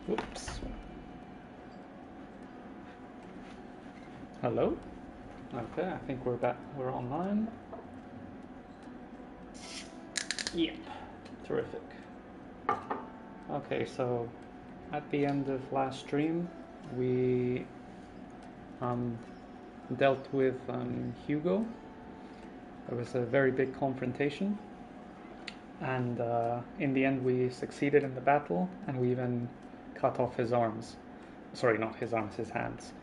Whoops. Hello? Okay, I think we're back. We're online. Yep. Terrific. Okay, so at the end of last stream, we dealt with Hugo. There was a very big confrontation, and in the end we succeeded in the battle, and we even cut off his arms. Sorry, not his arms, his hands.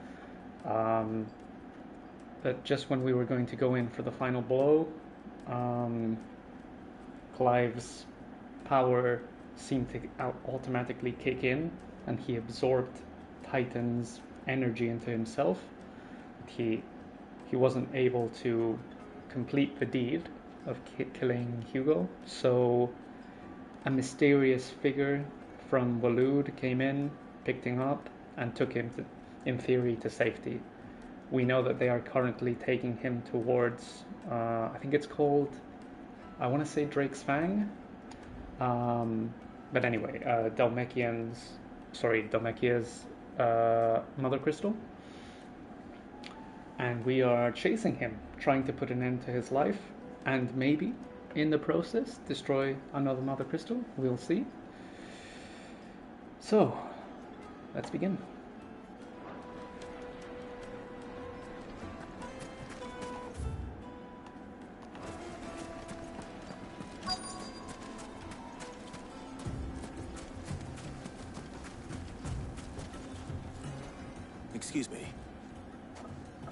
But just when we were going to go in for the final blow, Clive's power seemed to automatically kick in, and he absorbed Titan's energy into himself. He wasn't able to complete the deed of killing Hugo, so a mysterious figure from Waloed came in, picked him up, and took him, in theory, to safety. We know that they are currently taking him towards, I think it's called, I want to say Drake's Fang. But anyway, Dhalmekia's Mother Crystal. And we are chasing him, trying to put an end to his life, and maybe, in the process, destroy another Mother Crystal. We'll see. So, let's begin. Excuse me.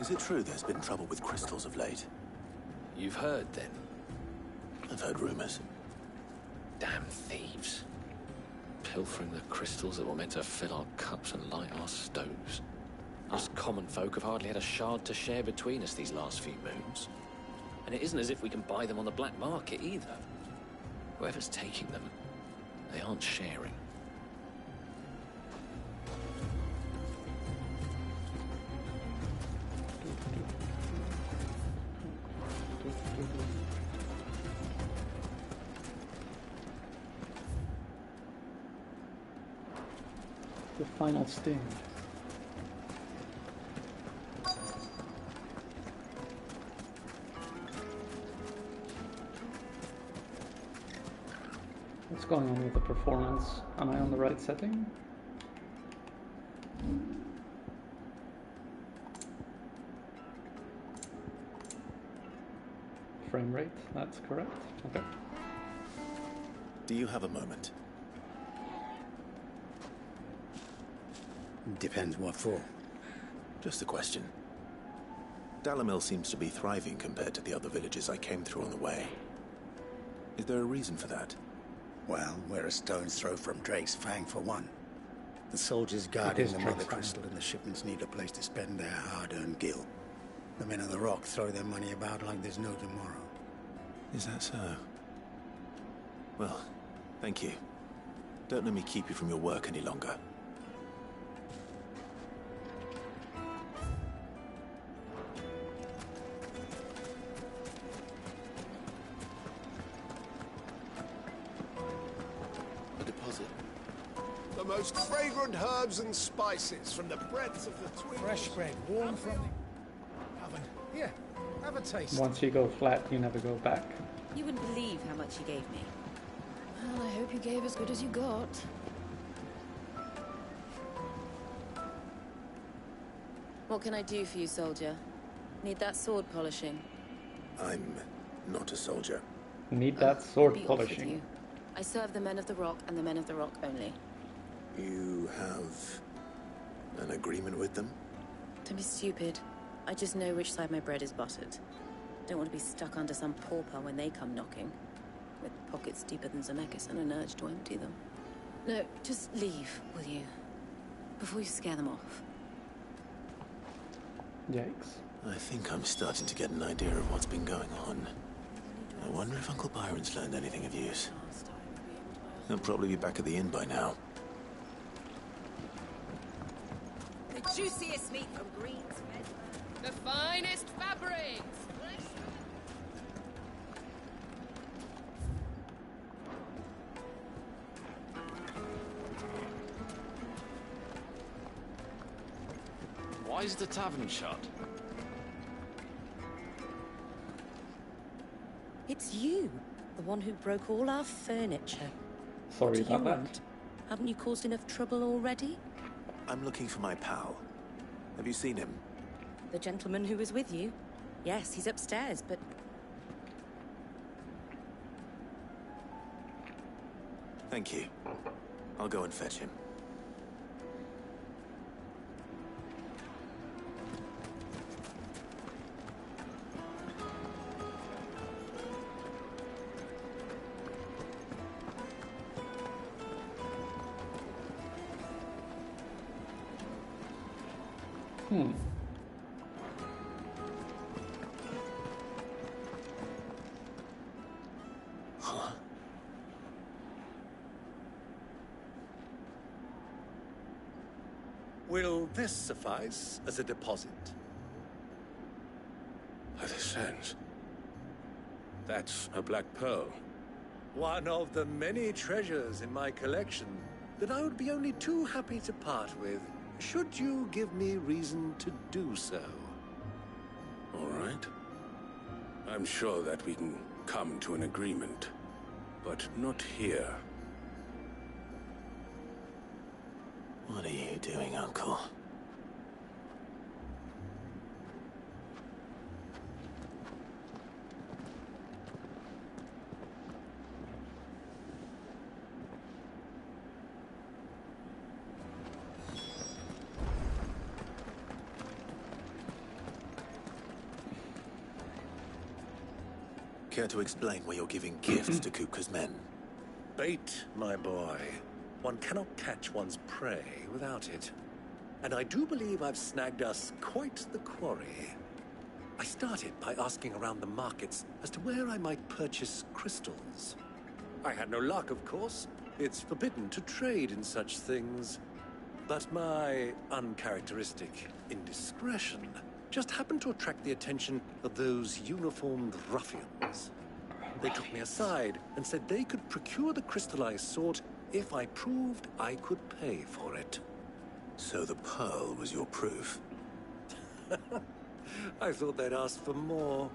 Is it true there's been trouble with crystals of late? You've heard, then? I've heard rumors. Damn thieves. Pilfering the crystals that were meant to fill our cups and light our stoves. Us common folk have hardly had a shard to share between us these last few moons. And it isn't as if we can buy them on the black market, either. Whoever's taking them, they aren't sharing. The final sting. What's going on with the performance? Am I on the right setting? Frame rate, that's correct. Okay. Do you have a moment? Depends what for. Just a question. Dalamil seems to be thriving compared to the other villages I came through on the way. Is there a reason for that? Well, we're a stone's throw from Drake's Fang, for one. The soldiers guarding the Mother Crystal and the shipments need a place to spend their hard-earned gil. The men of the Rock throw their money about like there's no tomorrow. Is that so? Well, thank you. Don't let me keep you from your work any longer. Most fragrant herbs and spices from the breadths of the twin. Fresh bread, warm from the oven. Here, have a taste. Once you go flat, you never go back. You wouldn't believe how much he gave me. Well, I hope you gave as good as you got. What can I do for you, soldier? Need that sword polishing? I'm not a soldier. Need that sword Be off with polishing. you. I serve the men of the Rock and the men of the Rock only. You have an agreement with them? Don't be stupid. I just know which side my bread is buttered. Don't want to be stuck under some pauper when they come knocking. With pockets deeper than Zemeckis and an urge to empty them. No, just leave, will you? Before you scare them off. Yikes. I think I'm starting to get an idea of what's been going on. I wonder if Uncle Byron's learned anything of use. He'll probably be back at the inn by now. The juiciest meat from Greens. The finest fabrics! Why is the tavern shut? It's you, the one who broke all our furniture. Sorry What do you about that. want? Haven't you caused enough trouble already? I'm looking for my pal. Have you seen him? The gentleman who was with you? Yes, he's upstairs, but... Thank you. I'll go and fetch him. Huh? Will this suffice as a deposit? By the sands. That's a black pearl. One of the many treasures in my collection that I would be only too happy to part with, should you give me reason to do so. All right. I'm sure that we can come to an agreement, but not here. What are you doing, Uncle? Care to explain why you're giving gifts to Kupka's men? Bait, my boy. One cannot catch one's prey without it. And I do believe I've snagged us quite the quarry. I started by asking around the markets as to where I might purchase crystals. I had no luck, of course. It's forbidden to trade in such things. But my uncharacteristic indiscretion just happened to attract the attention of those uniformed ruffians. They took me aside and said they could procure the crystal I sought if I proved I could pay for it. So the pearl was your proof? I thought they'd ask for more.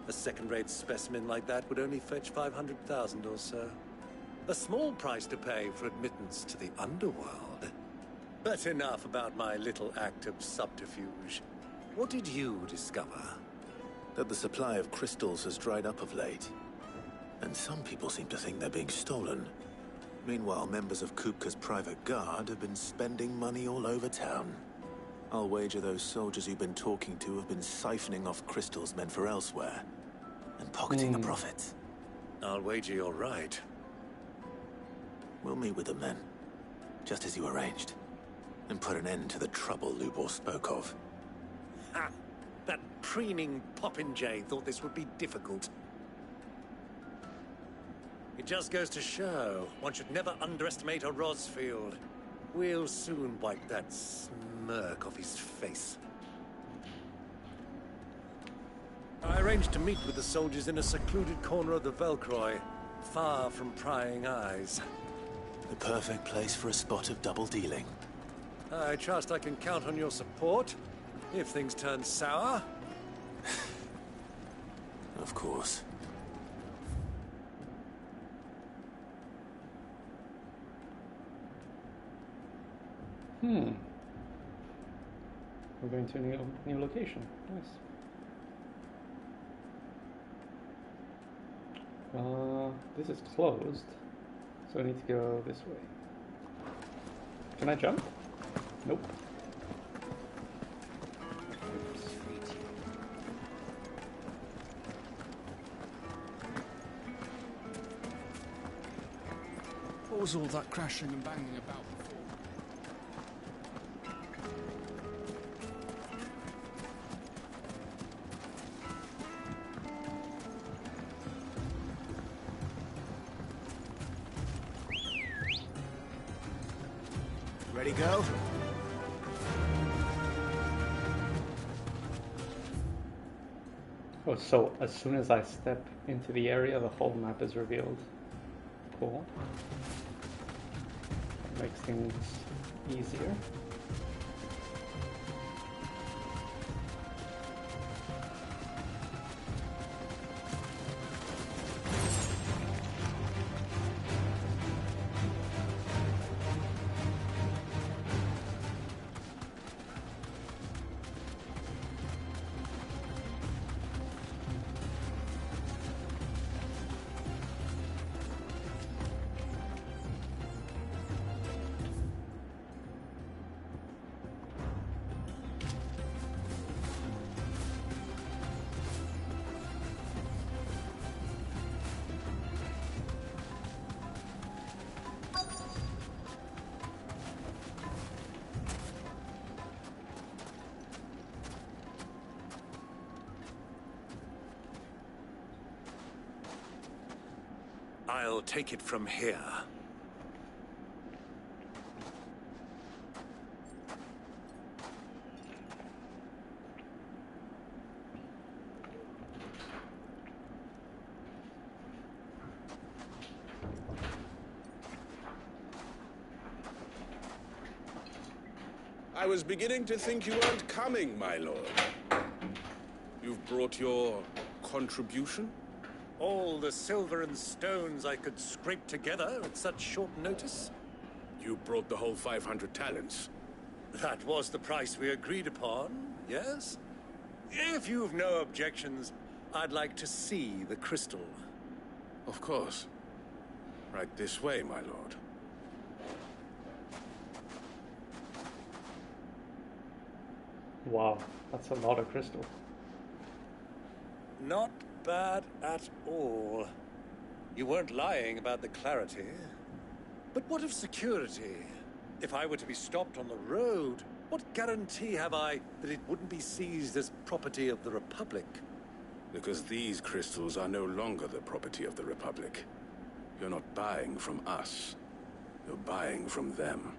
A second-rate specimen like that would only fetch 500,000 or so. A small price to pay for admittance to the underworld. But enough about my little act of subterfuge. What did you discover? That the supply of crystals has dried up of late. And some people seem to think they're being stolen. Meanwhile, members of Kupka's private guard have been spending money all over town. I'll wager those soldiers you've been talking to have been siphoning off crystals meant for elsewhere, and pocketing the profits. I'll wager you're right. We'll meet with them then, just as you arranged, and put an end to the trouble Lubor spoke of. Ha! That preening popinjay thought this would be difficult. It just goes to show one should never underestimate a Rosfield. We'll soon wipe that smirk off his face. I arranged to meet with the soldiers in a secluded corner of the Velcroy, far from prying eyes. The perfect place for a spot of double dealing. I trust I can count on your support, if things turn sour. Of course. We're going to a new location. Nice. This is closed, so I need to go this way. Can I jump? Nope. Oops. What was all that crashing and banging about before? Ready, go? Oh, so as soon as I step into the area, the whole map is revealed. Cool. Makes things easier. I'll take it from here. I was beginning to think you weren't coming, my lord. You've brought your contribution? All the silver and stones I could scrape together at such short notice? You brought the whole 500 talents. That was the price we agreed upon, yes? If you've no objections, I'd like to see the crystal. Of course. Right this way, my lord. Wow, that's a lot of crystal. Not bad at all. You weren't lying about the clarity. But what of security? If I were to be stopped on the road, what guarantee have I that it wouldn't be seized as property of the Republic? Because these crystals are no longer the property of the Republic. You're not buying from us. You're buying from them.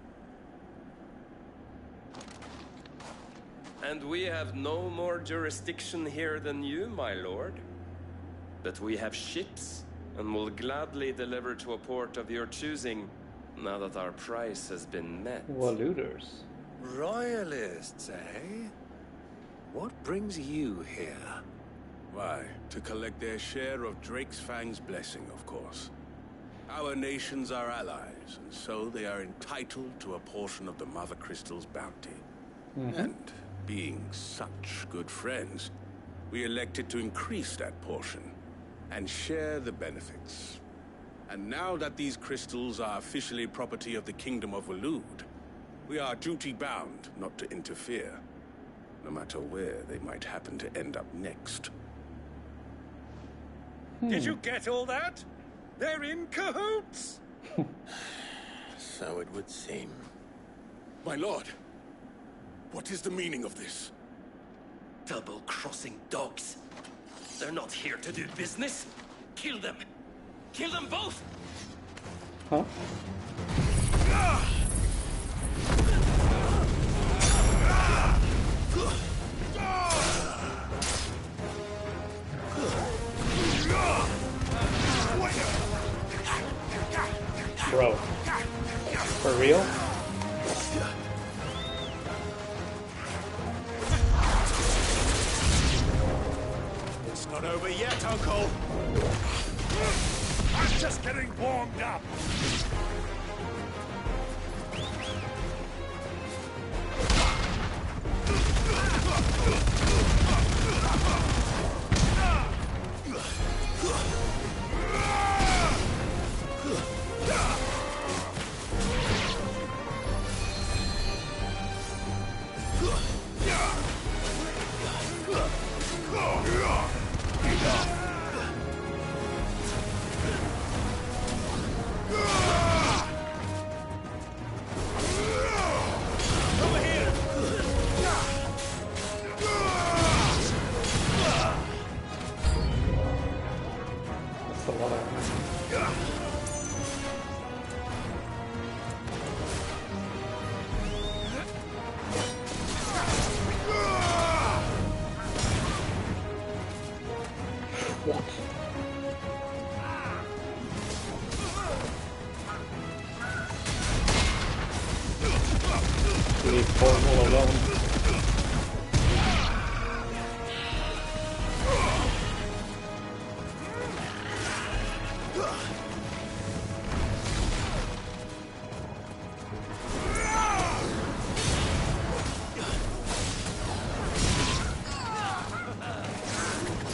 And we have no more jurisdiction here than you, my lord. But we have ships, and will gladly deliver to a port of your choosing, now that our price has been met. Looters. Royalists, eh? What brings you here? Why, to collect their share of Fang's blessing, of course. Our nations are allies, and so they are entitled to a portion of the Mother Crystal's bounty. And being such good friends, we elected to increase that portion and share the benefits. And now that these crystals are officially property of the Kingdom of Waloed, we are duty-bound not to interfere, no matter where they might happen to end up next. Did you get all that? They're in cahoots! So it would seem. My lord, what is the meaning of this? Double-crossing dogs. They're not here to do business. Kill them. Kill them both! Huh? Bro. For real? It's not over yet, Uncle. I'm just getting warmed up. Leave Cornwall alone.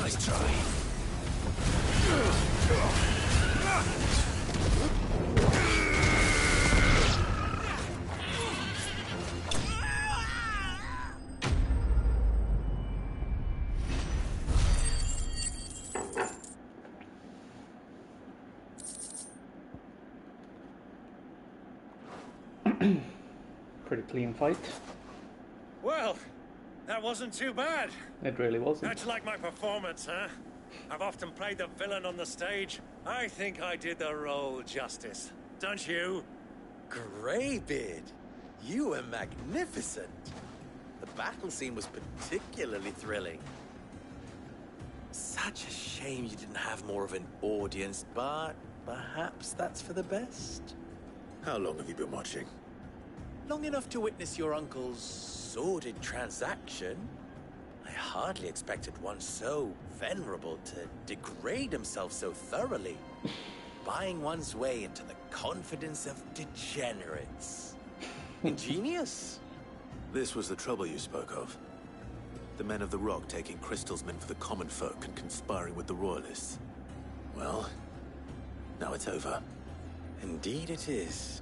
Nice try. Pretty clean fight. Well, that wasn't too bad. It really wasn't. How'd you like my performance, huh? I've often played the villain on the stage, I think I did the role justice, don't you? Greybeard, you were magnificent. The battle scene was particularly thrilling. Such a shame you didn't have more of an audience, but perhaps that's for the best. How long have you been watching? Long enough to witness your uncle's sordid transaction. I hardly expected one so venerable to degrade himself so thoroughly, buying one's way into the confidence of degenerates. Ingenious. This was the trouble you spoke of. The men of the Rock taking Crystal's men for the common folk and conspiring with the Royalists. Well, now it's over. Indeed it is.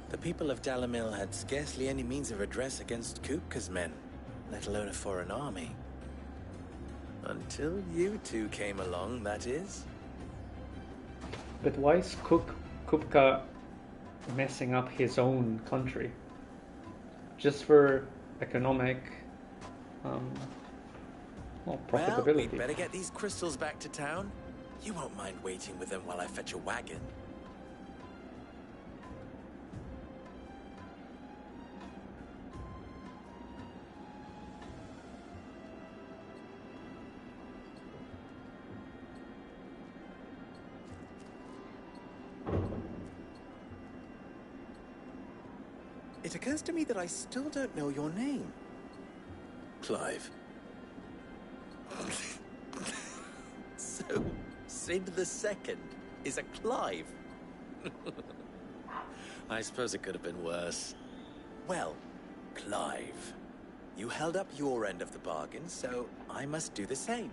The people of Dalamil had scarcely any means of redress against Kupka's men, let alone a foreign army. Until you two came along, that is. But why is Kupka messing up his own country? Just for economic profitability. Well, we'd better get these crystals back to town. You won't mind waiting with them while I fetch a wagon. It occurs to me that I still don't know your name. Clive. So, Sid the Second is a Clive. I suppose it could have been worse. Well, Clive, you held up your end of the bargain, so I must do the same.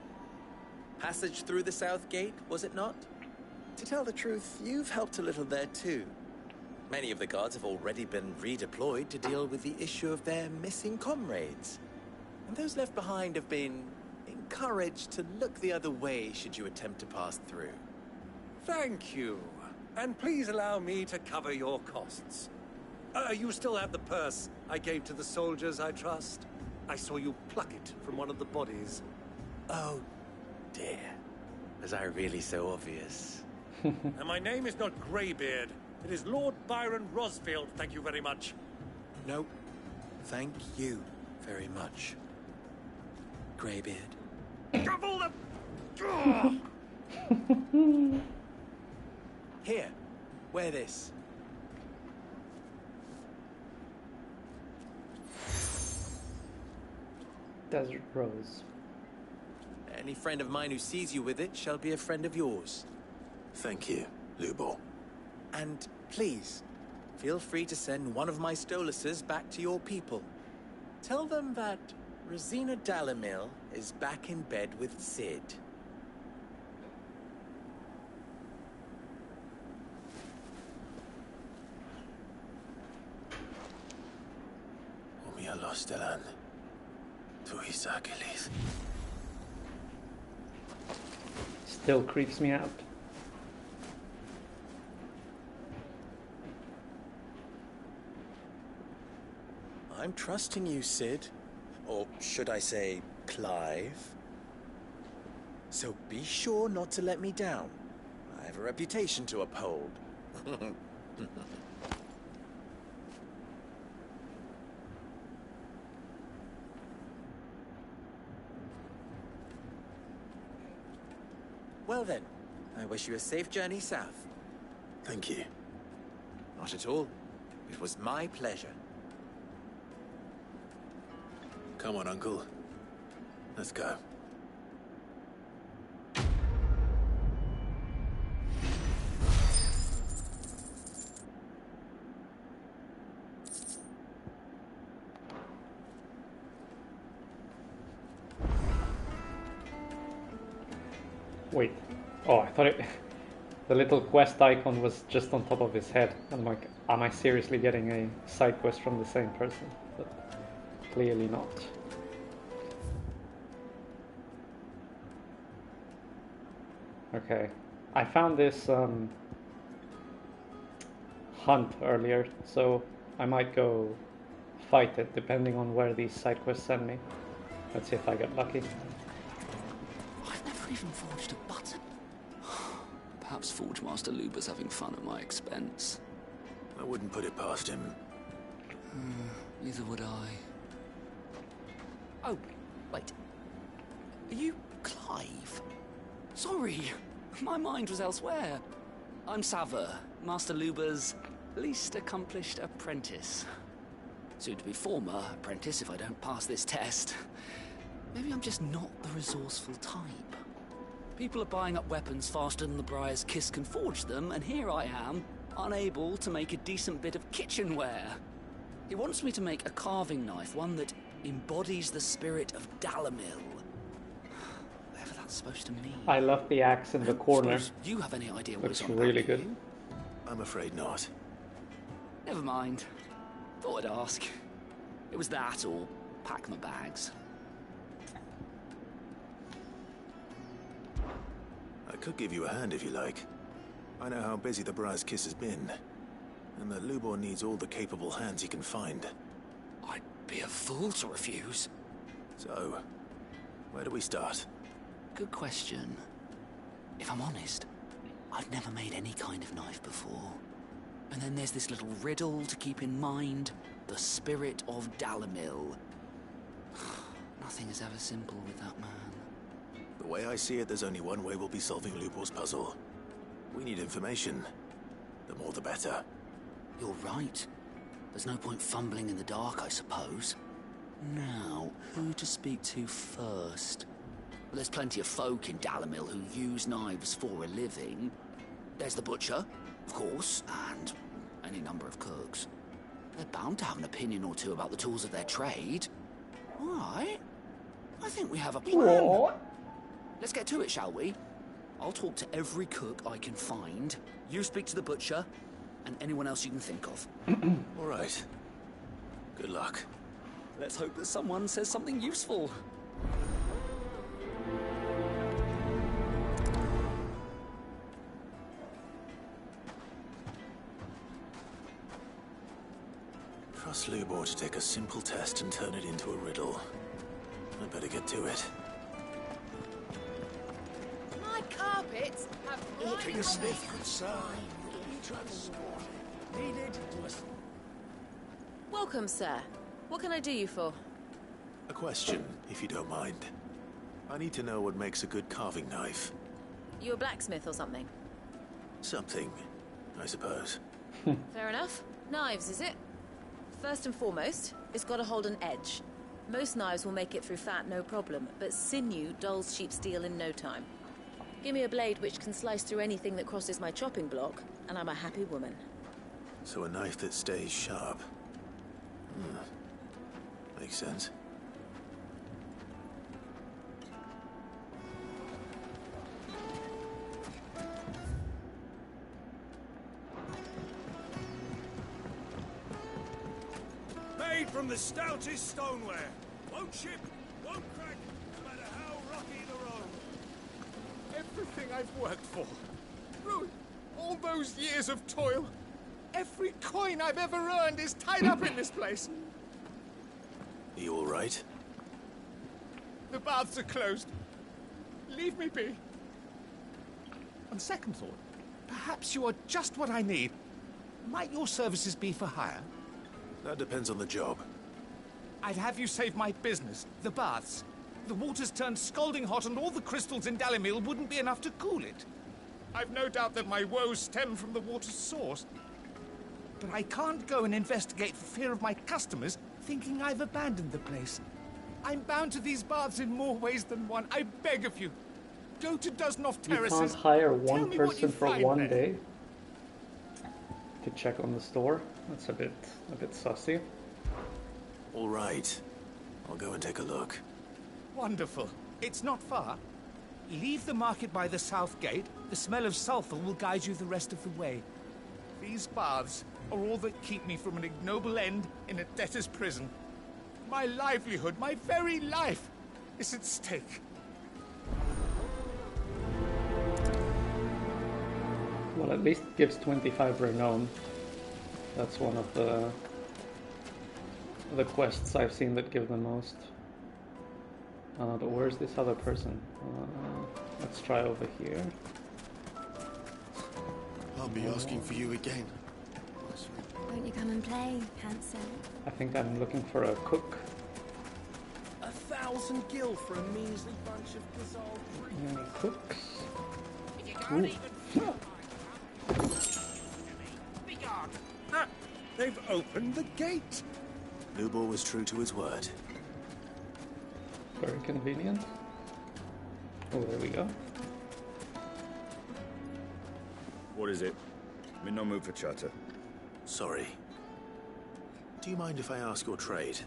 Passage through the South Gate, was it not? To tell the truth, you've helped a little there too. Many of the guards have already been redeployed to deal with the issue of their missing comrades. And those left behind have been encouraged to look the other way should you attempt to pass through. Thank you. And please allow me to cover your costs. You still have the purse I gave to the soldiers, I trust? I saw you pluck it from one of the bodies. Oh, dear. Was I really so obvious? And my name is not Greybeard. It is Lord Byron Rosfield, thank you very much. No, thank you very much, Greybeard. Double the... Here, wear this. Desert Rose. Any friend of mine who sees you with it shall be a friend of yours. Thank you, Lubor. And please, feel free to send one of my Stoluses back to your people. Tell them that Rosina Dalamil is back in bed with Sid. Umia Lostelan. Tuhisakilis. Still creeps me out. I'm trusting you, Sid. Or should I say, Clive. So be sure not to let me down. I have a reputation to uphold. Well then, I wish you a safe journey south. Thank you. Not at all. It was my pleasure. Come on, Uncle. Let's go. Wait. Oh, I thought the little quest icon was just on top of his head. I'm like, am I seriously getting a side quest from the same person? But clearly not. Okay. I found this hunt earlier, so I might go fight it depending on where these side quests send me. Let's see if I get lucky. I've never even forged a button. Perhaps Forge Master Luber's having fun at my expense. I wouldn't put it past him. Neither would I. Oh, wait. Are you Clive? Sorry, my mind was elsewhere. I'm Sava, Master Luber's least accomplished apprentice. Soon to be former apprentice if I don't pass this test. Maybe I'm just not the resourceful type. People are buying up weapons faster than the Briar's Kiss can forge them, and here I am, unable to make a decent bit of kitchenware. He wants me to make a carving knife, one that embodies the spirit of Dalamil. Whatever that's supposed to mean. I love the axe in the corner. You have any idea what Looks it's on really about? good. I'm afraid not. Never mind. Thought I'd ask. It was that or pack my bags. I could give you a hand if you like. I know how busy the Briar's Kiss has been, and that Lubor needs all the capable hands he can find. I'd be a fool to refuse. So, where do we start? Good question. If I'm honest, I've never made any kind of knife before. And then there's this little riddle to keep in mind. The spirit of Dalamil. Nothing is ever simple with that man. The way I see it, there's only one way we'll be solving Lubor's puzzle. We need information. The more the better. You're right. There's no point fumbling in the dark, I suppose. Now, who to speak to first? Well, there's plenty of folk in Dalamil who use knives for a living. There's the butcher, of course, and any number of cooks. They're bound to have an opinion or two about the tools of their trade. All right. I think we have a plan. What? Let's get to it, shall we? I'll talk to every cook I can find. You speak to the butcher, and anyone else you can think of. All right. Good luck. Let's hope that someone says something useful. Trust Lubor to take a simple test and turn it into a riddle. I'd better get to it. My carpets have Take a sniff, sir. Transport. Needed was... Welcome, sir. What can I do you for? A question, if you don't mind. I need to know what makes a good carving knife. You a blacksmith or something? Something, I suppose. Fair enough. Knives, is it? First and foremost, it's got to hold an edge. Most knives will make it through fat, no problem, but sinew dulls cheap steel in no time. Give me a blade which can slice through anything that crosses my chopping block, and I'm a happy woman. So a knife that stays sharp. Makes sense. Made from the stoutest stoneware. Won't chip, won't crack, no matter how rocky the road. Everything I've worked for. Ruined. All those years of toil. Every coin I've ever earned is tied up in this place. Are you all right? The baths are closed. Leave me be. On second thought, perhaps you are just what I need. Might your services be for hire? That depends on the job. I'd have you save my business, the baths. The water's turned scalding hot and all the crystals in Dalamil wouldn't be enough to cool it. I've no doubt that my woes stem from the water's source. But I can't go and investigate for fear of my customers thinking I've abandoned the place. I'm bound to these baths in more ways than one. I beg of you. Go to Dusnoff You Terraces. can't hire Tell one me what person you for find one there. day to check on the store. That's a bit sussy. All right. I'll go and take a look. Wonderful. It's not far. Leave the market by the south gate. The smell of sulfur will guide you the rest of the way. These baths are all that keep me from an ignoble end in a debtor's prison. My livelihood, my very life, is at stake. Well, at least gives 25 renown. That's one of the quests I've seen that give the most. But where's this other person? Let's try over here. I'll be asking for you again. Won't you come and play, handsome? I think I'm looking for a cook. 1,000 gil for a measly bunch of dissolved fruit. Any cooks? Ah, they've opened the gate. Lubor was true to his word. Very convenient. Oh, there we go. What is it? I'm in no mood for chatter. Sorry. Do you mind if I ask your trade?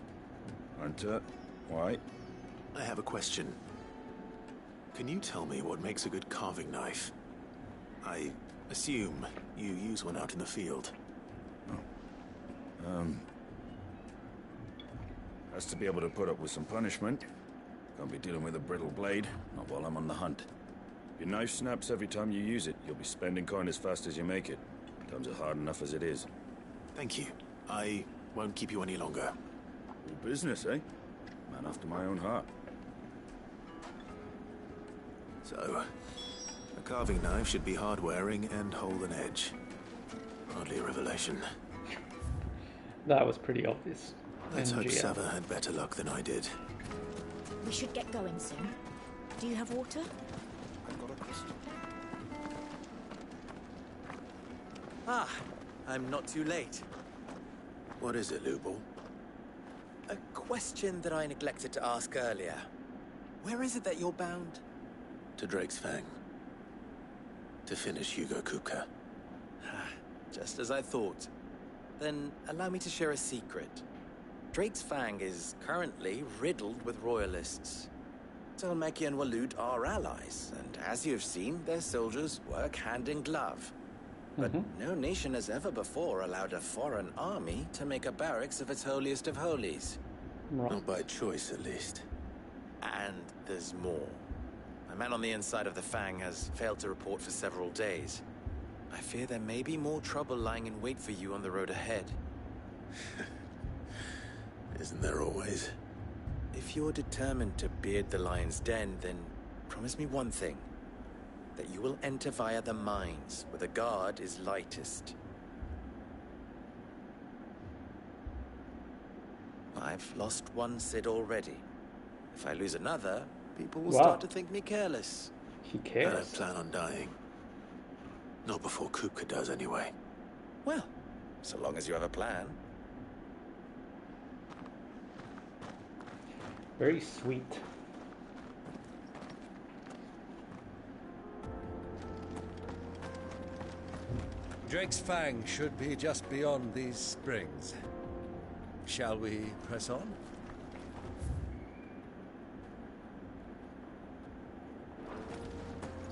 Hunter, why? I have a question. Can you tell me what makes a good carving knife? I assume you use one out in the field. Has to be able to put up with some punishment. Can't be dealing with a brittle blade, not while I'm on the hunt. If your knife snaps every time you use it, you'll be spending coin as fast as you make it. Times are hard enough as it is. Thank you. I won't keep you any longer. All business, eh? Man after my own heart. So, a carving knife should be hard-wearing and hold an edge. Hardly a revelation. That was pretty obvious. Let's hope Sava had better luck than I did. We should get going soon. Do you have water? I've got a question. Ah, I'm not too late. What is it, Lubor? A question that I neglected to ask earlier. Where is it that you're bound? To Drake's Fang. To finish Hugo Kupka. Just as I thought. Then allow me to share a secret. Drake's Fang is currently riddled with royalists. Talmeki and Waloed are allies, and as you've seen, their soldiers work hand in glove. But no nation has ever before allowed a foreign army to make a barracks of its holiest of holies. Not by choice, at least. And there's more. A man on the inside of the Fang has failed to report for several days. I fear there may be more trouble lying in wait for you on the road ahead. Isn't there always? If you're determined to beard the lion's den, then promise me one thing. That you will enter via the mines, where the guard is lightest. I've lost one Cid already. If I lose another, people will start to think me careless. He cares. I don't plan on dying. Not before Kupka does, anyway. Well, so long as you have a plan. Very sweet. Drake's Fang should be just beyond these springs. Shall we press on?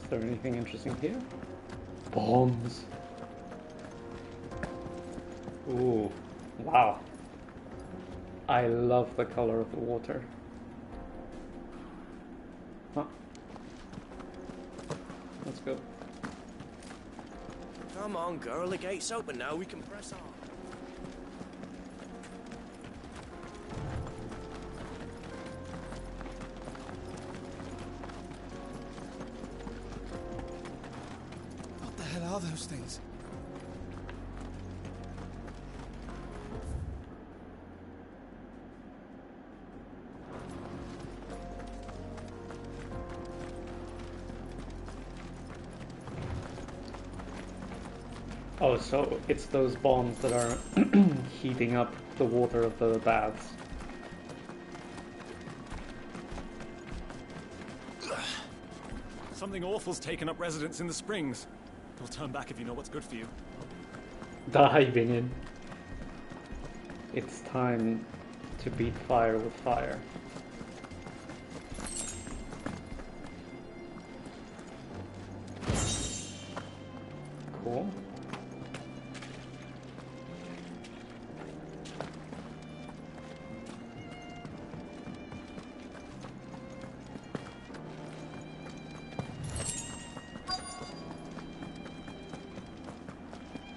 Is there anything interesting here? Bombs. Ooh, wow. I love the color of the water. Huh. Let's go. Come on, girl, the gate's open now, we can press on. What the hell are those things? Oh, so it's those bombs that are heating up the water of the baths. Something awful's taken up residence in the springs. You'll turn back if you know what's good for you. Diving in. It's time to beat fire with fire. Cool.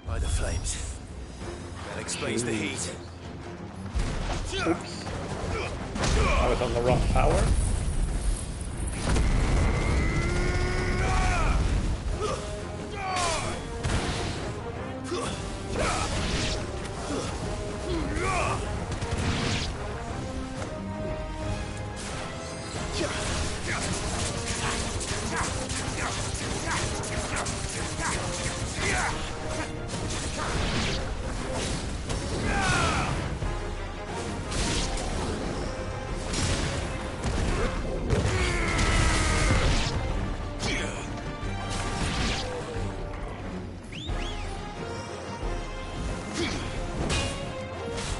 By the flames. That explains the heat. Oops. I was on the wrong power.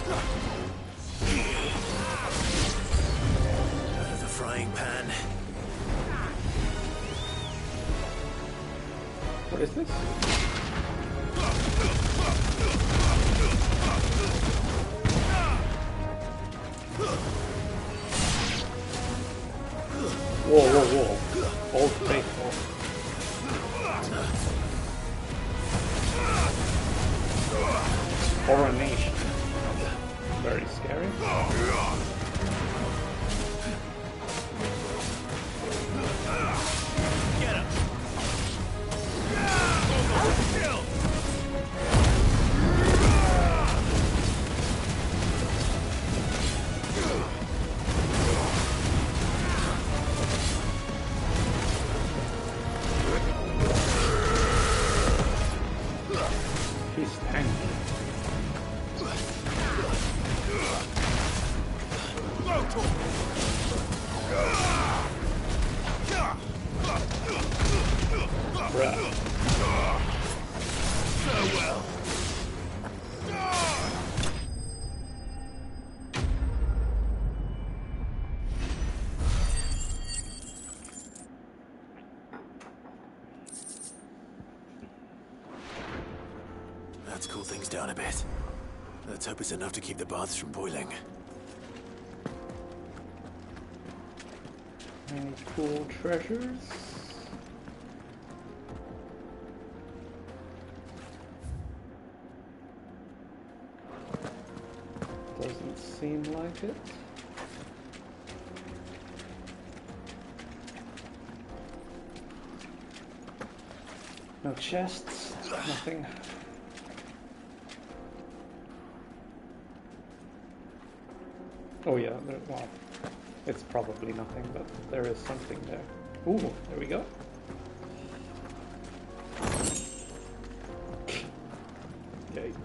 Out of the frying pan. What is this? Whoa, whoa, whoa. Old faithful. Coronation. Very scary. Get him! Kill! He's tanky. Bruh. Farewell. Let's cool things down a bit. Let's hope it's enough to keep the baths from boiling. Any cool treasures? Doesn't seem like it. No chests, nothing. Oh yeah, well, it's probably nothing, but there is something there. Ooh, there we go. Yikes.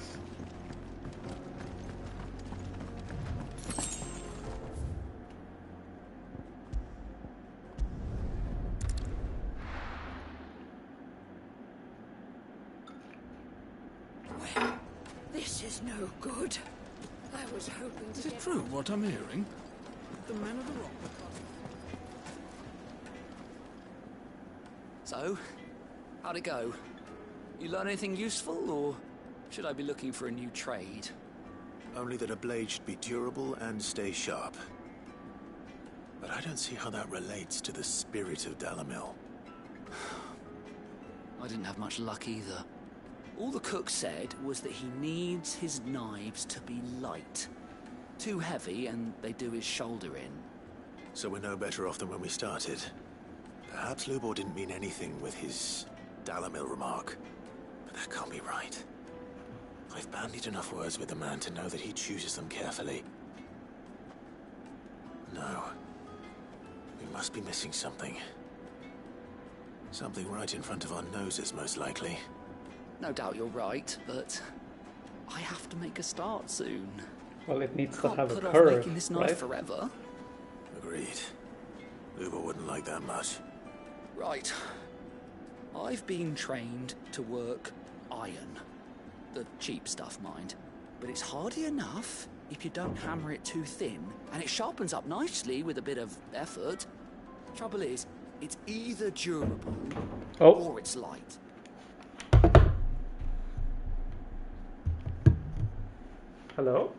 This is no good. I was hoping to Is it true what I'm hearing? The men of the rock. So, how'd it go? You learn anything useful, or should I be looking for a new trade? Only that a blade should be durable and stay sharp. But I don't see how that relates to the spirit of Dalamil. I didn't have much luck either. All the cook said was that he needs his knives to be light. Too heavy and they do his shoulder in. So we're no better off than when we started. Perhaps Lubor didn't mean anything with his Dalamil remark. But that can't be right. I've bandied enough words with the man to know that he chooses them carefully. No. We must be missing something. Something right in front of our noses, most likely. No doubt you're right, but I have to make a start soon. Well, it needs to Can't have a put off curve, making this knife right? forever. Agreed. Lubor wouldn't like that much. Right. I've been trained to work iron. The cheap stuff, mind. But it's hardy enough if you don't hammer it too thin, and it sharpens up nicely with a bit of effort. Trouble is, it's either durable or it's light. Hello?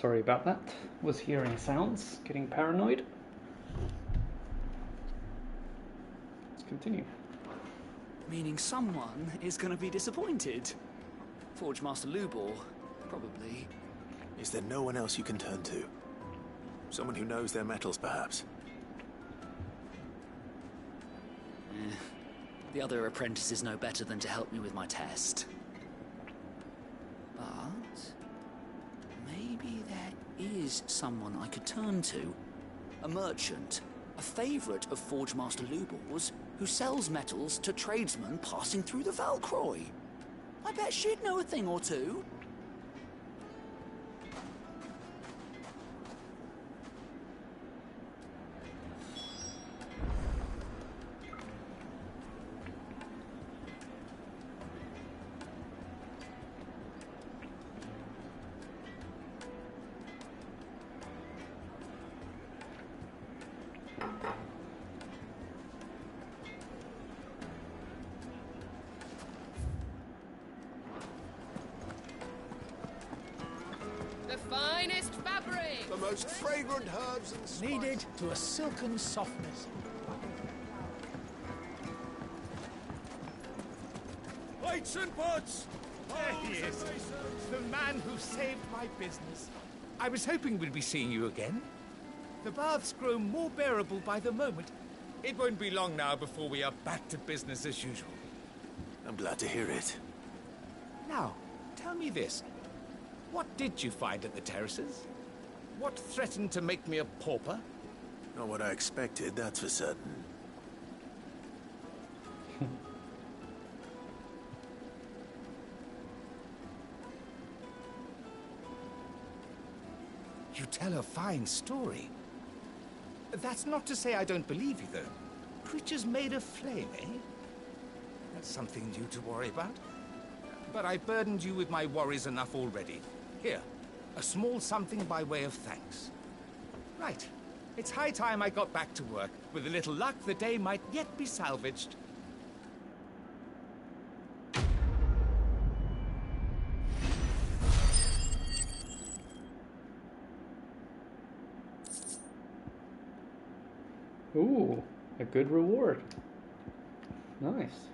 Sorry about that. Was hearing sounds, getting paranoid. Let's continue. Meaning someone is going to be disappointed. Forge Master Lubor, probably. Is there no one else you can turn to? Someone who knows their metals, perhaps? The other apprentices know better than to help me with my test. But maybe there is someone I could turn to. A merchant, a favourite of Forge Master Lubor's, who sells metals to tradesmen passing through the Valcroy. I bet she'd know a thing or two. The finest fabric! The most fragrant herbs and spices. Kneaded to a silken softness. Plates and pots! There he is. The man who saved my business. I was hoping we'd be seeing you again. The baths grow more bearable by the moment. It won't be long now before we are back to business as usual. I'm glad to hear it. Now, tell me this. What did you find at the terraces? What threatened to make me a pauper? Not what I expected, that's for certain. You tell a fine story. That's not to say I don't believe you, though. Creatures made of flame, eh? That's something new to worry about. But I burdened you with my worries enough already. Here, a small something by way of thanks. Right. It's high time I got back to work. With a little luck, the day might yet be salvaged. Ooh, a good reward. Nice.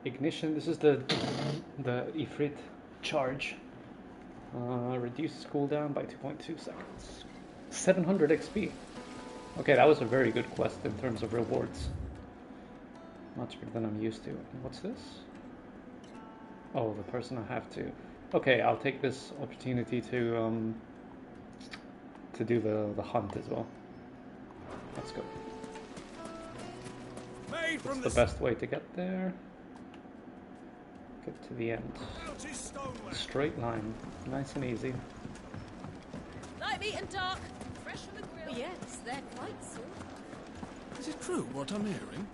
Ignition, this is the Ifrit charge. Reduces cooldown by 2.2 seconds. 700 XP. Okay, that was a very good quest in terms of rewards. Much better than I'm used to. What's this? Oh, the person I have to. Okay, I'll take this opportunity to do the hunt as well. Let's go. What's the best way to get there? Get to the end. Straight line. Nice and easy. Light, meat and dark. Fresh from the grill. Yes, they're quite salt. Is it true what I'm hearing?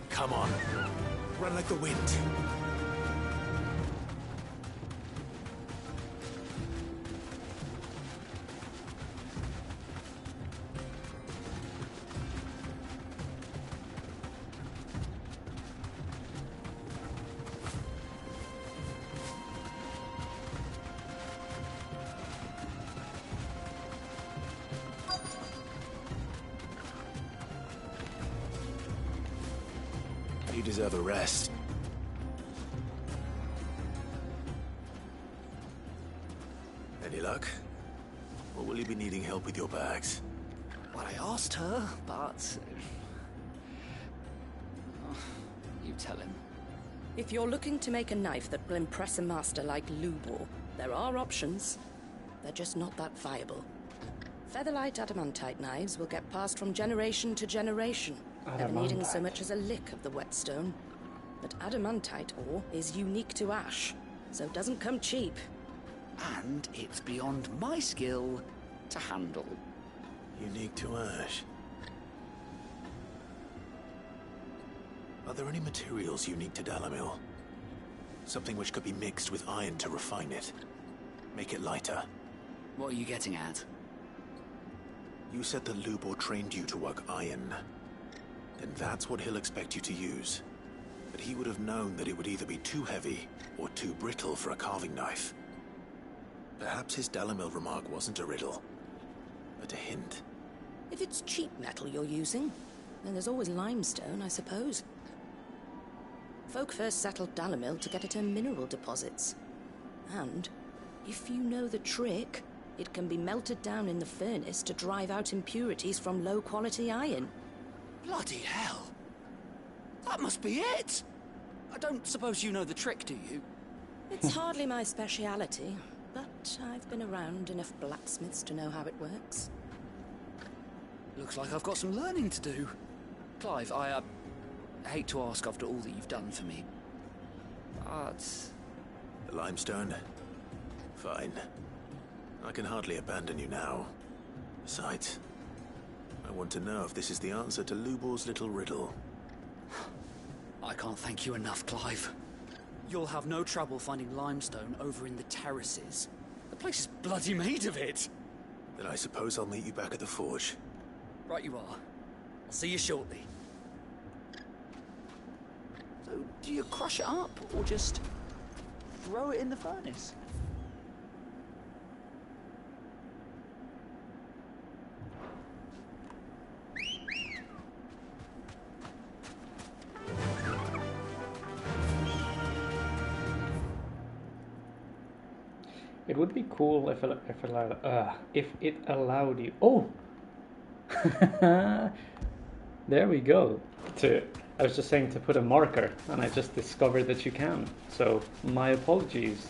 Come on. Run like the wind. You deserve a rest. Any luck? Or will you be needing help with your bags? Well, I asked her, but... you tell him. If you're looking to make a knife that will impress a master like Lubor, there are options. They're just not that viable. Featherlight adamantite knives will get passed from generation to generation, never needing so much as a lick of the whetstone. But adamantite ore is unique to ash, so it doesn't come cheap. And it's beyond my skill to handle. Unique to ash. Are there any materials unique to Dalamil? Something which could be mixed with iron to refine it. Make it lighter. What are you getting at? You said that Lubor trained you to work iron. then that's what he'll expect you to use. But he would have known that it would either be too heavy or too brittle for a carving knife. Perhaps his Dalimil remark wasn't a riddle, but a hint. If it's cheap metal you're using, then there's always limestone, I suppose. Folk first settled Dalimil to get at her mineral deposits. And, if you know the trick, it can be melted down in the furnace to drive out impurities from low-quality iron. Bloody hell! That must be it! I don't suppose you know the trick, do you? It's hardly my speciality, but I've been around enough blacksmiths to know how it works. Looks like I've got some learning to do. Clive, I hate to ask after all that you've done for me, but... The limestone? Fine. I can hardly abandon you now. Besides, I want to know if this is the answer to Lubor's little riddle. I can't thank you enough, Clive. You'll have no trouble finding limestone over in the terraces. The place is bloody made of it. Then I suppose I'll meet you back at the forge. Right you are. I'll see you shortly. So, do you crush it up, or just throw it in the furnace? It would be cool if it allowed you. Oh, there we go. I was just saying to put a marker, and I just discovered that you can. So my apologies.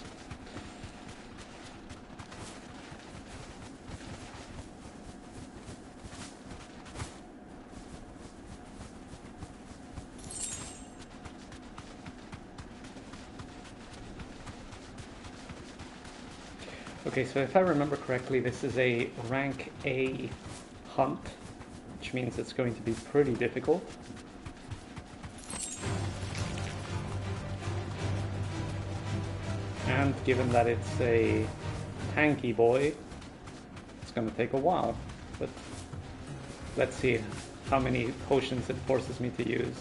Okay, so if I remember correctly, this is a rank A hunt, which means it's going to be pretty difficult. And given that it's a tanky boy, it's going to take a while. But let's see how many potions it forces me to use.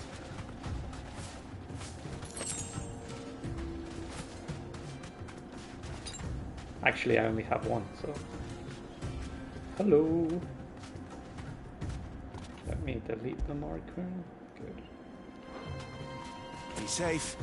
Actually, I only have one, so... Hello! Let me delete the marker. Good. Be safe.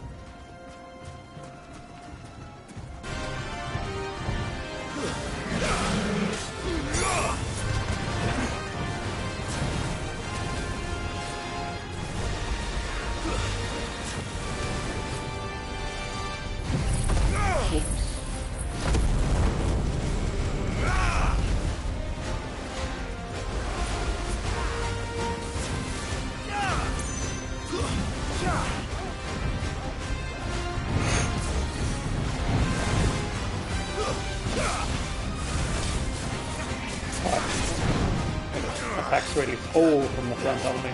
Attacks really pull from the front on me.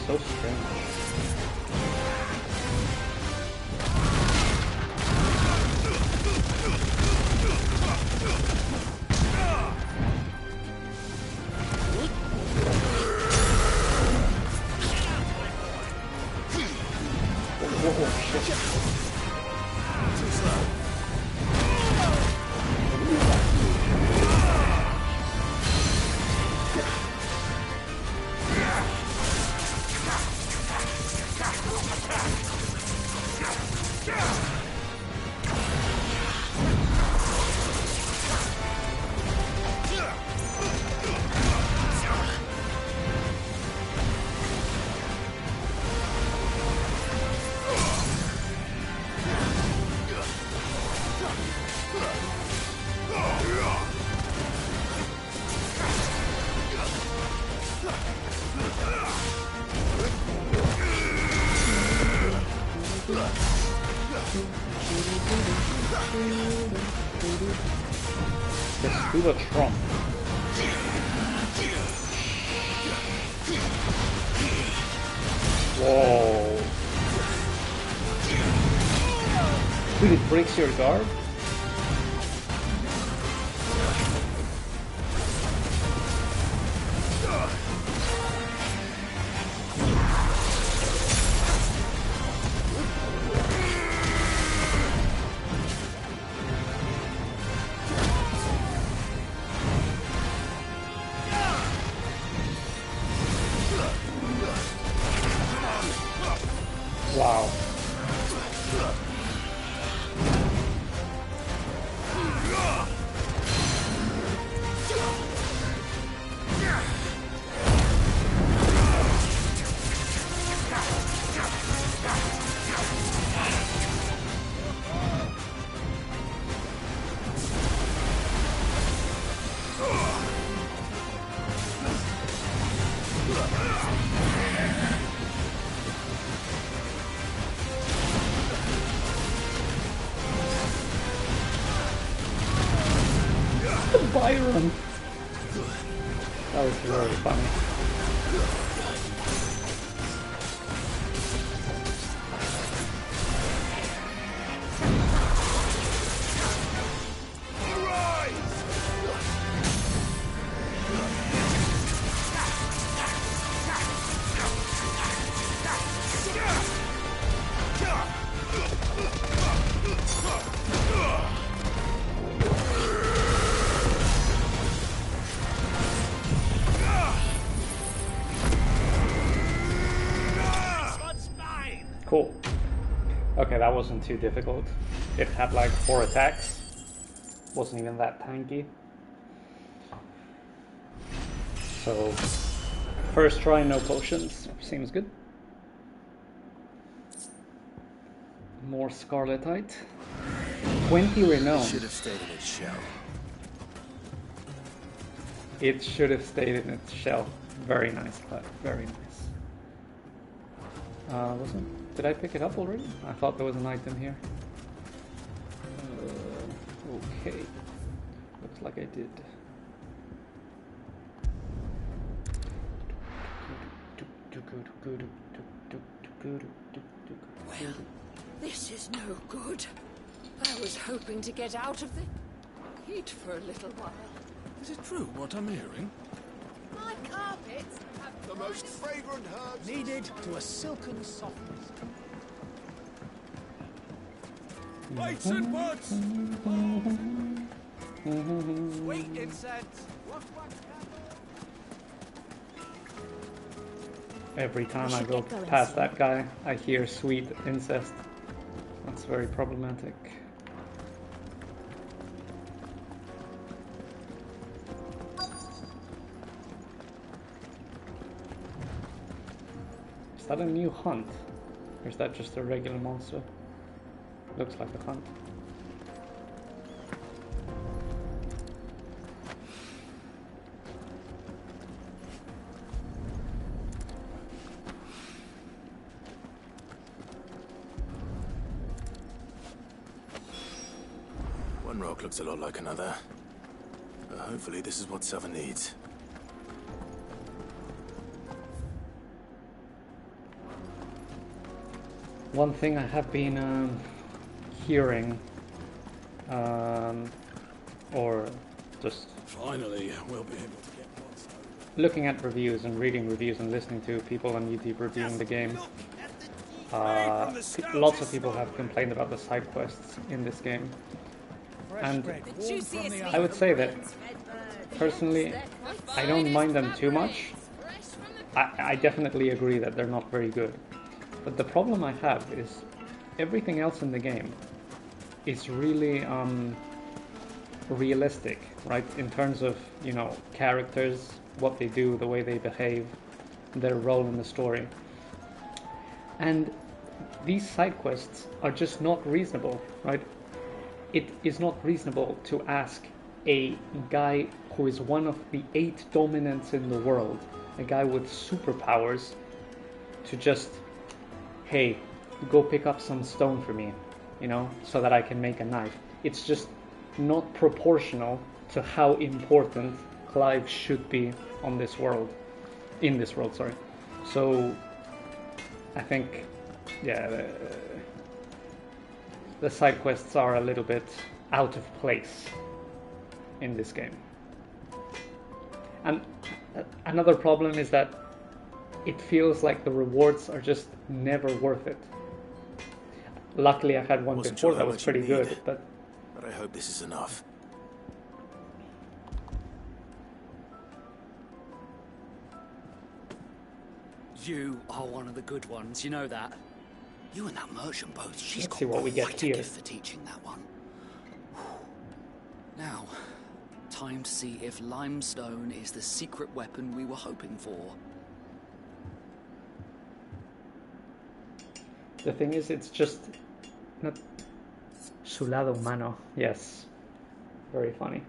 So strange. Oh, shit. Let's do a trump. Whoa. Dude, it breaks your guard? Siren! That was very funny. Cool. Okay, that wasn't too difficult. It had like 4 attacks. Wasn't even that tanky. So, first try, no potions. Seems good. More Scarletite. 20 renown. Should have stayed in its shell. It should have stayed in its shell. Very nice, Clive. Very nice. Did I pick it up already? I thought there was an item here. Okay. Looks like I did. Well, this is no good. I was hoping to get out of the heat for a little while. Is it true what I'm hearing? My carpets have The most fragrant herbs needed to a silken softness. Lights and butts! Sweet incense. Every time I go past that guy, I hear sweet incest. That's very problematic. Is that a new hunt? Or is that just a regular monster? Looks like a hunt. One rock looks a lot like another. But hopefully this is what Sava needs. One thing I have been hearing, or just finally we'll be able to get what's looking at reviews and reading reviews and listening to people on YouTube reviewing the game. Lots of people have complained about the side quests in this game, and I would say that personally I don't mind them too much. I definitely agree that they're not very good, but the problem I have is everything else in the game is really realistic, right? In terms of, you know, characters, what they do, the way they behave, their role in the story. And these side quests are just not reasonable, right? It is not reasonable to ask a guy who is one of the 8 dominants in the world, a guy with superpowers, to just, hey, go pick up some stone for me, you know, so that I can make a knife. It's just not proportional to how important Clive should be on this world, in this world, sorry. So I think, yeah, the side quests are a little bit out of place in this game. And another problem is that it feels like the rewards are just never worth it. Luckily I had one before that was pretty good, but I hope this is enough. You are one of the good ones, you know that. You and that merchant both, she's Let's got see what we get quite a here. gift for teaching that one. Now, time to see if limestone is the secret weapon we were hoping for. the thing is, it's just not su lado humano. Yes, very funny.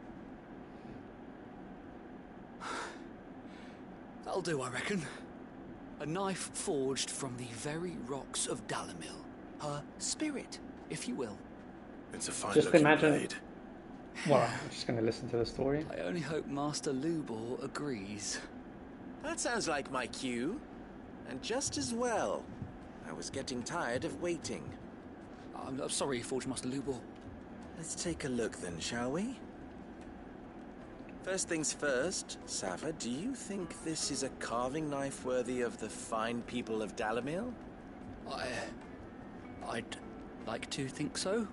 That'll do, I reckon. A knife forged from the very rocks of Dalimil. Her spirit, if you will. It's a fine Just looking imagine blade. Well, I'm just going to listen to the story. I only hope Master Lubor agrees. That sounds like my cue. And just as well. I was getting tired of waiting. I'm sorry, Forge Master Lubor. Let's take a look then, shall we? First things first, Sava, do you think this is a carving knife worthy of the fine people of Dalimil? I'd like to think so.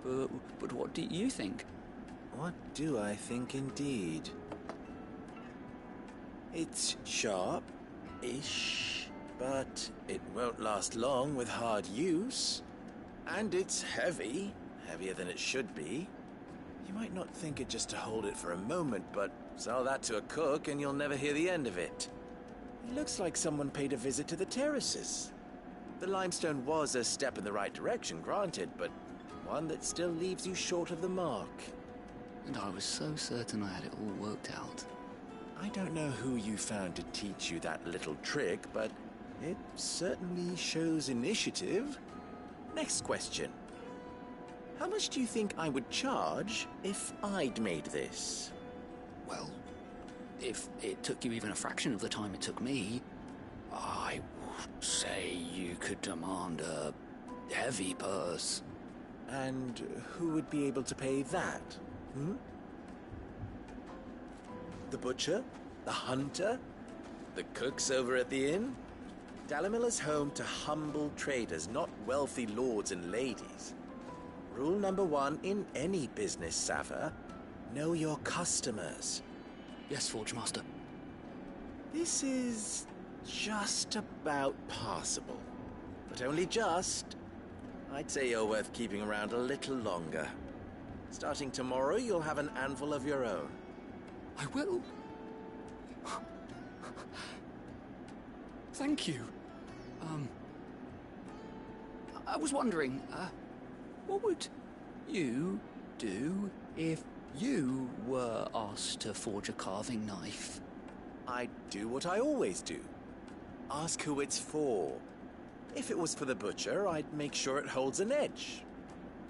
But what do you think? What do I think indeed? It's sharp-ish, but it won't last long with hard use. And it's heavy, heavier than it should be. You might not think it just to hold it for a moment, but sell that to a cook and you'll never hear the end of it. It looks like someone paid a visit to the terraces. The limestone was a step in the right direction, granted, but one that still leaves you short of the mark. And I was so certain I had it all worked out. I don't know who you found to teach you that little trick, but it certainly shows initiative. Next question. How much do you think I would charge if I'd made this? Well, if it took you even a fraction of the time it took me, I would say you could demand a heavy purse. And who would be able to pay that? The butcher? The hunter? The cooks over at the inn? Dalimil is home to humble traders, not wealthy lords and ladies. Rule number 1 in any business, Sava, know your customers. Yes, Forge Master. This is just about passable, but only just. I'd say you're worth keeping around a little longer. Starting tomorrow, you'll have an anvil of your own. I will. Thank you. I was wondering, what would you do if you were asked to forge a carving knife? I'd do what I always do. Ask who it's for. If it was for the butcher, I'd make sure it holds an edge.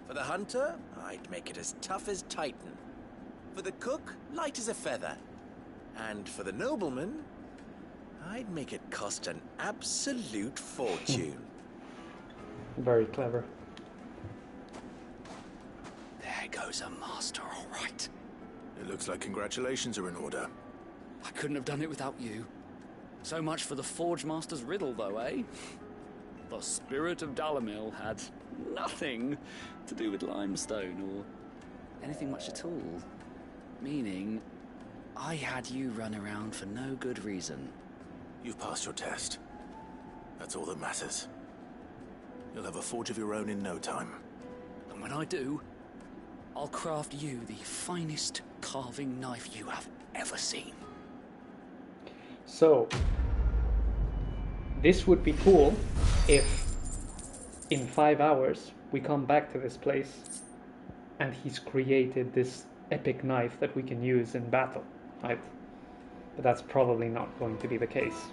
For the hunter, I'd make it as tough as Titan. For the cook, light as a feather. And for the nobleman, I'd make it cost an absolute fortune. Very clever. There goes a master, all right. It looks like congratulations are in order. I couldn't have done it without you. So much for the Forge Master's riddle, though, eh? The spirit of Dalimil had nothing to do with limestone or anything much at all. Meaning, I had you run around for no good reason. You've passed your test. That's all that matters. You'll have a forge of your own in no time. And when I do, I'll craft you the finest carving knife you have ever seen. So, this would be cool if in 5 hours we come back to this place and he's created this epic knife that we can use in battle, right? But that's probably not going to be the case.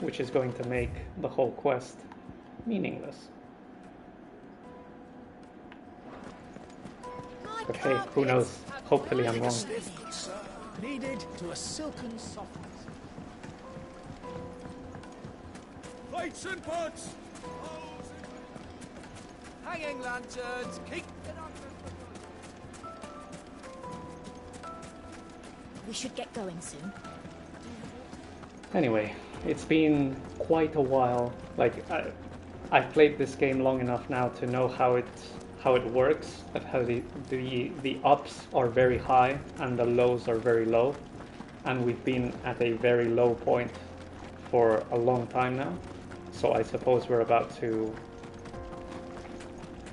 Which is going to make the whole quest meaningless. But hey, who knows? Hopefully I'm wrong. Needed to a silken softness. Lights and pots! Hanging lanterns, keep it on. We should get going soon. Anyway, it's been quite a while. Like, I've played this game long enough now to know how it works, that how the ups are very high and the lows are very low, and we've been at a very low point for a long time now, so I suppose we're about to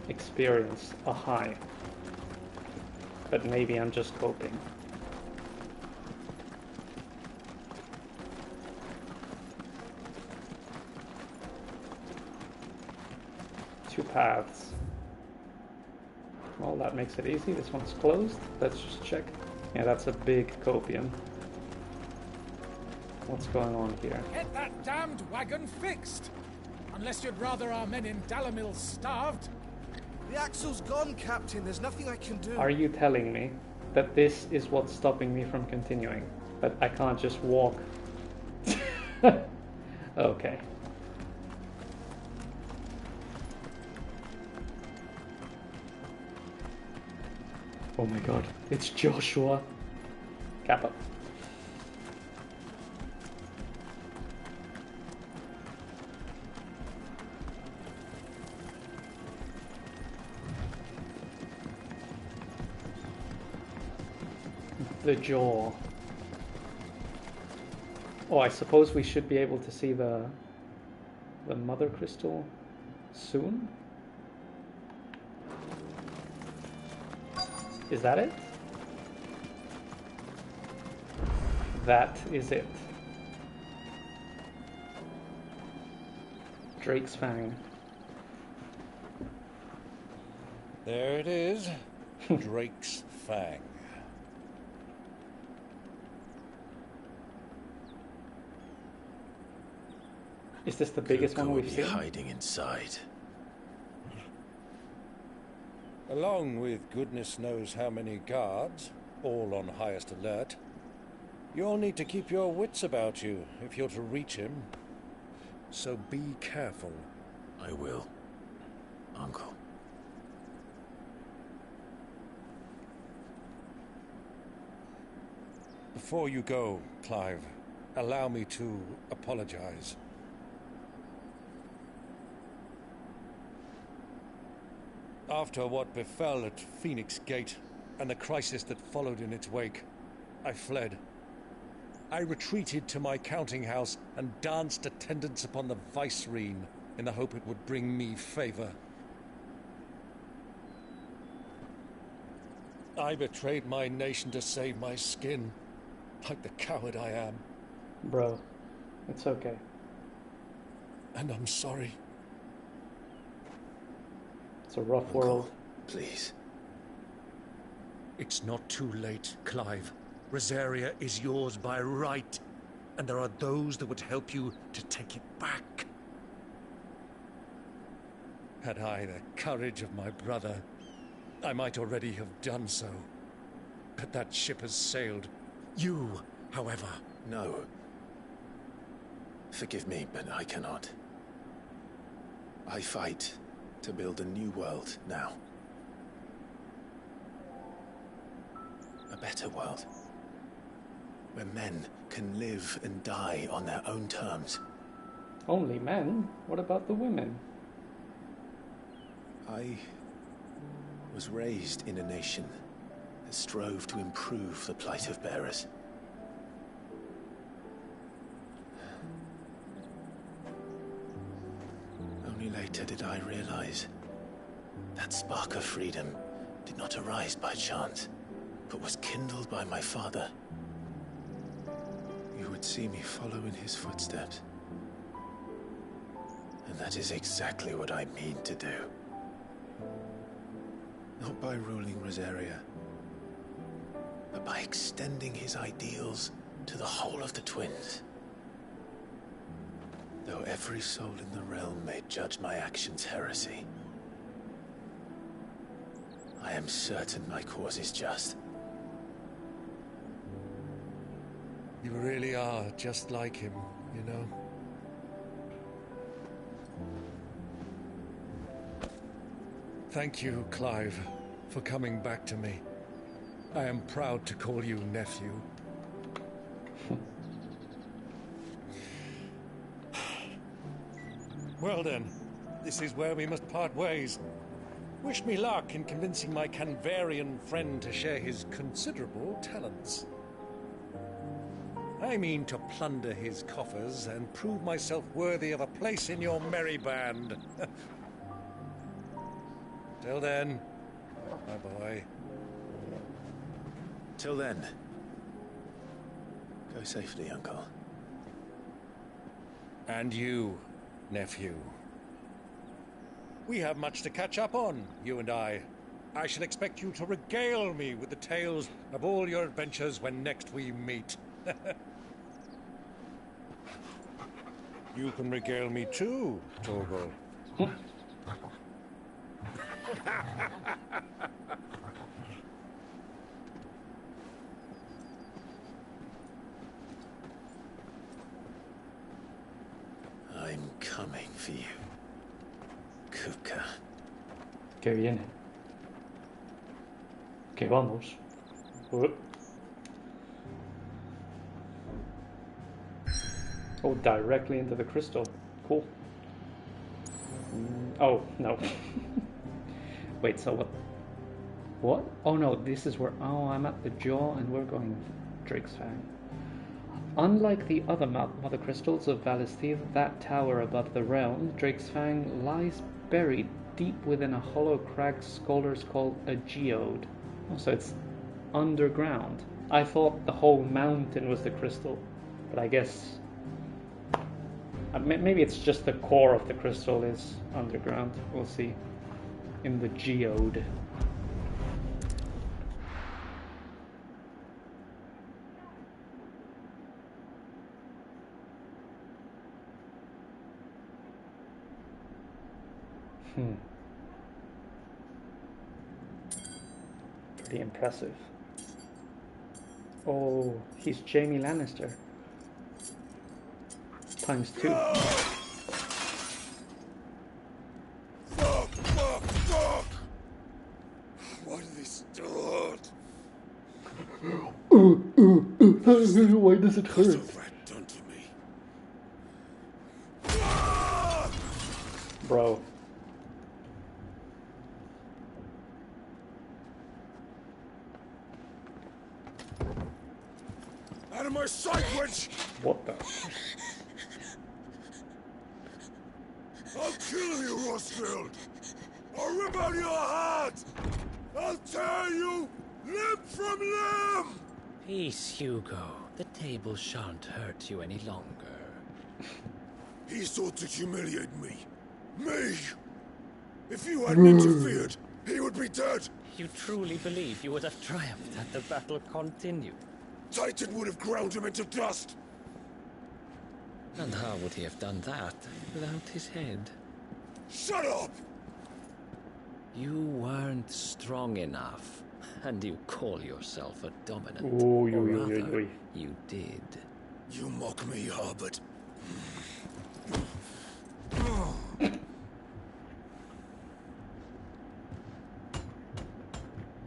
experience a high, but maybe I'm just coping. Two paths. Well, that makes it easy. This one's closed. Let's just check. Yeah, that's a big copium. What's going on here? Get that damned wagon fixed! Unless you'd rather our men in Dalimil starved. The axle's gone, Captain. There's nothing I can do. Are you telling me that this is what's stopping me from continuing? That I can't just walk? Okay. Oh my god, it's Joshua. Kappa. The jaw. Oh, I suppose we should be able to see the mother crystal soon? Is that it? That is it. Drake's Fang. There it is. Drake's Fang. Is this the biggest one we've seen? Hiding inside. Along with goodness knows how many guards, all on highest alert, you'll need to keep your wits about you if you're to reach him. So be careful. I will, Uncle. Before you go, Clive, allow me to apologize. After what befell at Phoenix Gate and the crisis that followed in its wake, I fled. I retreated to my counting house and danced attendance upon the vicereine in the hope it would bring me favor. I betrayed my nation to save my skin, like the coward I am. Bro, it's okay. And I'm sorry. It's a rough world. Please. It's not too late, Clive. Rosaria is yours by right, and there are those that would help you to take it back. Had I the courage of my brother, I might already have done so. But that ship has sailed. You, however... No. Forgive me, but I cannot. I fight to build a new world now. A better world. Where men can live and die on their own terms. Only men? What about the women? I was raised in a nation that strove to improve the plight of bearers. Only later did I realize that spark of freedom did not arise by chance, but was kindled by my father. You would see me follow in his footsteps. And that is exactly what I mean to do. Not by ruling Rosaria, but by extending his ideals to the whole of the twins. Though every soul in the realm may judge my actions heresy, I am certain my cause is just. You really are just like him, you know? Thank you, Clive, for coming back to me. I am proud to call you nephew. Well then, this is where we must part ways. Wish me luck in convincing my Canvarian friend to share his considerable talents. I mean to plunder his coffers and prove myself worthy of a place in your merry band. Till then, my boy. Till then, go safely, Uncle. And you, nephew. We have much to catch up on, you and I. I shall expect you to regale me with the tales of all your adventures when next we meet. You can regale me too, Torgal. I'm coming for you, Kuka. Que viene. Que vamos. Oh, directly into the crystal. Cool. Oh, no. Wait, so what? What? Oh no, this is where... Oh, I'm at the jaw and we're going Drake's Fang. Unlike the other mother crystals of Valisteve, that tower above the realm, Drake's Fang lies buried deep within a hollow crag scholars call a geode. Oh, so it's underground. I thought the whole mountain was the crystal, but I guess... maybe it's just the core of the crystal is underground. We'll see. In the geode. Pretty impressive. Oh, he's Jaime Lannister. Times 2. Fuck! Why do they start? Why does it hurt? Done to me. Bro. Out of my sight, witch! What the? I'll kill you, Rosfield! I'll rip out your heart! I'll tear you limb from limb! Peace, Hugo. The table shan't hurt you any longer. He sought to humiliate me. Me! If you hadn't interfered, he would be dead! You truly believe you would have triumphed had the battle continued? Titan would have ground him into dust! And how would he have done that without his head? Shut up! You weren't strong enough, and you call yourself a dominant. Or rather, you did. You mock me, Harbert.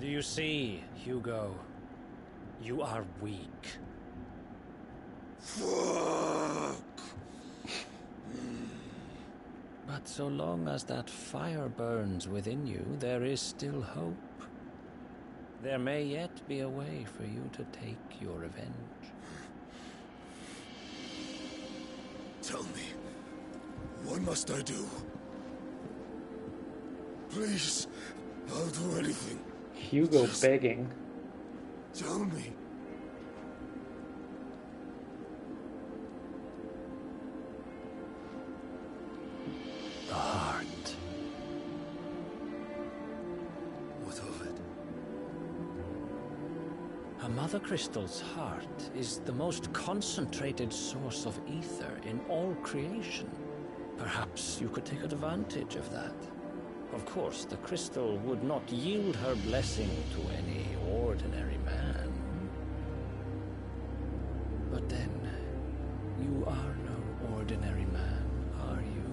Do you see, Hugo? You are weak. Fuck! But so long as that fire burns within you, there is still hope. There may yet be a way for you to take your revenge. Tell me, what must I do? Please, I'll do anything. Hugo begging. Tell me. The heart. What of it? A mother crystal's heart is the most concentrated source of ether in all creation. Perhaps you could take advantage of that. Of course, the crystal would not yield her blessing to any ordinary man. But then, you are no ordinary man, are you,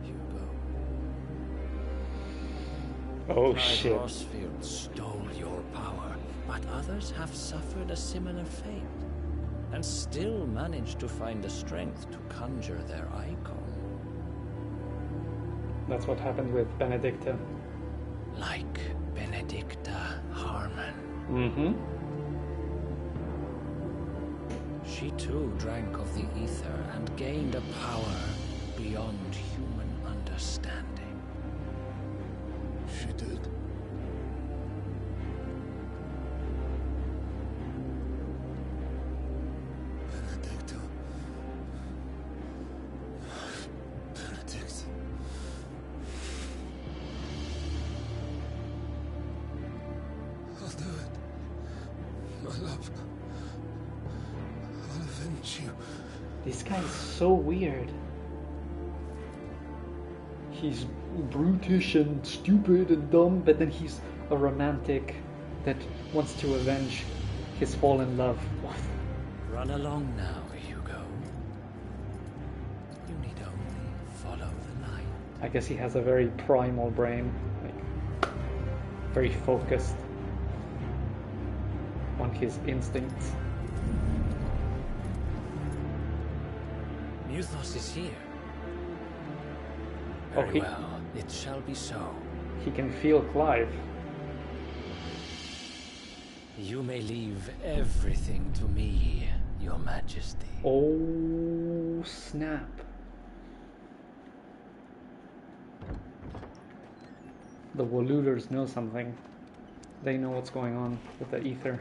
Hugo? Oh, Clyde shit. Rosfield stole your power, but others have suffered a similar fate, and still managed to find the strength to conjure their icon. That's what happened with Benedicta. Like Benedicta Harmon. Mm-hmm. She too drank of the ether and gained a power beyond human understanding. She did. Benedicta. Benedict. I'll do it. My love. I'll avenge you. This guy is so weird. he's brutish and stupid and dumb, but then he's a romantic that wants to avenge his fallen love. What? Run along now, Hugo. You need only follow the light. I guess he has a very primal brain, like very focused on his instincts. Muthos is here. Oh, Very well, it shall be so. He can feel Clive. You may leave everything to me, Your Majesty. Oh, snap. The Waluders know something. They know what's going on with the ether.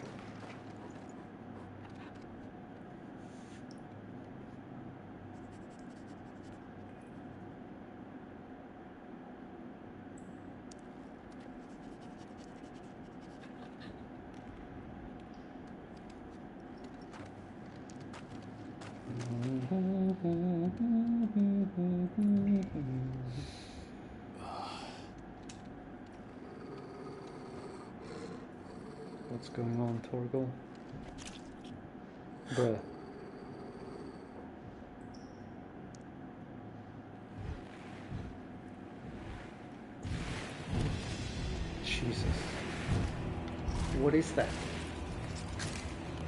What's going on, Torgal? Bruh. Jesus. What is that?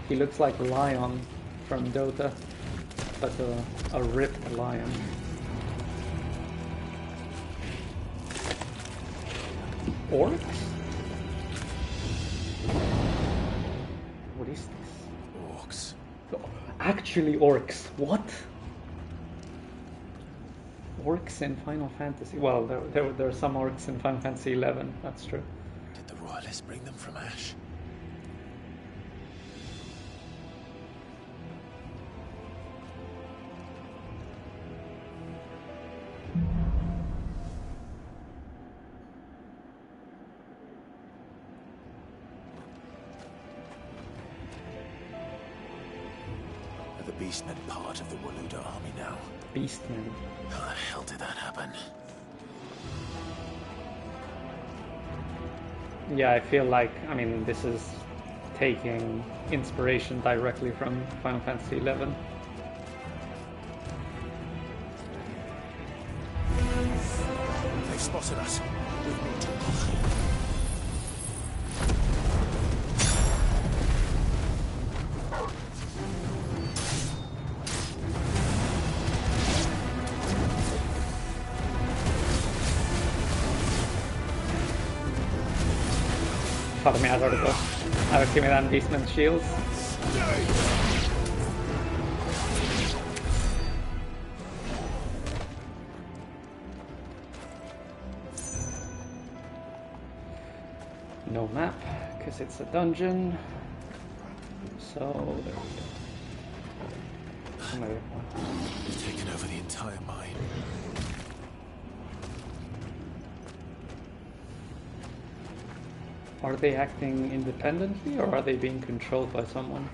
He looks like Lion from Dota, but a ripped lion. Orcs? What is this? Orcs. Actually orcs. What? Orcs in Final Fantasy. Well, there are some orcs in Final Fantasy 11. That's true. Did the royalists bring them from Ash? Are the Beastmen part of the Waluda army now? Beastmen. How the hell did that happen? Yeah, I feel like, I mean, this is taking inspiration directly from Final Fantasy 11. They've spotted us. Fatto me ahorita. A ver si me dan Beastman Shields. No map, because it's a dungeon. So, there we go. They've taken over the entire mine. Are they acting independently or are they being controlled by someone?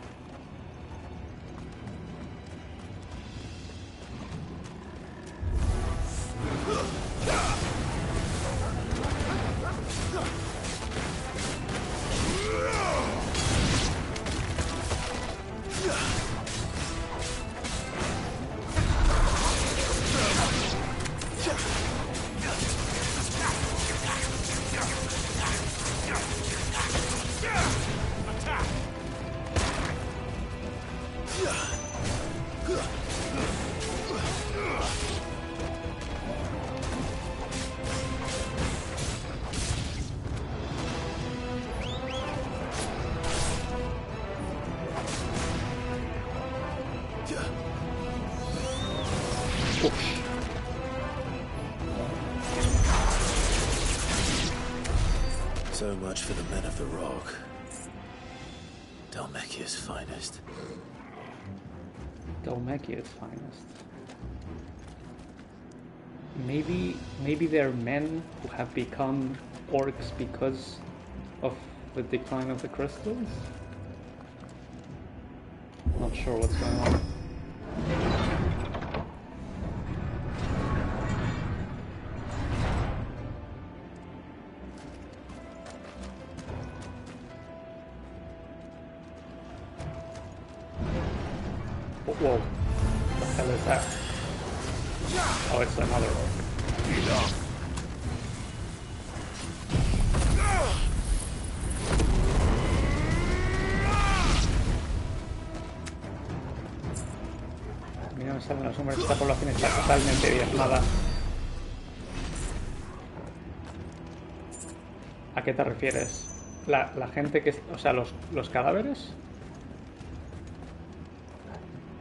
So much for the men of the Rock. Dhalmekia's finest. Dhalmekia's finest. Maybe they're men who have become orcs because of the decline of the crystals? Not sure what's going on. Whoa. What the hell is that? Oh, it's another orc. Mira, me salen los números. Esta población está totalmente diezmada. ¿A qué te refieres? La gente que... O sea, los cadáveres...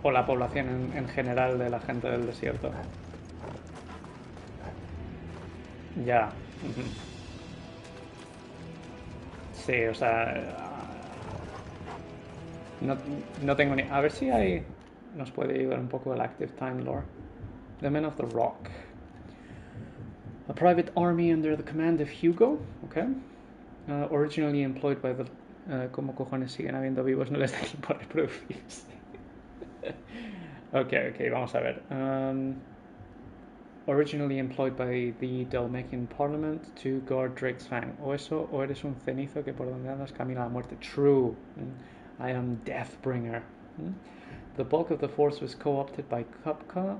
¿O la población en general de la gente del desierto? Ya. Sí, o sea... No tengo ni... A ver si hay... Nos puede ayudar un poco el Active Time Lore. The Men of the Rock. A private army under the command of Hugo. Okay. Originally employed by the... ¿Cómo cojones siguen habiendo vivos? No les da tiempo a reproducirse. Ok, vamos a ver. Originally employed by the Dalmatian Parliament to guard Drake's Fang. O eso, o eres un cenizo que por donde andas camina la muerte. True. I am Deathbringer. The bulk of the force was co-opted by Kupka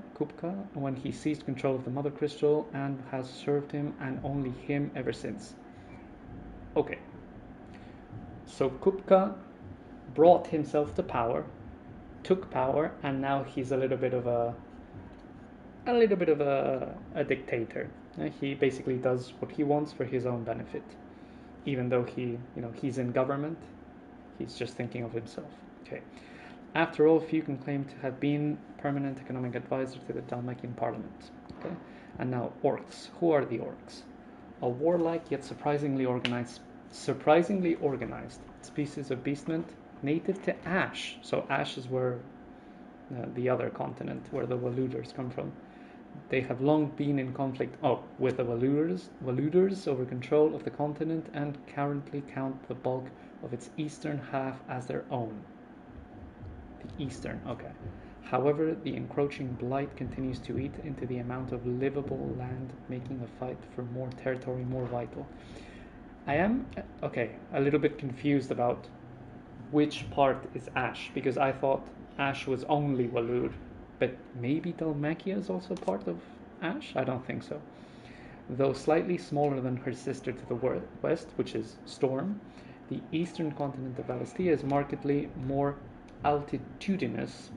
when he seized control of the Mother Crystal and has served him and only him ever since. Okay. So Kupka brought himself to power, took power, and now he's a little bit of a dictator. He basically does what he wants for his own benefit, even though he's in government. He's just thinking of himself. Okay. After all, few can claim to have been permanent economic advisor to the Dalmatian Parliament. Okay. And now orcs. Who are the orcs? A warlike yet surprisingly organized species of beastmen native to Ash. So Ash is where the other continent, where the Waluders come from. They have long been in conflict with the Waluders over control of the continent and currently count the bulk of its eastern half as their own. The eastern, okay. However, the encroaching blight continues to eat into the amount of livable land, making the fight for more territory more vital. I am, a little bit confused about which part is Ash, because I thought Ash was only Walud, but maybe Dalmacia is also part of Ash? I don't think so. Though slightly smaller than her sister to the west, which is Storm, the eastern continent of Valistia is markedly more altitudinous,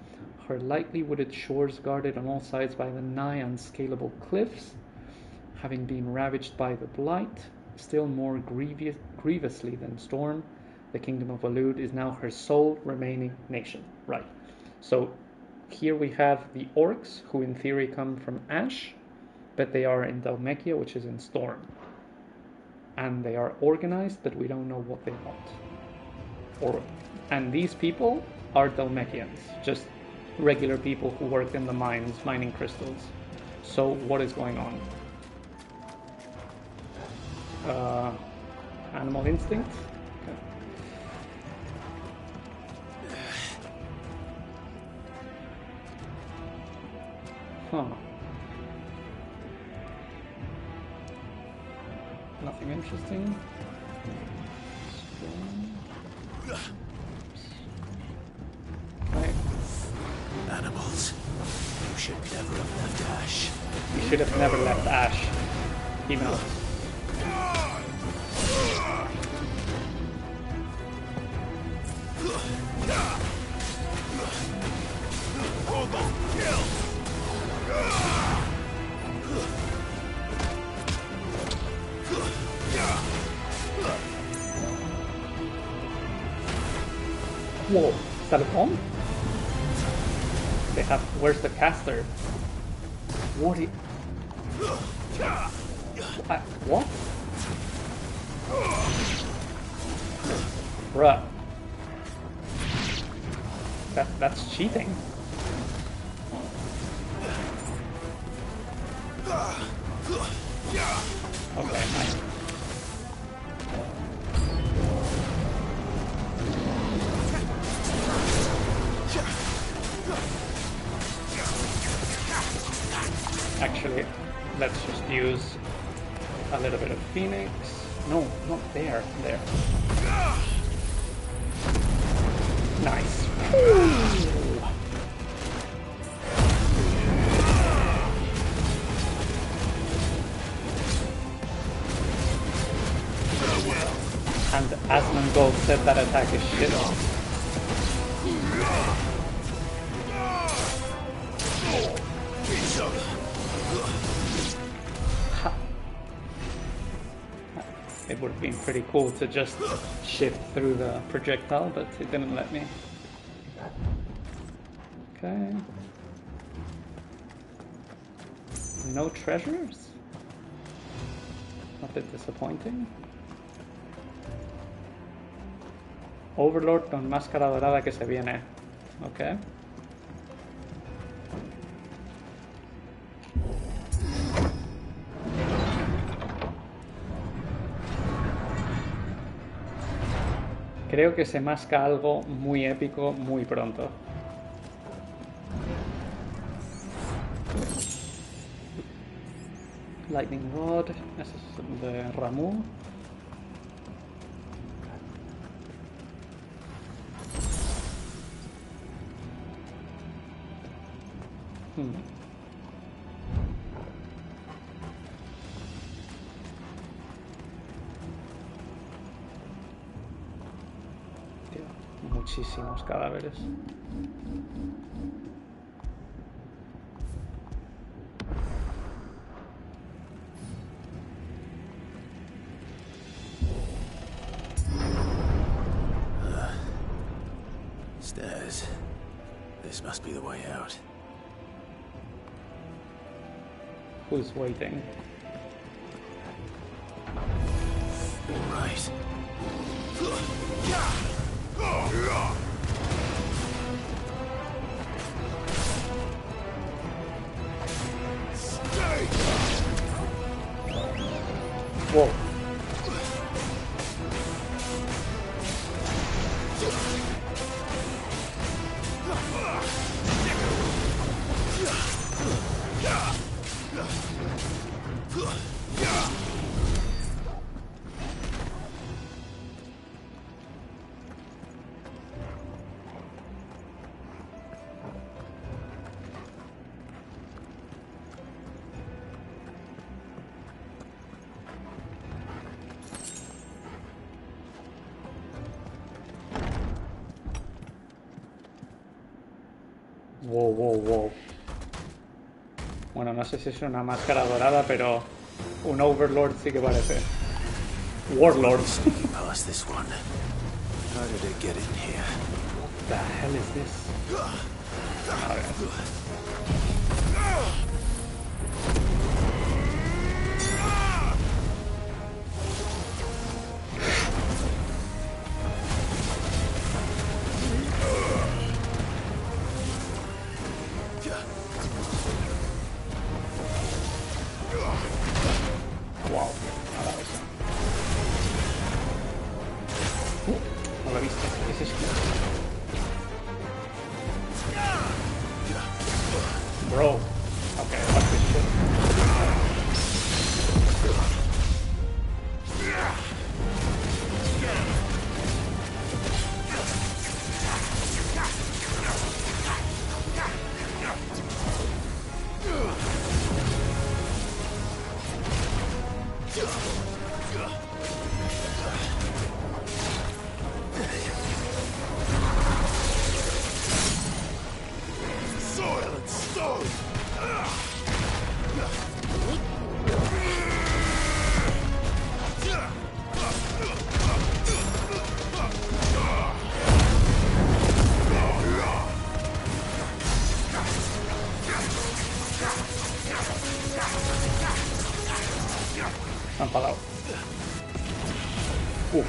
her lightly wooded shores guarded on all sides by the nigh unscalable cliffs, having been ravaged by the blight, still more grievously than Storm, the kingdom of Walud is now her sole remaining nation. Right. So here we have the orcs, who in theory come from Ash, but they are in Dalmacia, which is in Storm. And they are organized, but we don't know what they want. And these people are Dalmacians, just regular people who work in the mines, mining crystals. So what is going on? Animal instinct? Okay. Huh. Nothing interesting. Okay. Animals. You should never have left Ash. You should have never left Ash. He knows. Whoa, is that a bomb? They have... Where's the caster? What? What? Bruh. That's cheating. Okay, nice. Actually, let's just use a little bit of Phoenix. No, not there. There. Nice. Ooh. said that attack is shit. It would have been pretty cool to just shift through the projectile, but it didn't let me. Okay. No treasures? A bit disappointing. Overlord con máscara dorada que se viene. Okay. Creo que se masca algo muy épico muy pronto. Lightning Rod, ese es de Ramu. Tío, muchísimos cadáveres. Stairs. This must be the way out. Who's waiting? Right. Whoa. Wow, wow, wow. Bueno, no sé si es una máscara dorada, pero un Overlord sí que parece. Warlord. Past this one. How did it get in here? What the hell is this? A ver. Wow, nada de eso. No lo he visto. ¿Qué es esto? Bro. Okay, fuck this shit. Soil and stone! Me han pagado. Uf.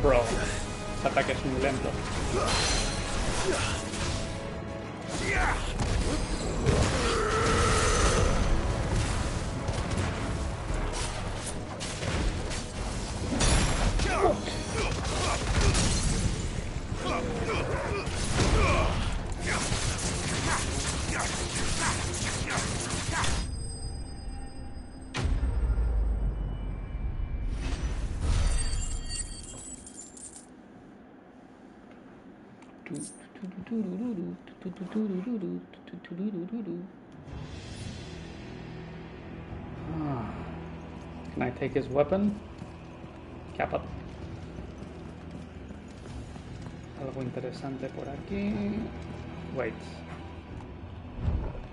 Bro, este ataque es muy lento. Can I take his weapon? Capaz. Algo interesante por aquí. Wait.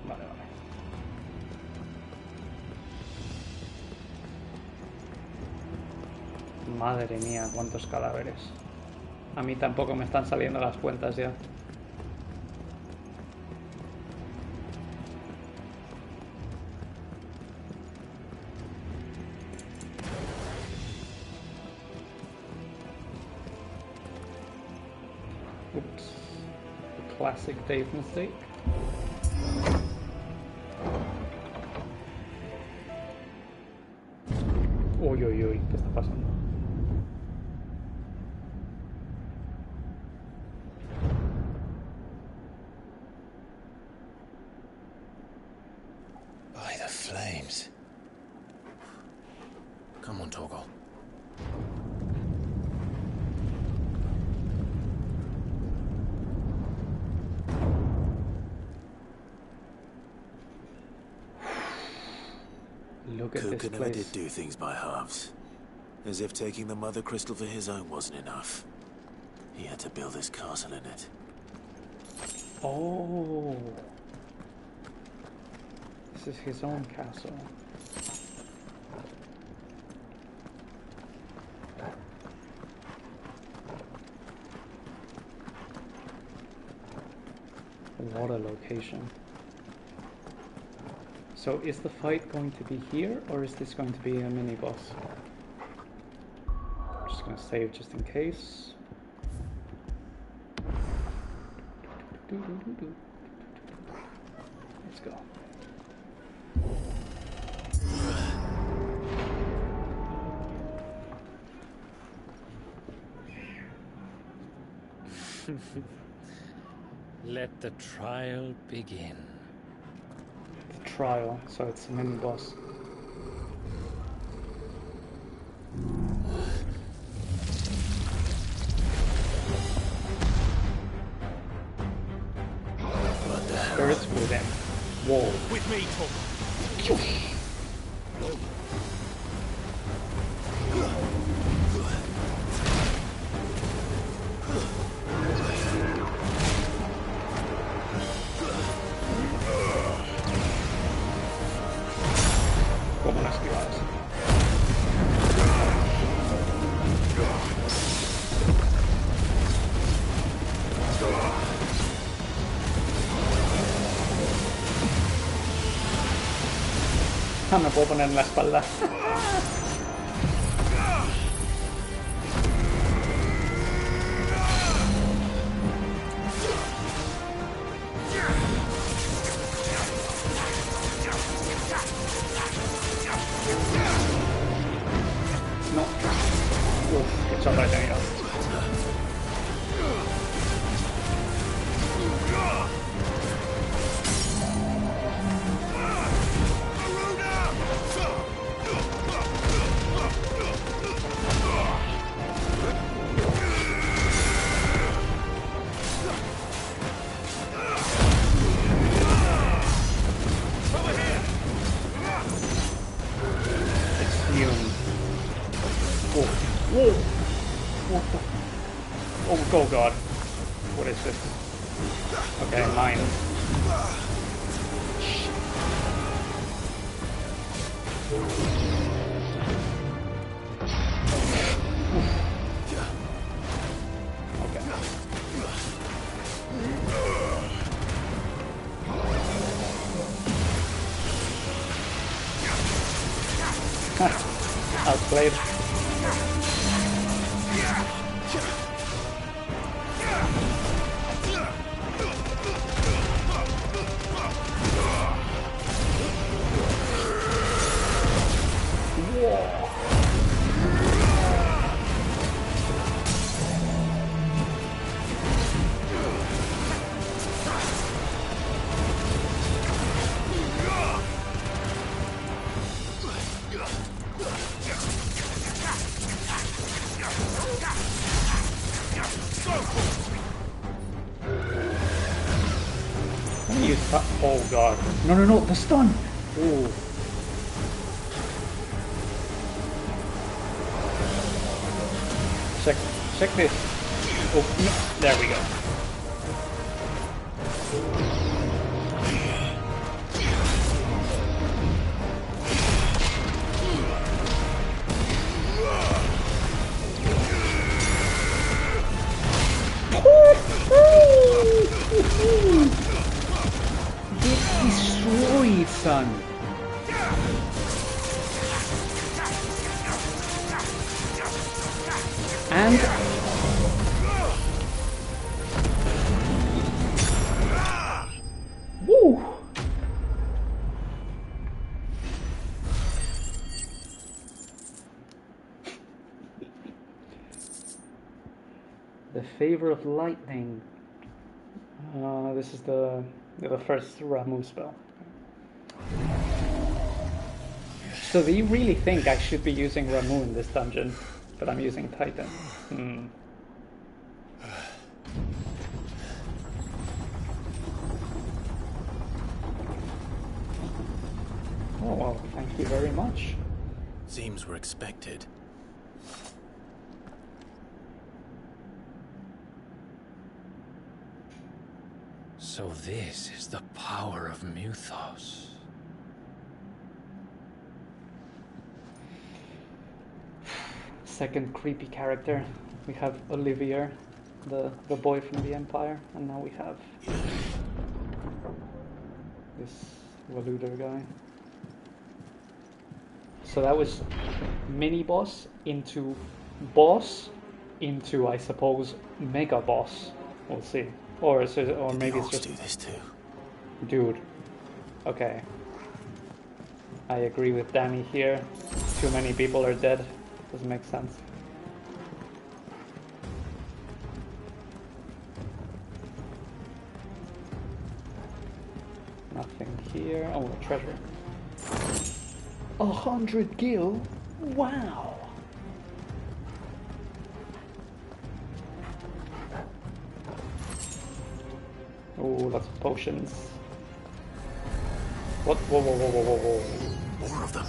Vale, vale. Madre mía, cuántos cadáveres. A mí tampoco me están saliendo las cuentas ya. Oops. The classic Dave mistake. Uy, uy, uy, ¿qué está pasando? By the flames. Come on, Torgal. Look at this Kuka never place. did do things by halves. As if taking the Mother Crystal for his own wasn't enough. He had to build his castle in it. Oh. This is his own castle. What a location. So is the fight going to be here, or is this going to be a mini boss? I'm just gonna save just in case. Let's go. Let the trial begin. The trial, so it's a mini boss. Spirits within. Whoa. With me, Tom. ¿Cómo las esquivas? Ah, me puedo poner en la espalda. No. Uf, qué chorra he tenido. Whoa! What the? Oh god. What is this? Okay, mine. Okay. Outplayed. Oh god. No, the stun! Ooh. Check this. Oh, no. There we go. Get destroyed, son. And woo! The favor of lightning. This is the first Ramu spell. So do you really think I should be using Ramu in this dungeon, but I'm using Titan? Oh well, thank you very much. Seems we're expected. So this is the power of Muthos. Second creepy character. We have Olivier, the boy from the Empire, and now we have this Waluder guy. So that was mini boss into I suppose mega boss. We'll see. Or maybe it's just do this too. Dude. Okay. I agree with Danny here. Too many people are dead. Doesn't make sense. Nothing here. Oh, a treasure. 100 gil? Wow! Oh, lots of potions. What? Whoa, whoa, whoa, whoa, whoa, whoa. More of them.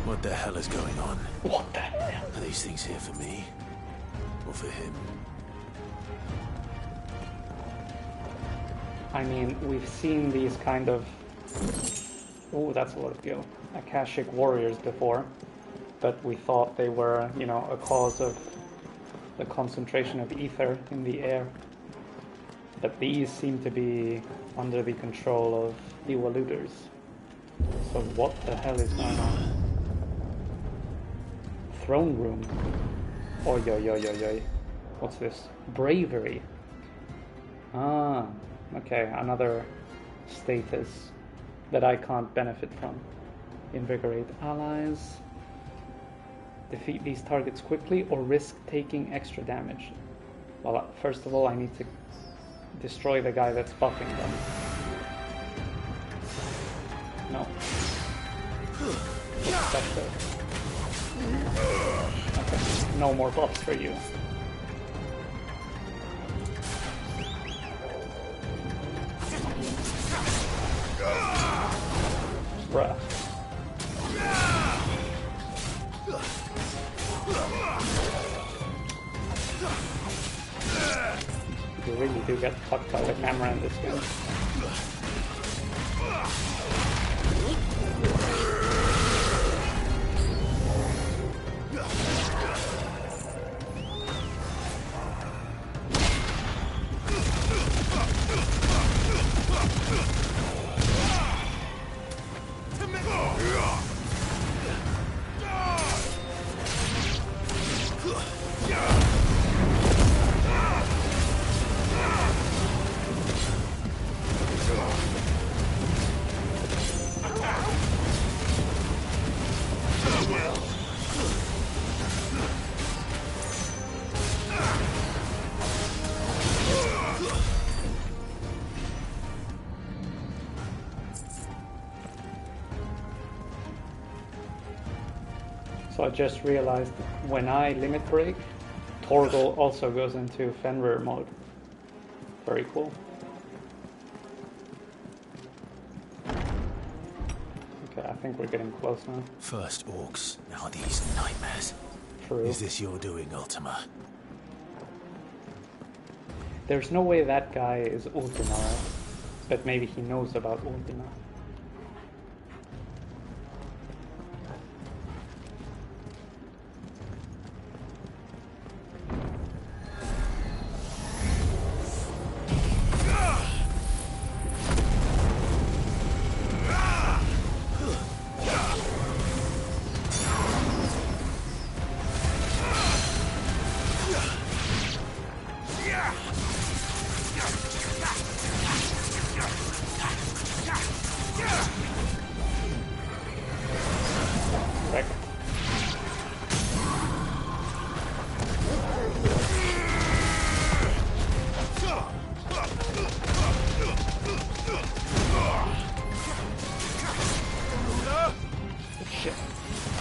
What the hell is going on? What the hell? Are these things here for me? Or for him? I mean, we've seen these kind of... Oh, that's a lot of gil. Akashic warriors before, but we thought they were, you know, a cause of the concentration of ether in the air. But these seem to be under the control of the Waluders. So what the hell is going on? Throne room. Oi, oi, oi, oi, oi. What's this? Bravery. Ah, okay, another status that I can't benefit from. Invigorate allies. Defeat these targets quickly or risk taking extra damage. Well, first of all, I need to destroy the guy that's buffing them. No. What's that though? Okay, no more buffs for you. Bruh. You really do get fucked by the camera in this game. So I just realized when I limit break, Torgal also goes into Fenrir mode. Very cool. Okay, I think we're getting close now. First orcs, now these nightmares. True. Is this your doing, Ultima? There's no way that guy is Ultima, right? But maybe he knows about Ultima.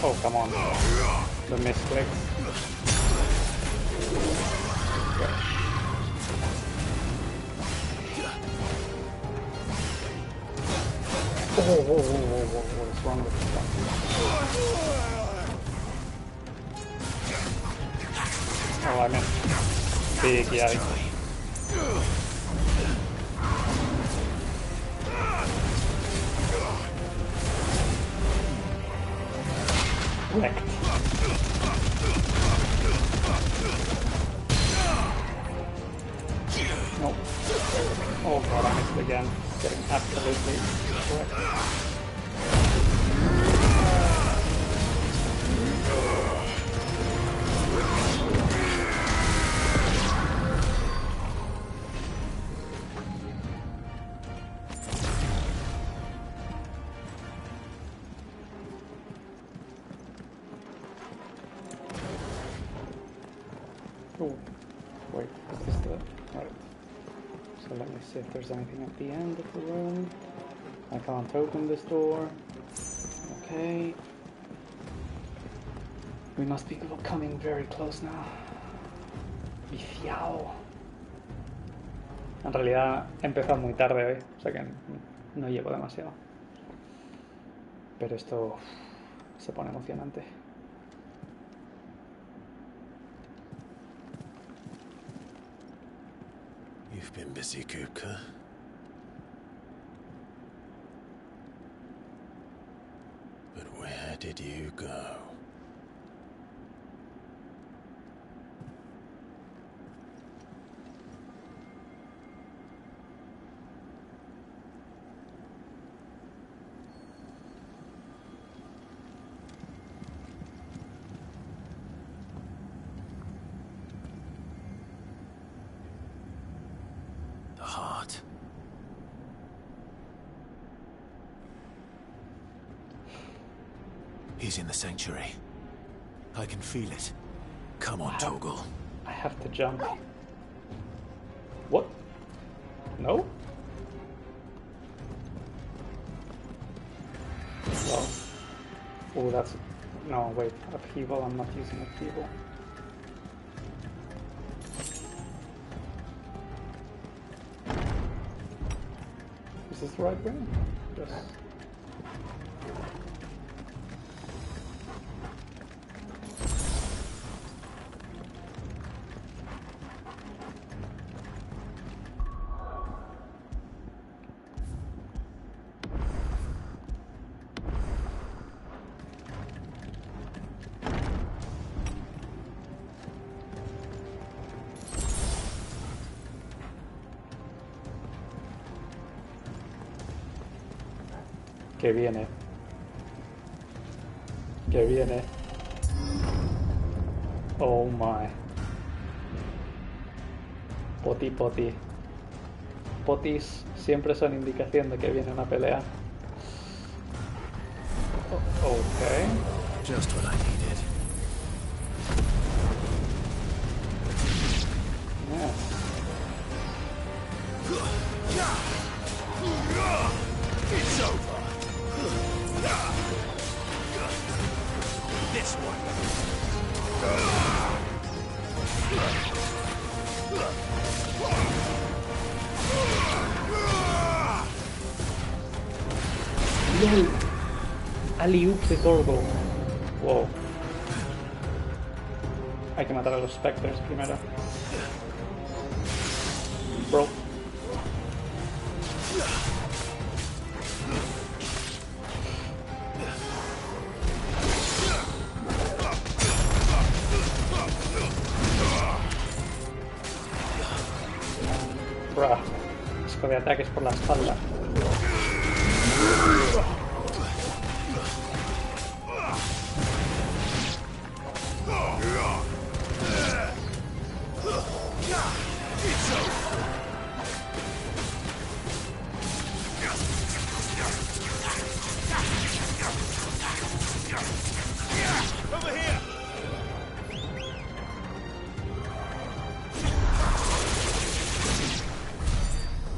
Oh, come on. The misclicks. Whoa, whoa, whoa, whoa, whoa, what is wrong with this one? Oh, I meant big yikes. Wrecked. Nope. Oh god, I missed again. Getting absolutely wrecked. Oh, wait, is this the... right. So let me see if there's anything at the end of the room. I can't open this door. Okay. We must be coming very close now. Viciao. En realidad he empezado muy tarde hoy, o sea que no llevo demasiado. Pero esto se pone emocionante. You've been busy, Kupka. But where did you go? Heart. He's in the sanctuary. I can feel it. Come on, Torgal. I have to jump. What? No? Well. Oh, that's... No, wait. Upheaval. I'm not using upheaval. Is this the right way? Yes. Que viene. Que viene. Oh my. Poti, poti. Potis siempre son indicación de que viene una pelea. Okay. Just what I needed. Yes. It's over. This one. LOL. Alley-oop de Gorgo. Wow. Hay que matar a los Spectres primero. Bro. Bruh. Esto de ataques por la espalda.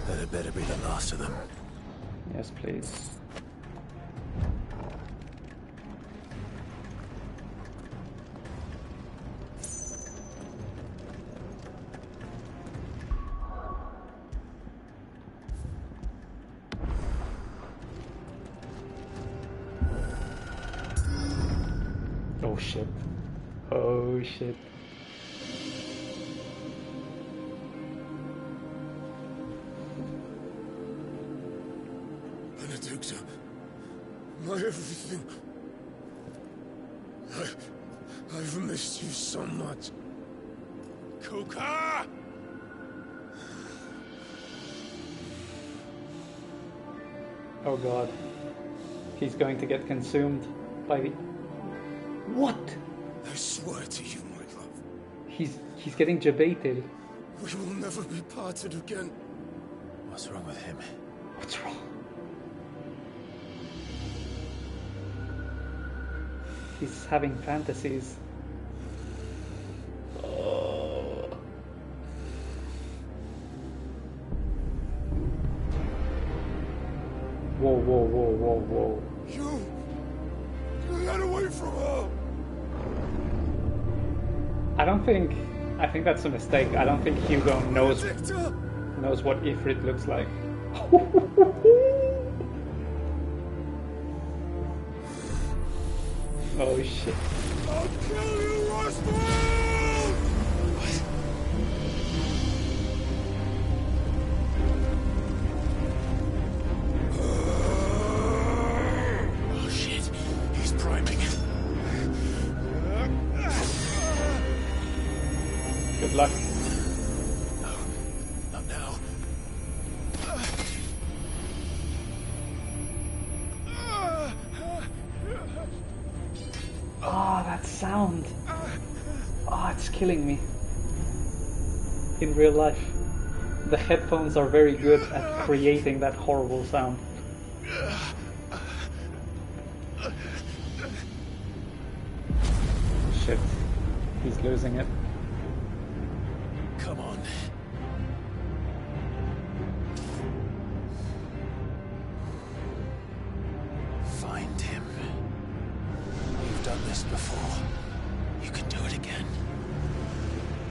That better be the last of them. Yes, please. Oh shit. Oh shit. Benedicta, my everything. I've missed you so much. Kuka! Oh god. He's going to get consumed by the... What? I swear to you, my love. He's getting jebaited. We will never be parted again. What's wrong with him? What's wrong? He's having fantasies. Whoa, whoa, whoa, whoa, whoa. You got away from her. I think that's a mistake. I don't think Hugo knows what Ifrit looks like. Oh shit. I'll kill you, Roswell! Oh shit. He's priming. Good luck. No. Not now. Ah, that sound. Ah, it's killing me. In real life, the headphones are very good at creating that horrible sound. Shit. He's losing it. Come on. Find him. You've done this before. You can do it again.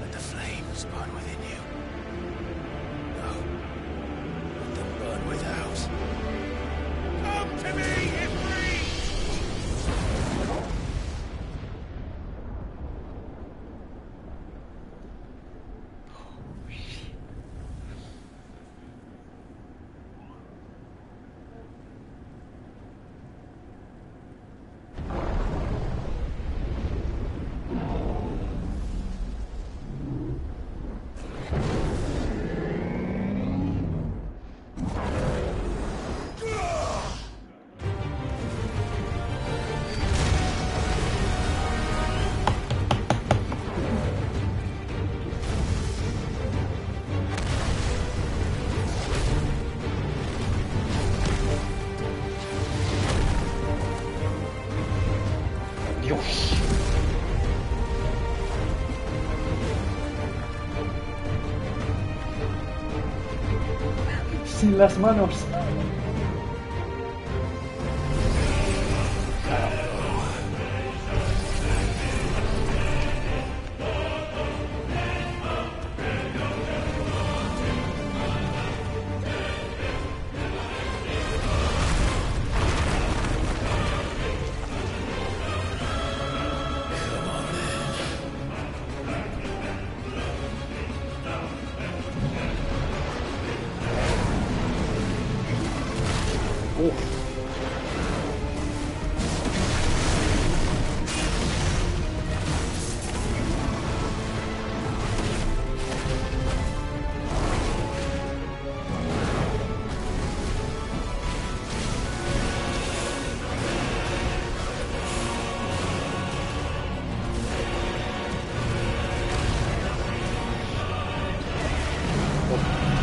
Let the flames burn within you. No. Let them burn without. Come to me, Ifrit! Dios. Sin las manos.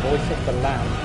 Voice of the Lamb.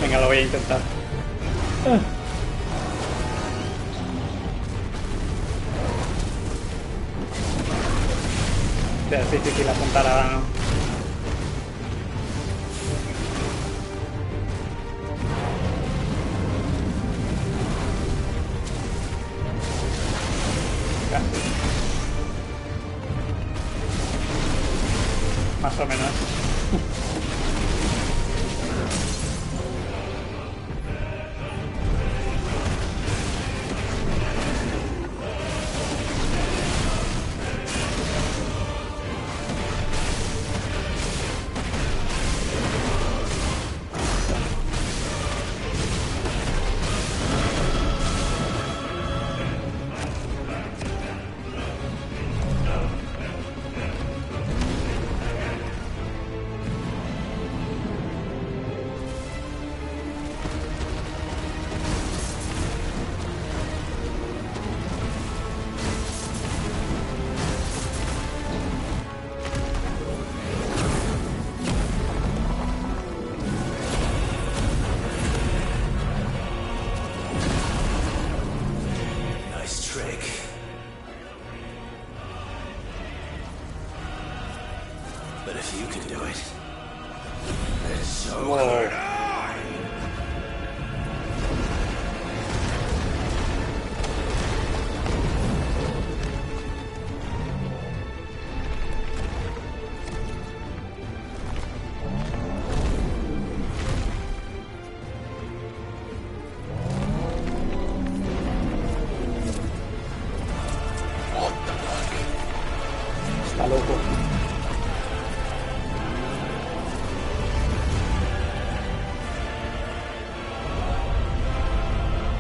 Venga, lo voy a intentar. Es difícil apuntar a... Más o menos. But if you can do it, then so could I! Está loco.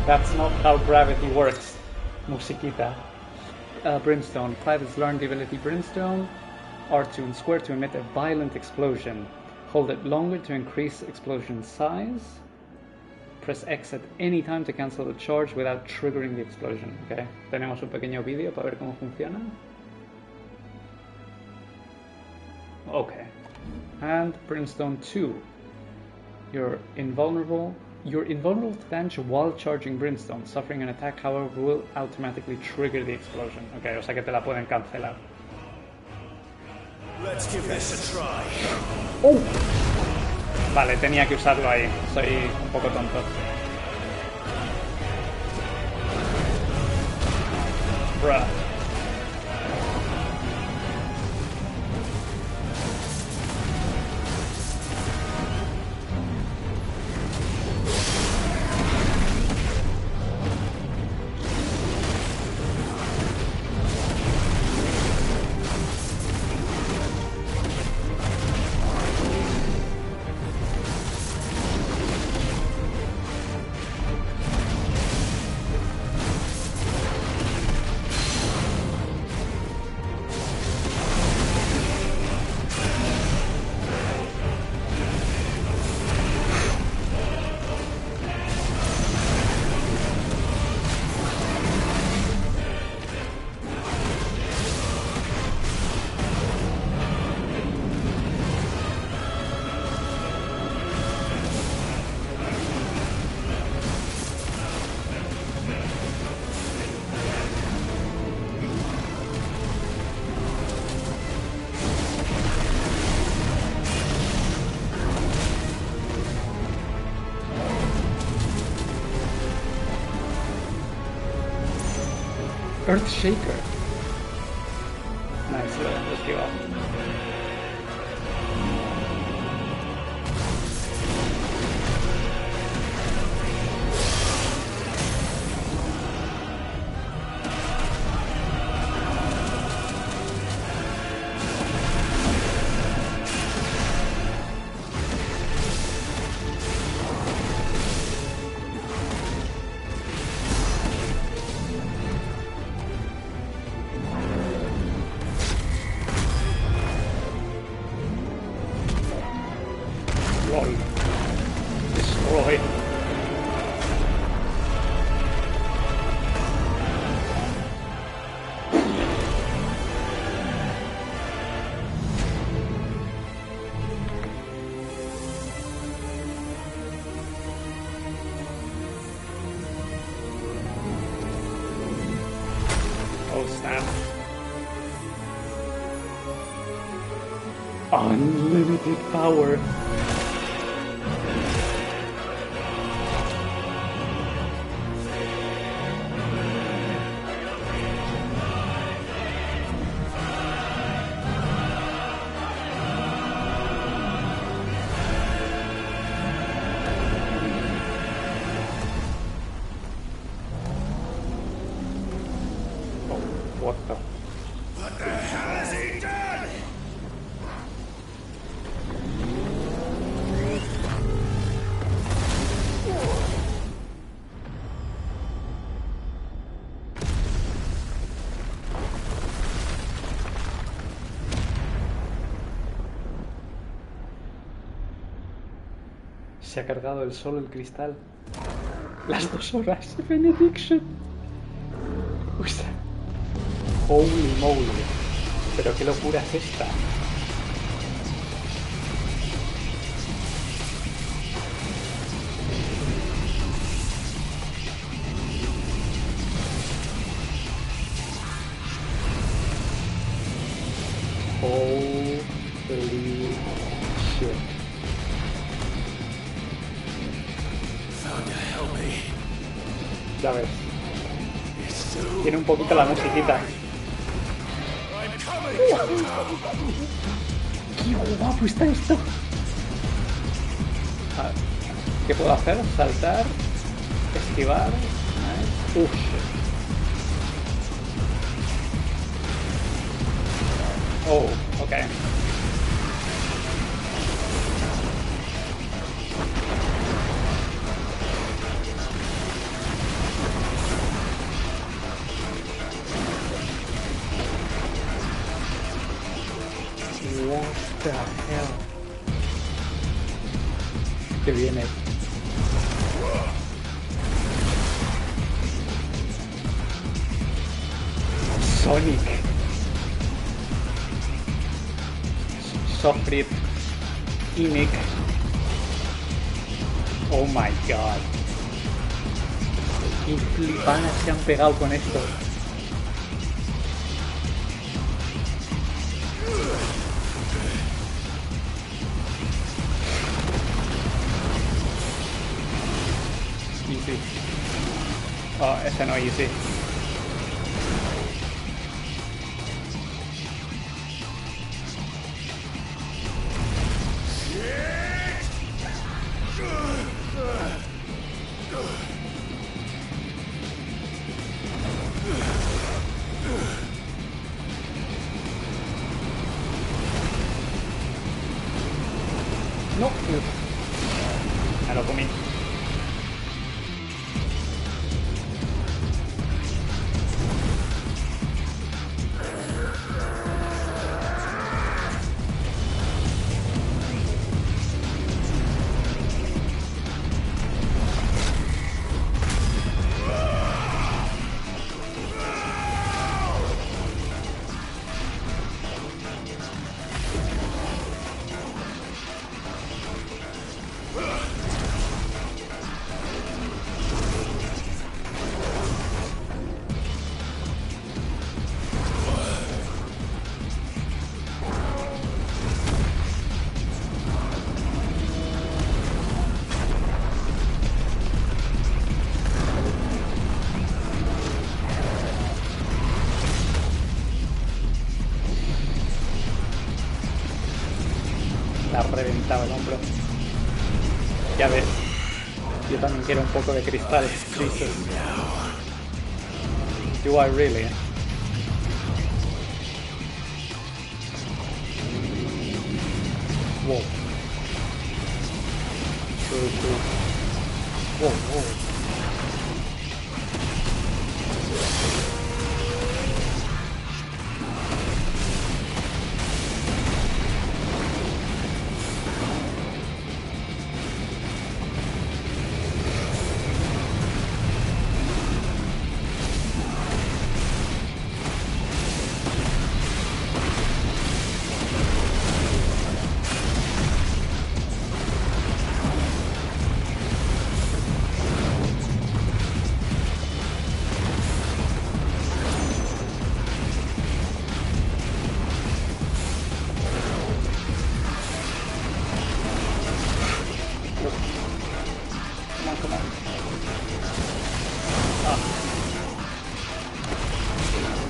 That's not how gravity works. Musiquita. Brimstone. Privates learn the ability Brimstone. R2 and square to emit a violent explosion. Hold it longer to increase explosion size. Press X at any time to cancel the charge without triggering the explosion. Okay. Tenemos un pequeño vídeo para ver cómo funciona. Okay. And Brimstone 2. You're invulnerable to damage while charging Brimstone. Suffering an attack, however, will automatically trigger the explosion. Ok, o sea que te la pueden cancelar. Let's give this a try. ¡Oh! Vale, tenía que usarlo ahí. Soy un poco tonto. Bruh. Earthshaker. Nice, let's give up. Destroy. Oh snap. Unlimited power. What the hell has he done? Se ha cargado el solo el cristal. Las 2 horas. Benediction. Uy, holy moly. Pero qué locura es esta. Holy shit. Ya ves. Tiene un poquito la musiquita. ¡Qué guapo está esto! A ver, ¿qué puedo hacer? Saltar, esquivar. Uff. Oh, ok. What the hell? Que viene. Sonic. Sofrit, Inic. Oh my god. Qué flipadas se han pegado con esto. Easy. Oh, ese no easy. No. Me lo comí. La reventaba el hombro. Ya ves, yo también quiero un poco de cristal. Jesus. Do I really? Whoa. True. Whoa.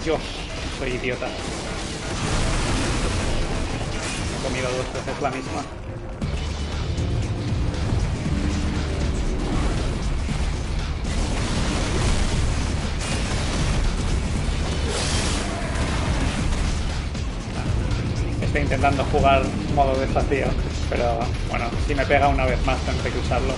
Dios, soy idiota. He comido 2 veces la misma. Estoy intentando jugar modo desafío, pero bueno, si me pega una vez más tendré que usarlo.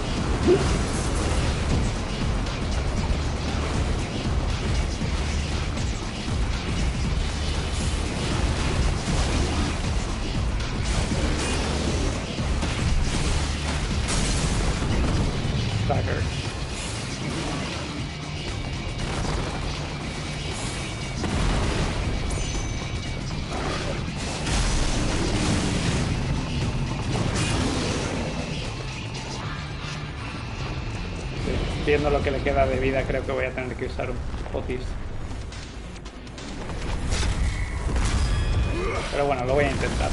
Dagger. Viendo lo que le queda de vida, creo que voy a tener que usar un potis. Pero bueno, lo voy a intentar.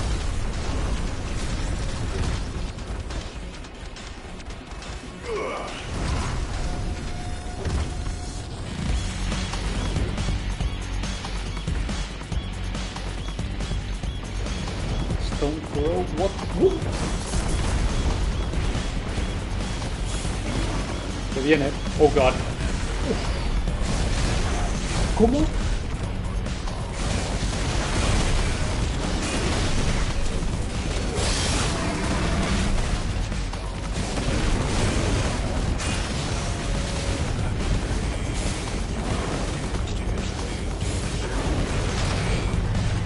Stone Crow, what? Se viene. Oh god. ¿Cómo?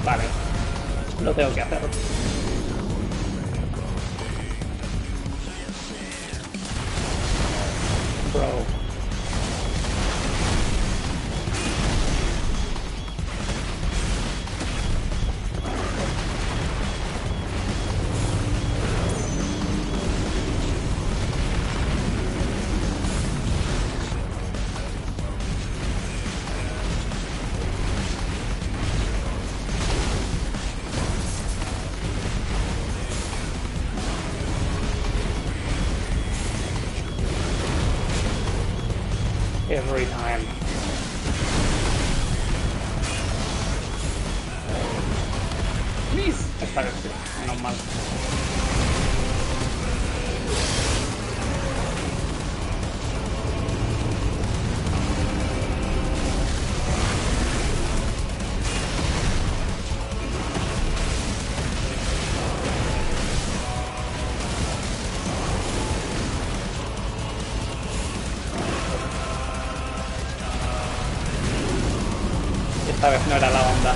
Vale. Lo tengo que hacer. Bro. every time. Please. Esta vez sí, menos mal. Esta vez no era la onda.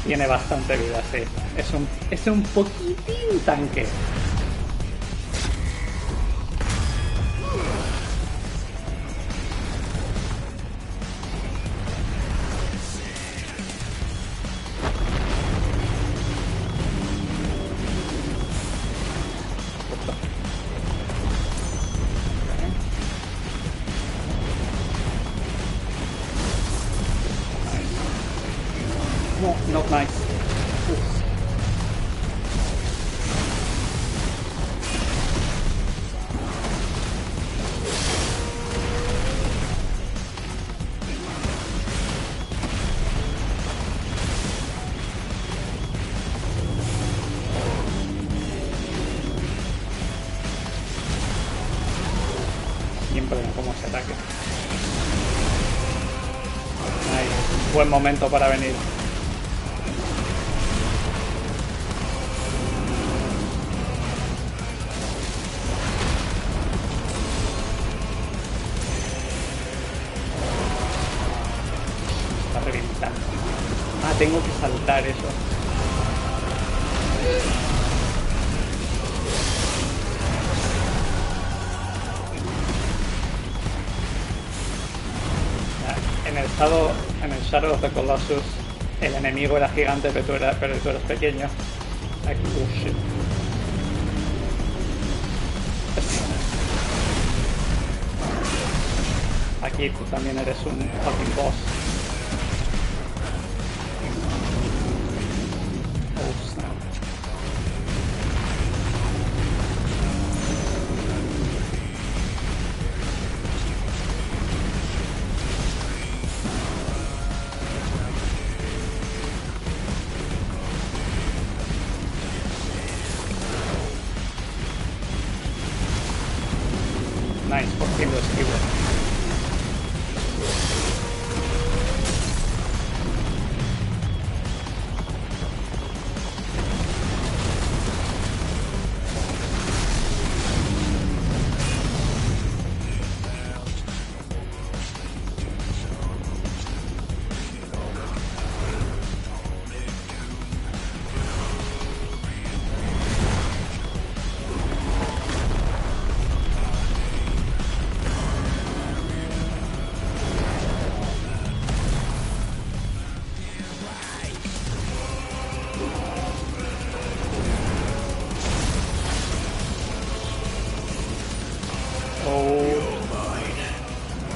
Tiene bastante vida, sí. Es un poquitín tanque. No, not nice. Oof. Siempre me como ese ataque. Nice. Buen momento para venir. Ah, tengo que saltar eso. En el Shadow of the Colossus, el enemigo era gigante, pero tú eras pequeño. Ay, oh shit. Aquí tú también eres un fucking boss. Nice, por fin lo esquivo.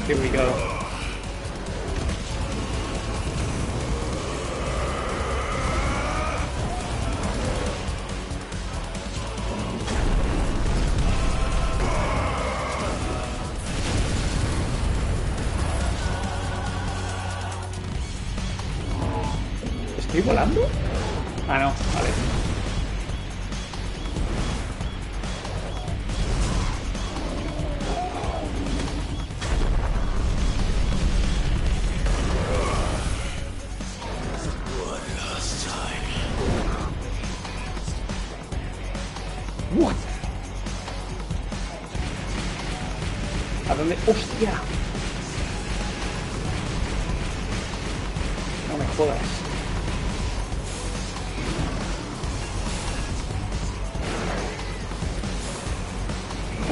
Here we go. ¿Estoy volando? Ah, no, vale. What? ¿A dónde? ¡Hostia! No me jodas.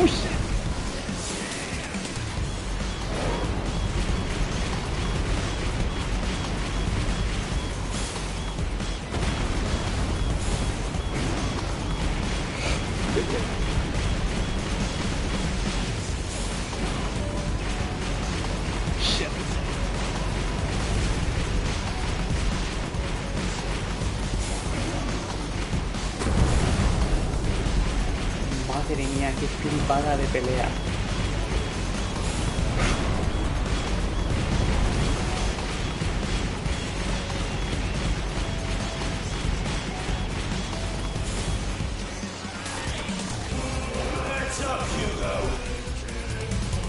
¡Uy! Shit. Madre mía, qué flipada de pelea.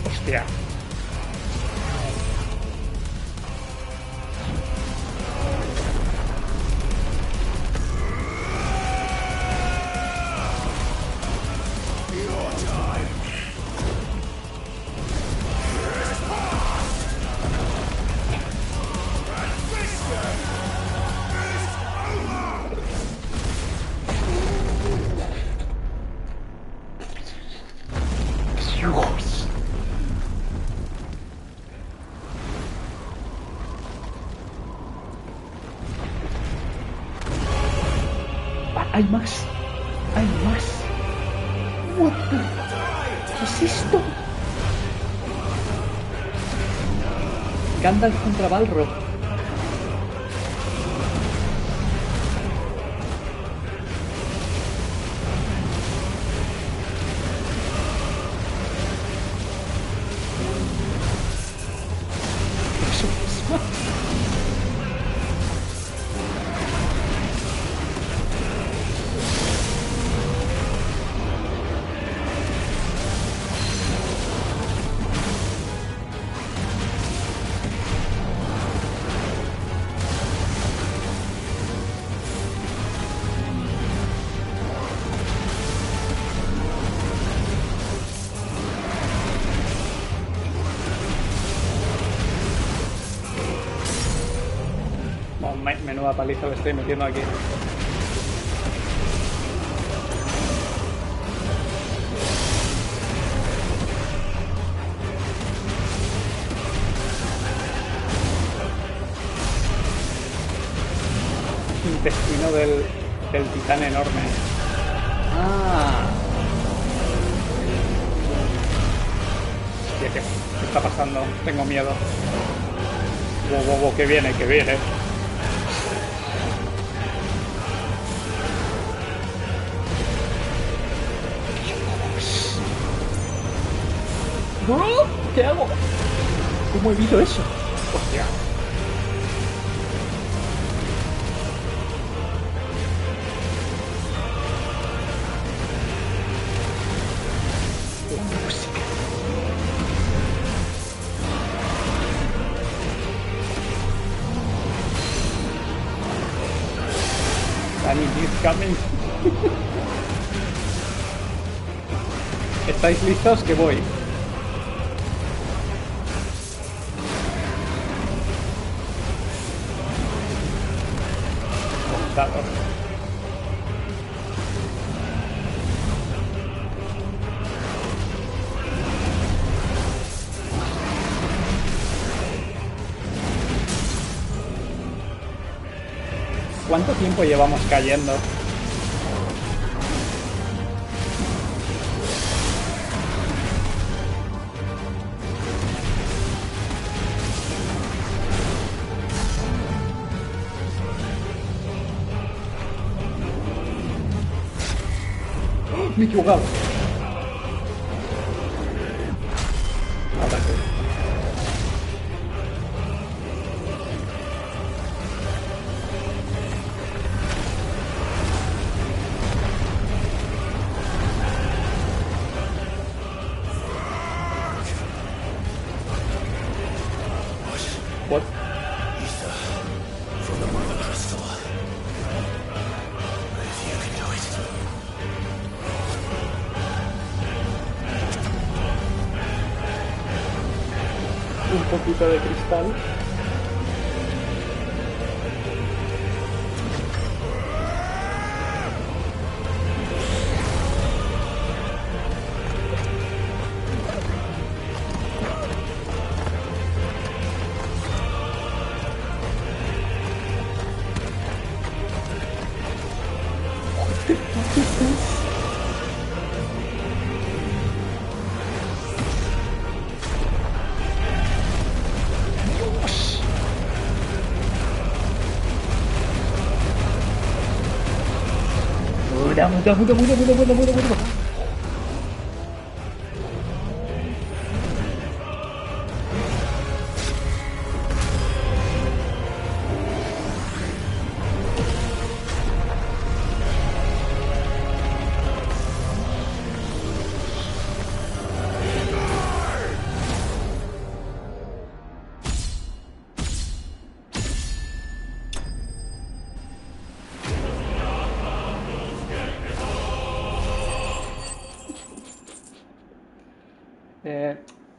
Hostia. Dios. Hay más. Hay más. What the... ¿Qué es esto? Gandalf contra Balrog. Eso mismo. Menuda paliza le estoy metiendo aquí. Intestino del titán enorme. Ah. Hostia, ¿qué está pasando? Tengo miedo. Wow, que viene, que viene. ¡No! ¿Qué hago? ¿Cómo evito eso? Hostia. La música. Danny is coming. ¿Estáis listos? Que voy. ¿Cuánto tiempo llevamos cayendo? ¡Oh! Me he equivocado. Ahora sí. What? Ether from the Mother Crystal. If you can do it. Un poquito de cristal. Muda.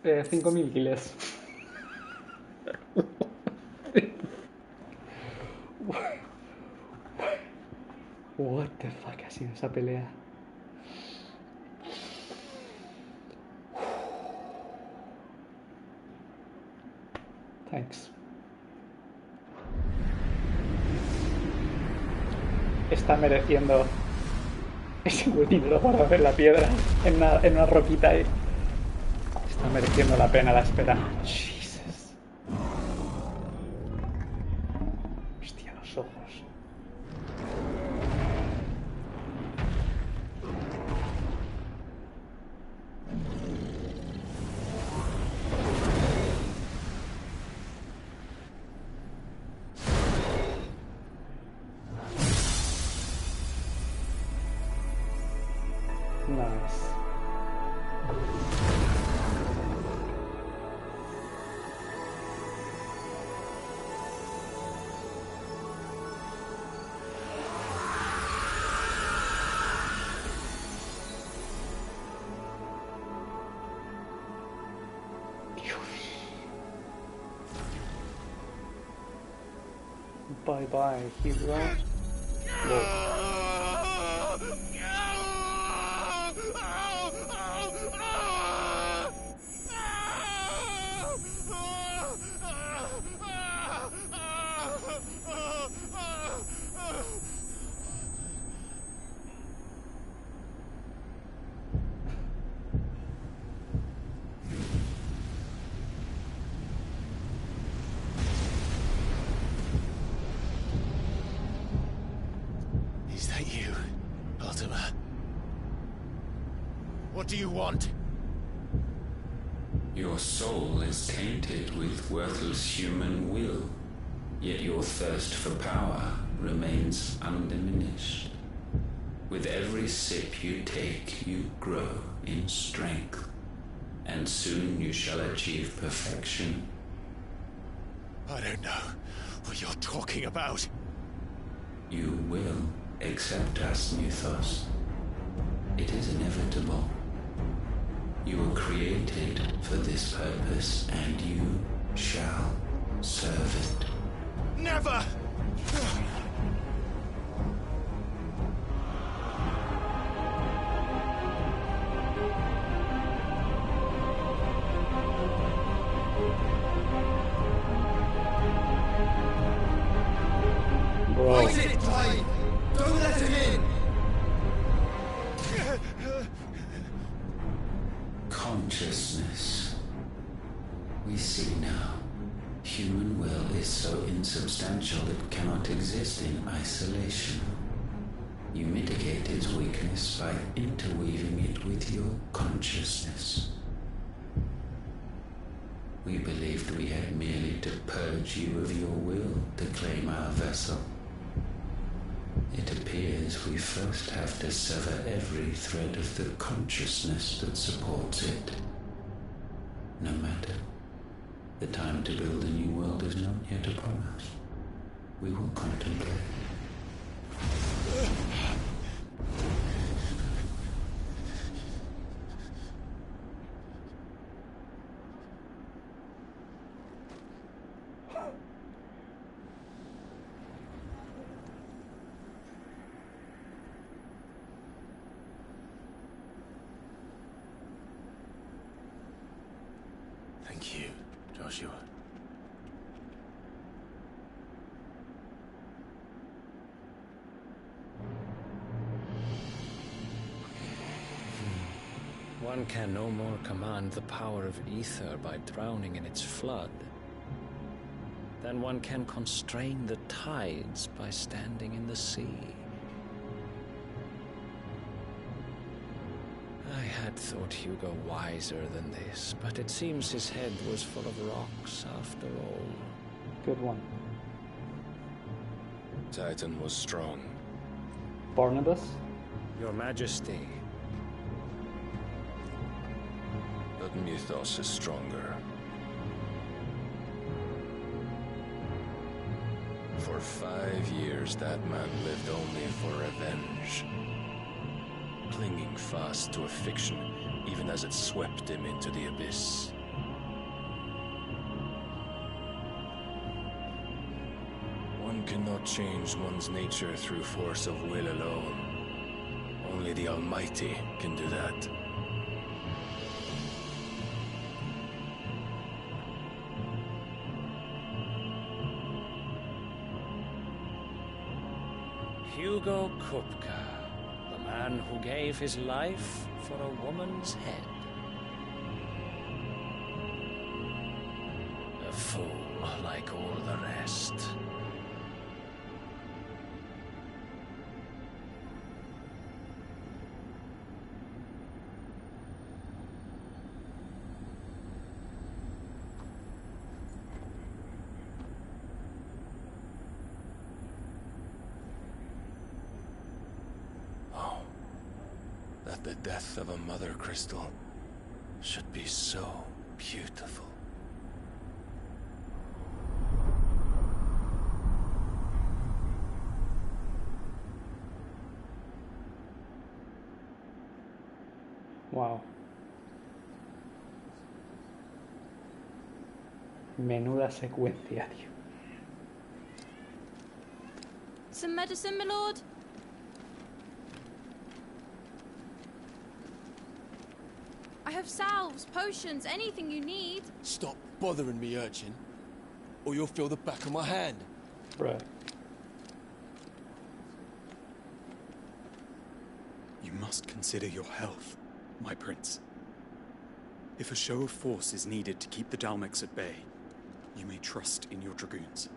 Eh, 5.000 kiles. What the fuck ha sido esa pelea? Thanks. Está mereciendo ese buen dinero para ver la piedra en una roquita ahí. Está mereciendo la pena la espera. Jesus. Hostia, los ojos. Nice. Bye bye, hero. Whoa. Is that you, Ultima? What do you want? Your soul is tainted with worthless human will, yet your thirst for power remains undiminished. With every sip you take, you grow in strength, and soon you shall achieve perfection. I don't know what you're talking about. You will accept us, Mythos. It is inevitable. You were created for this purpose, and you shall serve it. Never! Bro. Fight it, Clive! Don't let him in! Consciousness. We see now. Human will is so insubstantial it cannot exist in isolation. You mitigate its weakness by interweaving it with your consciousness. We believed we had merely to purge you of your will to claim our vessel. It appears we first have to sever every thread of the consciousness that supports it. No matter. The time to build a new world is not yet upon us. We will contemplate. Thank you, Joshua. One can no more command the power of ether by drowning in its flood than one can constrain the tides by standing in the sea. had thought Hugo wiser than this, but it seems his head was full of rocks after all. Good one. Titan was strong. Barnabas? Your Majesty. But Mythos is stronger. For 5 years, that man lived only for revenge. Clinging fast to a fiction, even as it swept him into the abyss. One cannot change one's nature through force of will alone. Only the Almighty can do that. Hugo Kupka, the man who gave his life for a woman's head. A fool like all the rest. The death of a mother crystal should be so beautiful. Wow. Menuda secuencia, tío. Some medicine, my lord? I have salves, potions, anything you need. Stop bothering me, urchin, or you'll feel the back of my hand. Right. You must consider your health, my prince. If a show of force is needed to keep the Dalmex at bay, you may trust in your dragoons.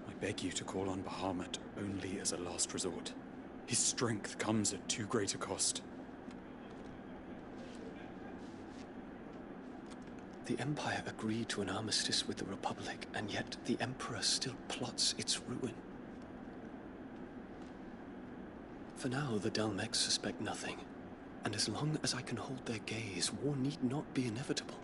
I beg you to call on Bahamut only as a last resort. His strength comes at too great a cost. The Empire agreed to an armistice with the Republic, and yet the Emperor still plots its ruin. For now, the Dalmex suspect nothing, and as long as I can hold their gaze, war need not be inevitable.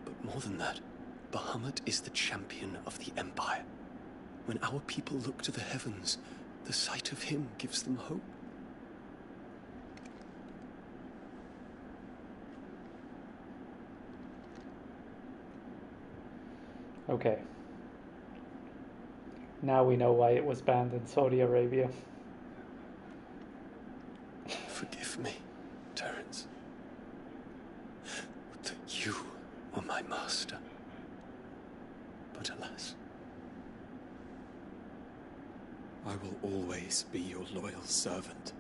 But more than that, Bahamut is the champion of the Empire. When our people look to the heavens, the sight of him gives them hope. Okay. Now we know why it was banned in Saudi Arabia. Forgive me, Terence. Would that you were my master. But alas. I will always be your loyal servant.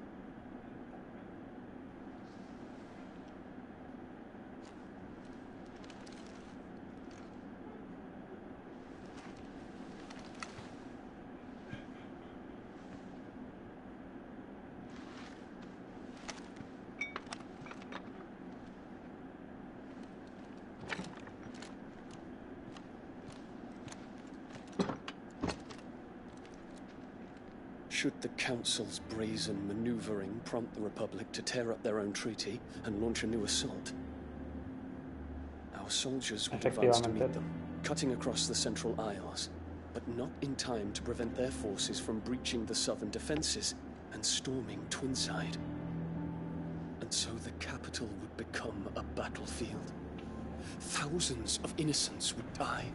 Should the Council's brazen maneuvering prompt the Republic to tear up their own treaty and launch a new assault, our soldiers would advance to meet them, cutting across the Central Isles, but not in time to prevent their forces from breaching the southern defenses and storming Twinside. And so the capital would become a battlefield. Thousands of innocents would die.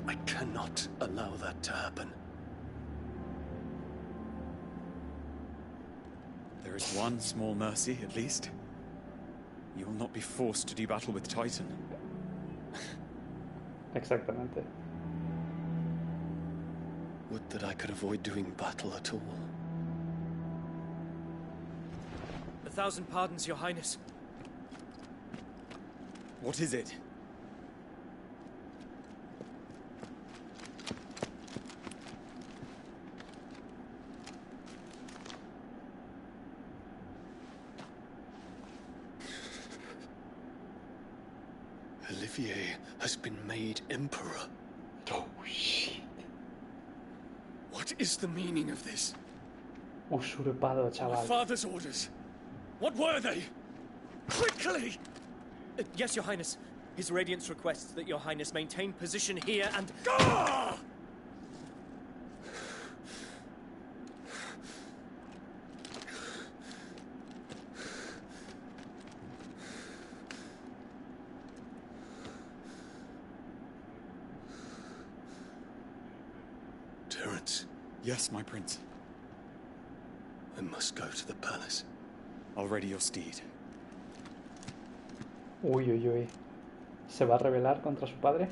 I cannot allow that to happen. There is one small mercy, at least. You will not be forced to do battle with Titan. Exactamente. Would that I could avoid doing battle at all. 1,000 pardons, Your Highness. What is it? Olivier has been made emperor. Oh, shit. What is the meaning of this? Usurpado, My chaval. father's orders. What were they? Quickly! Yes, Your Highness. His Radiance requests that Your Highness maintain position here and... Ah! Terence, Yes, my prince. I must go to the palace. I'll ready your steed. Uy, uy, uy. ¿Se va a rebelar contra su padre?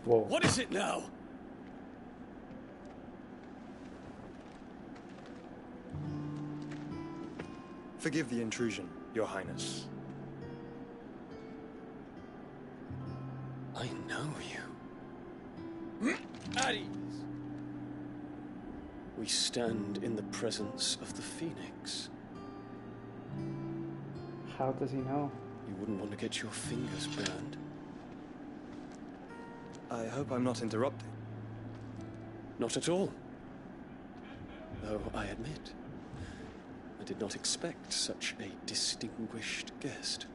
Wow. What is it now? Forgive the intrusion, Your Highness. I know you. At ease. We stand in the presence of the Phoenix. How does he know? You wouldn't want to get your fingers burned. I hope I'm not interrupting. Not at all. Though I admit, I did not expect such a distinguished guest.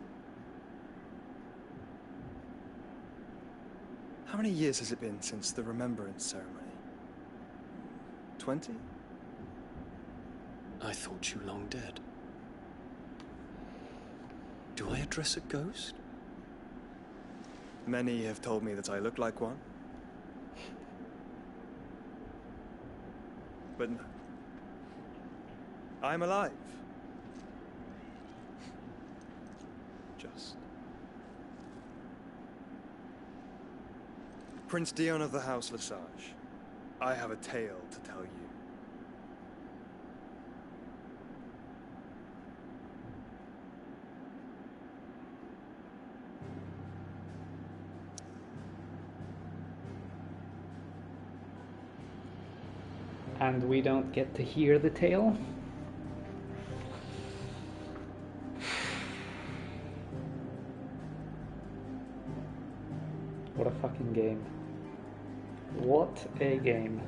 How many years has it been since the Remembrance ceremony? 20? I thought you long dead. Do I address a ghost? Many have told me that I look like one. But no. I'm alive. Just. Prince Dion of the House Lesage, I have a tale to tell you. And we don't get to hear the tale? What a fucking game. What a game.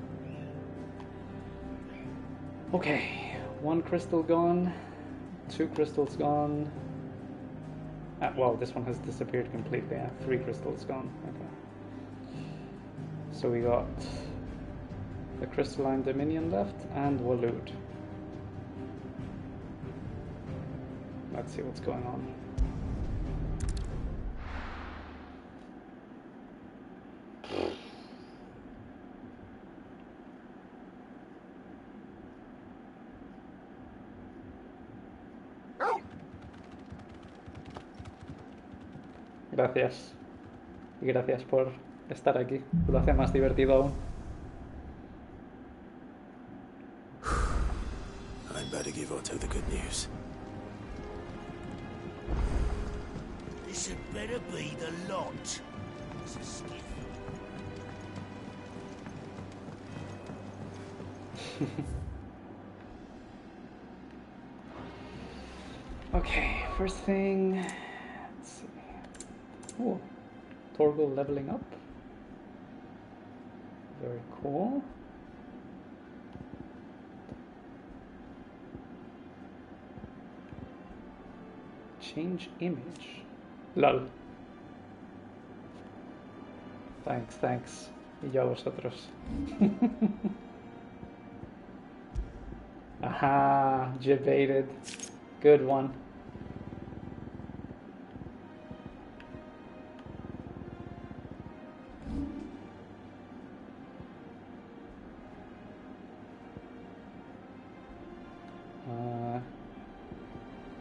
Okay, 1 crystal gone, 2 crystals gone. Well, this one has disappeared completely. 3 crystals gone. Okay. So we got the Crystalline Dominion left and Waloed. Let's see what's going on. Gracias. Y gracias por estar aquí. Lo hace más divertido aún. I'd better give Otto the good news. This had better be the lot. It's a skiff. Okay, first thing. Let's see. Oh, Torgal leveling up. Very cool. Change image. Lol. Thanks. Y yo a vosotros. Aha, debated. Good one.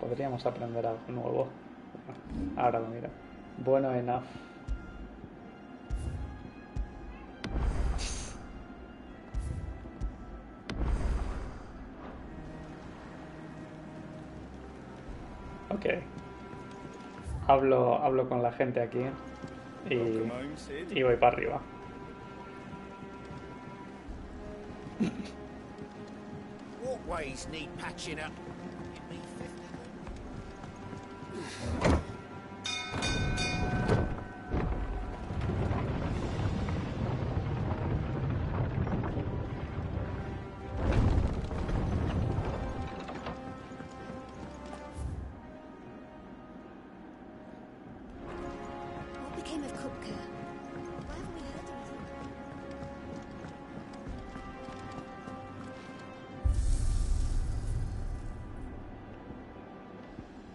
Podríamos aprender algo nuevo. Ahora lo miro. Bueno, enough. Ok. Hablo con la gente aquí y voy para arriba. Walkways need patching up.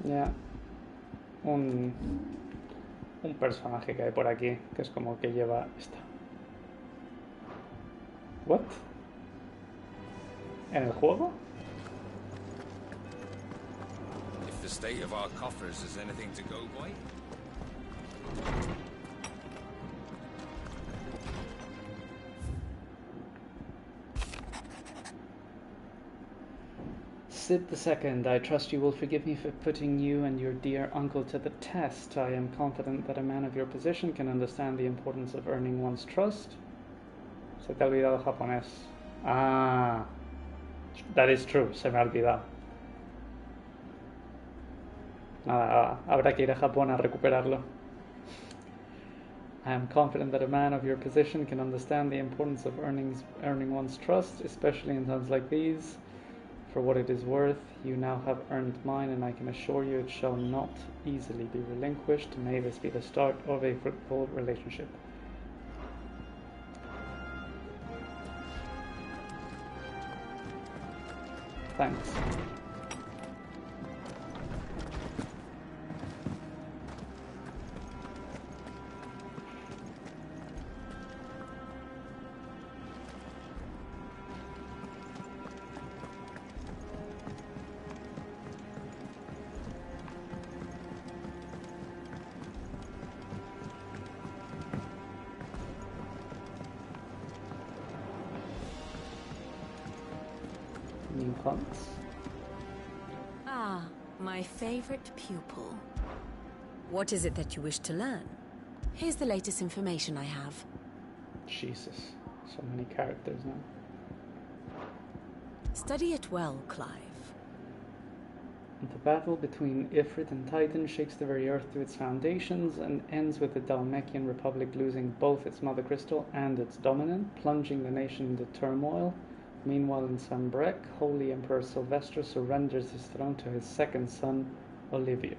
Ya. Un personaje que hay por aquí, que es como que lleva esta. ¿What? ¿En el juego? If the state of our coffers is anything to go by. Sid II, I trust you will forgive me for putting you and your dear uncle to the test. I am confident that a man of your position can understand the importance of earning one's trust. Se te ha olvidado japonés. Ah, that is true, se me ha olvidado. Nada, habrá que ir a Japón a recuperarlo. I am confident that a man of your position can understand the importance of earning one's trust, especially in times like these. For what it is worth, you now have earned mine, and I can assure you it shall not easily be relinquished. May this be the start of a fruitful relationship. Thanks. New hunts. Ah, my favorite pupil. What is it that you wish to learn? Here's the latest information I have. Jesus, so many characters now. Study it well, Clive. The battle between Ifrit and Titan shakes the very earth to its foundations and ends with the Dhalmekian Republic losing both its mother crystal and its dominant, plunging the nation into turmoil. Meanwhile, in Sambrek, Holy Emperor Sylvester surrenders his throne to his second son, Olivier.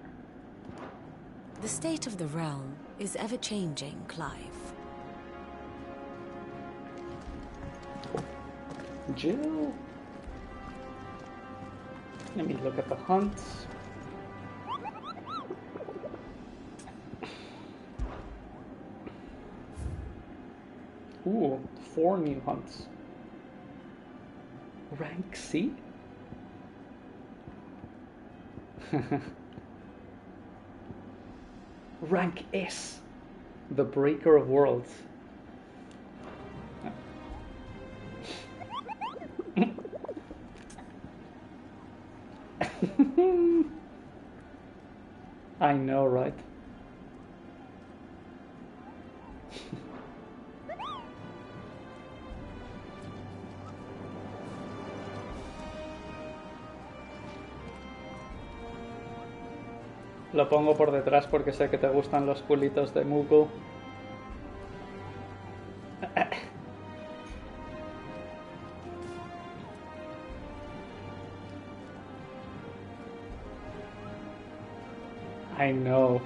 The state of the realm is ever-changing, Clive. Jill? Let me look at the hunts. Ooh, 4 new hunts. Rank C? Rank S. The Breaker of Worlds. I know, right? Lo pongo por detrás porque sé que te gustan los culitos de Moogle. I know.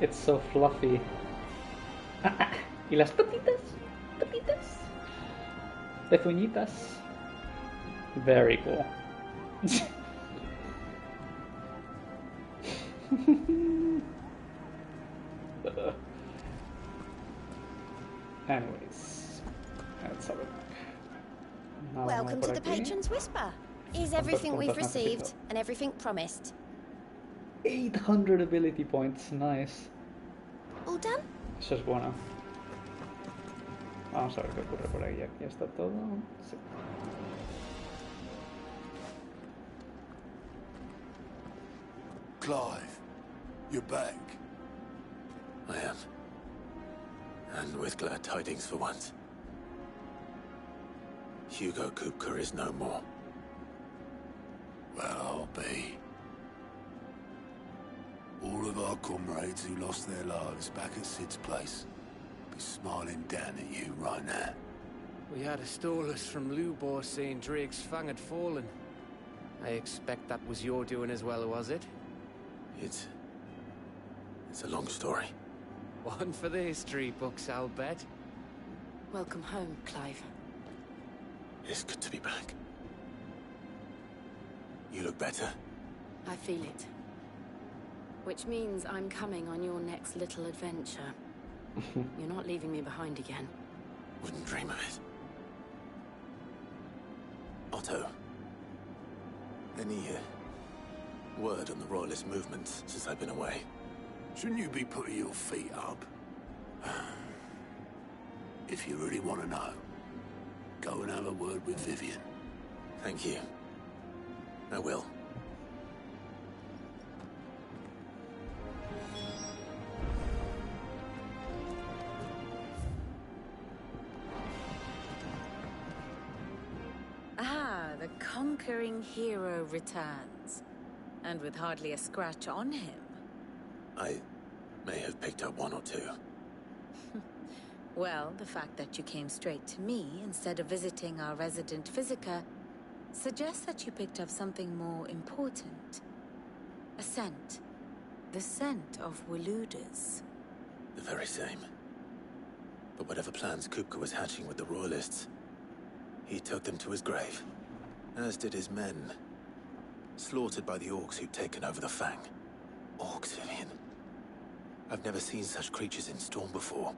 It's so fluffy. Y las patitas, patitas, pezuñitas. Very cool. Anyways, let's have a look. Welcome to the Patron's Whisper. Is everything we've received and everything promised? 800 ability points, nice. All done? Eso es bueno. Vamos a ver qué ocurre por ahí. Aquí está todo. Sí. Clive, you're back. I am. And with glad tidings for once. Hugo Kupka is no more. Well, I'll be. All of our comrades who lost their lives back at Sid's place be smiling down at you right now. We had a stolus from Lubor saying Drake's Fang had fallen. I expect that was your doing as well, was it? It's a long story. One for the history books, I'll bet. Welcome home, Clive. It's good to be back. You look better. I feel it. Which means I'm coming on your next little adventure. You're not leaving me behind again. Wouldn't dream of it. Otto. Any word on the Royalist movements since I've been away? Shouldn't you be putting your feet up? If you really want to know, go and have a word with Vivian. Thank you. I will. Ah, the conquering hero returns. And with hardly a scratch on him. I may have picked up one or two. Well, the fact that you came straight to me instead of visiting our resident physiker suggests that you picked up something more important. A scent. The scent of Waludas. The very same. But whatever plans Kupka was hatching with the Royalists, he took them to his grave. As did his men. Slaughtered by the orcs who'd taken over the Fang. Orcs, Vivian. I've never seen such creatures in Storm before.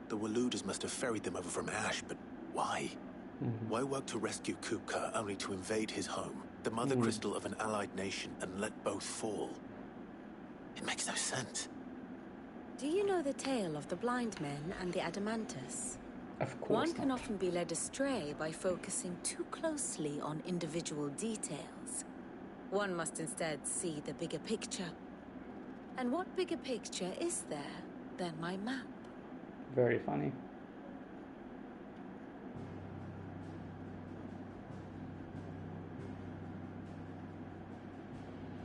The Waludas must have ferried them over from Ash, but why? Why work to rescue Kupka only to invade his home, the mother crystal of an allied nation, and let both fall? It makes no sense. Do you know the tale of the blind men and the Adamantus? Of course One can not. often be led astray by focusing too closely on individual details. One must instead see the bigger picture. And what bigger picture is there than my map? Very funny.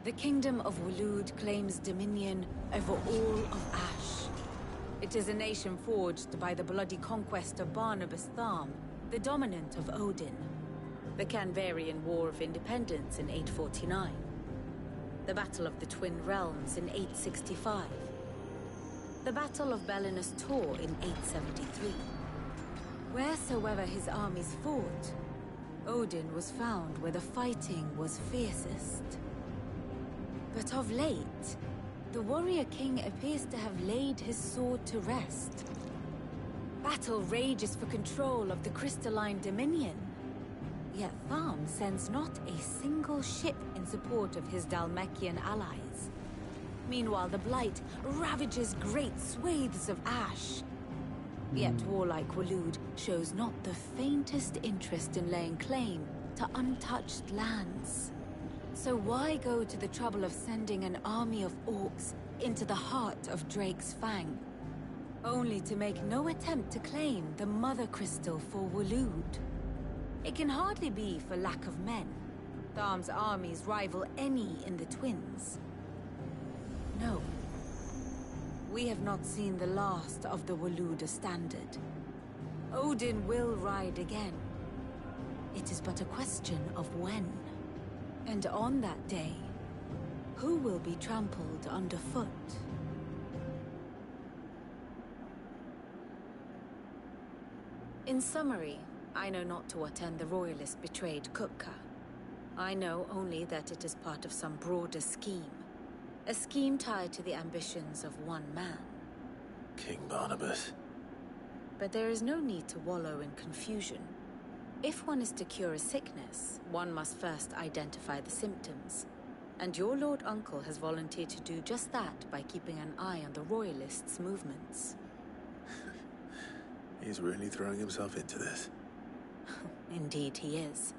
The kingdom of Waloed claims dominion over all of Ash. It is a nation forged by the bloody conquest of Barnabas Tharm, the dominant of Odin. The Canvarian War of Independence in 849. The Battle of the Twin Realms in 865. The Battle of Belinus Tor in 873. Wheresoever his armies fought, Odin was found where the fighting was fiercest. But of late, the warrior king appears to have laid his sword to rest. Battle rages for control of the crystalline dominion. Yet Tharm sends not a single ship in support of his Dhalmekian allies. Meanwhile, the Blight ravages great swathes of Ash. Yet warlike Waloed shows not the faintest interest in laying claim to untouched lands. So why go to the trouble of sending an army of orcs into the heart of Drake's Fang, only to make no attempt to claim the Mother Crystal for Waloed? It can hardly be for lack of men. Tharm's armies rival any in the Twins. No. We have not seen the last of the Waluda standard. Odin will ride again. It is but a question of when. And on that day, who will be trampled underfoot? In summary, I know not to what end the Royalists betrayed Kupka. I know only that it is part of some broader scheme. A scheme tied to the ambitions of one man. King Barnabas. But there is no need to wallow in confusion. If one is to cure a sickness, one must first identify the symptoms. And your Lord Uncle has volunteered to do just that by keeping an eye on the Royalists' movements. He's really throwing himself into this. Indeed he is.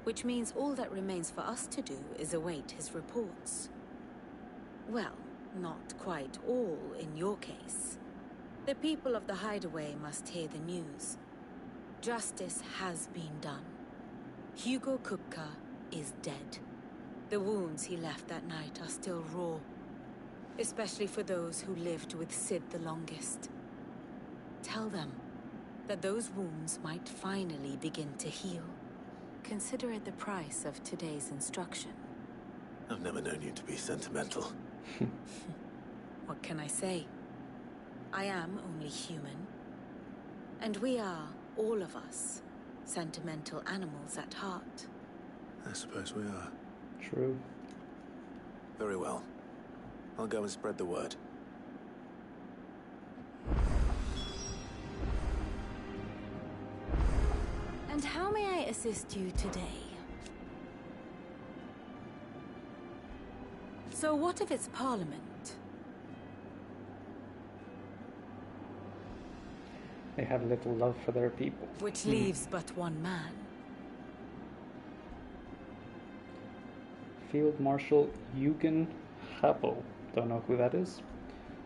Which means all that remains for us to do is await his reports. Well, not quite all in your case. The people of the Hideaway must hear the news. Justice has been done. Hugo Kupka is dead. The wounds he left that night are still raw, especially for those who lived with Sid the longest. Tell them that those wounds might finally begin to heal. Consider it the price of today's instruction. I've never known you to be sentimental. What can I say? I am only human. And we are, all of us, sentimental animals at heart. I suppose we are. True. Very well. I'll go and spread the word. And how may I assist you today? So what of its parliament? They have little love for their people. Which leaves but one man. Field Marshal Eugen Happo. Don't know who that is.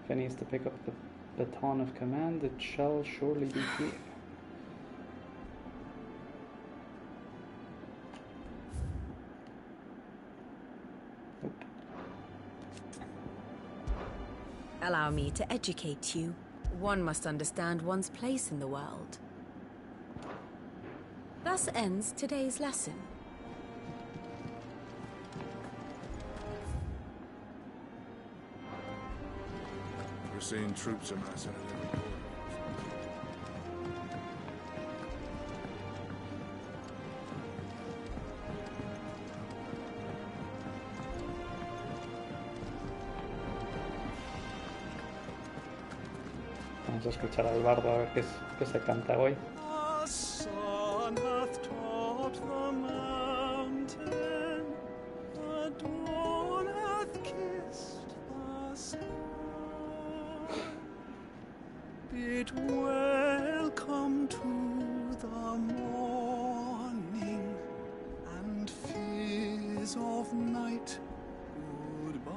If he needs to pick up the baton of command, it shall surely be here. Allow me to educate you. One must understand one's place in the world. Thus ends today's lesson. We're seeing troops amass at every corner. Vamos a escuchar al bardo a ver qué se canta hoy. The sun hath taught the mountain, the dawn hath kissed the sky. Bid welcome to the morning, and fears of night goodbye.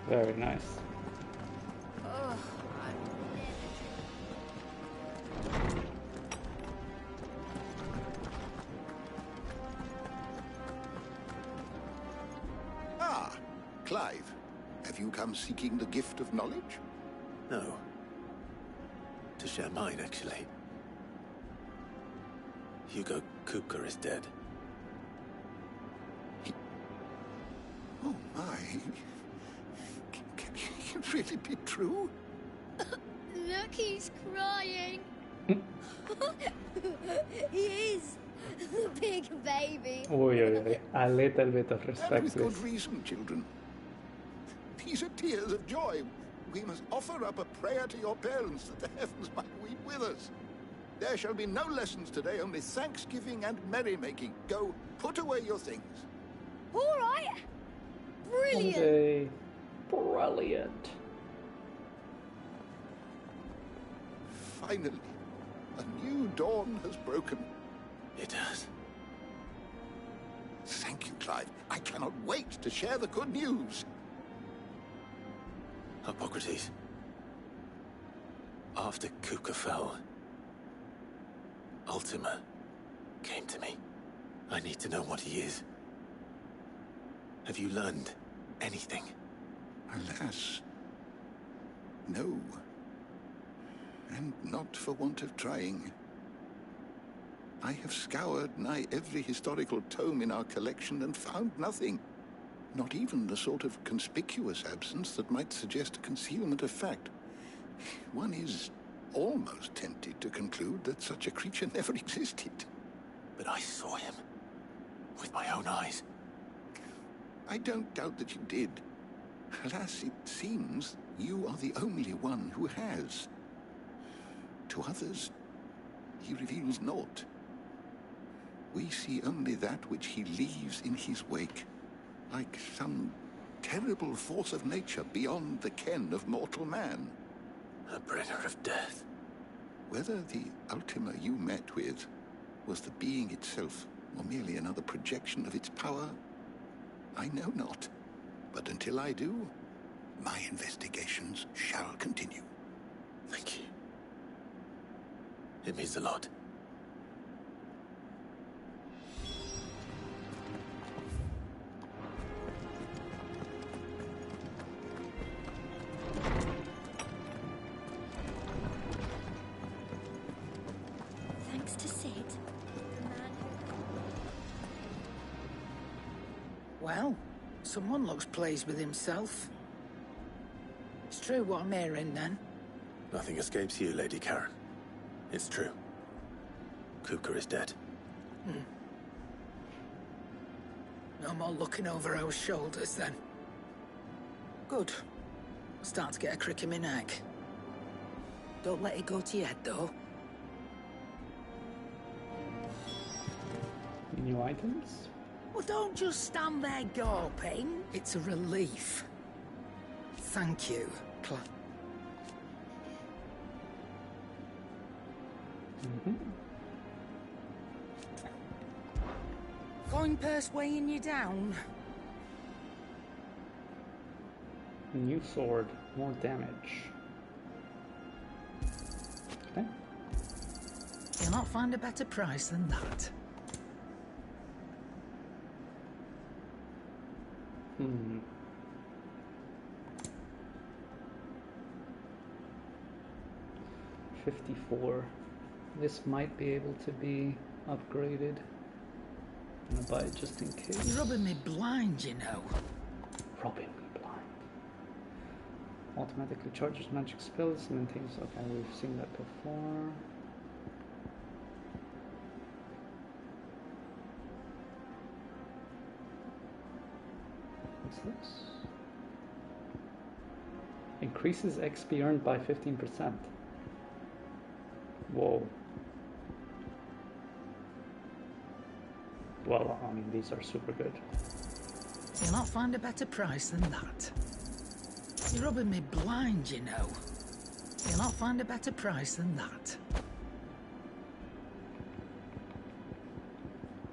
Very nice. Ah, Clive. Have you come seeking the gift of knowledge? No. To share mine, actually. Hugo Kupka is dead. Oh, my. Can it really be true? Look, he's crying. He is. The big baby. A little bit of respect, And with please. good reason, children. These are tears of joy. We must offer up a prayer to your parents that the heavens might weep with us. There shall be no lessons today, only thanksgiving and merrymaking. Go, put away your things. All right. Brilliant. Someday. Brilliant. Finally, a new dawn has broken. It has. Thank you, Clive. I cannot wait to share the good news. Hippocrates. After Kupka fell, Ultima came to me. I need to know what he is. Have you learned anything? Alas, no. And not for want of trying. I have scoured nigh every historical tome in our collection and found nothing. Not even the sort of conspicuous absence that might suggest a concealment of fact. One is almost tempted to conclude that such a creature never existed. But I saw him. With my own eyes. I don't doubt that you did. Alas, it seems you are the only one who has. To others, he reveals naught. We see only that which he leaves in his wake, like some terrible force of nature beyond the ken of mortal man. A bringer of death. Whether the Ultima you met with was the being itself, or merely another projection of its power, I know not. But until I do, my investigations shall continue. Thank you. It means a lot. Thanks to Sid, the man Well, someone looks pleased with himself. It's true what I'm hearing, then. Nothing escapes you, Lady Karen. It's true. Kupka is dead. No more looking over our shoulders, then. Good. Start to get a crick in my neck. Don't let it go to your head, though. New items? Well, don't just stand there gawping. It's a relief. Thank you, Coin purse weighing you down? New sword, more damage. Okay. You'll not find a better price than that. Hmm. $54. This might be able to be upgraded. I'm gonna buy it just in case. You're rubbing me blind, you know. Rubbing me blind. Automatically charges magic spells, maintains. Okay, we've seen that before. What's this? Increases XP earned by 15%. Whoa. Well, I mean, these are super good. You'll not find a better price than that. You're rubbing me blind, you know. You'll not find a better price than that.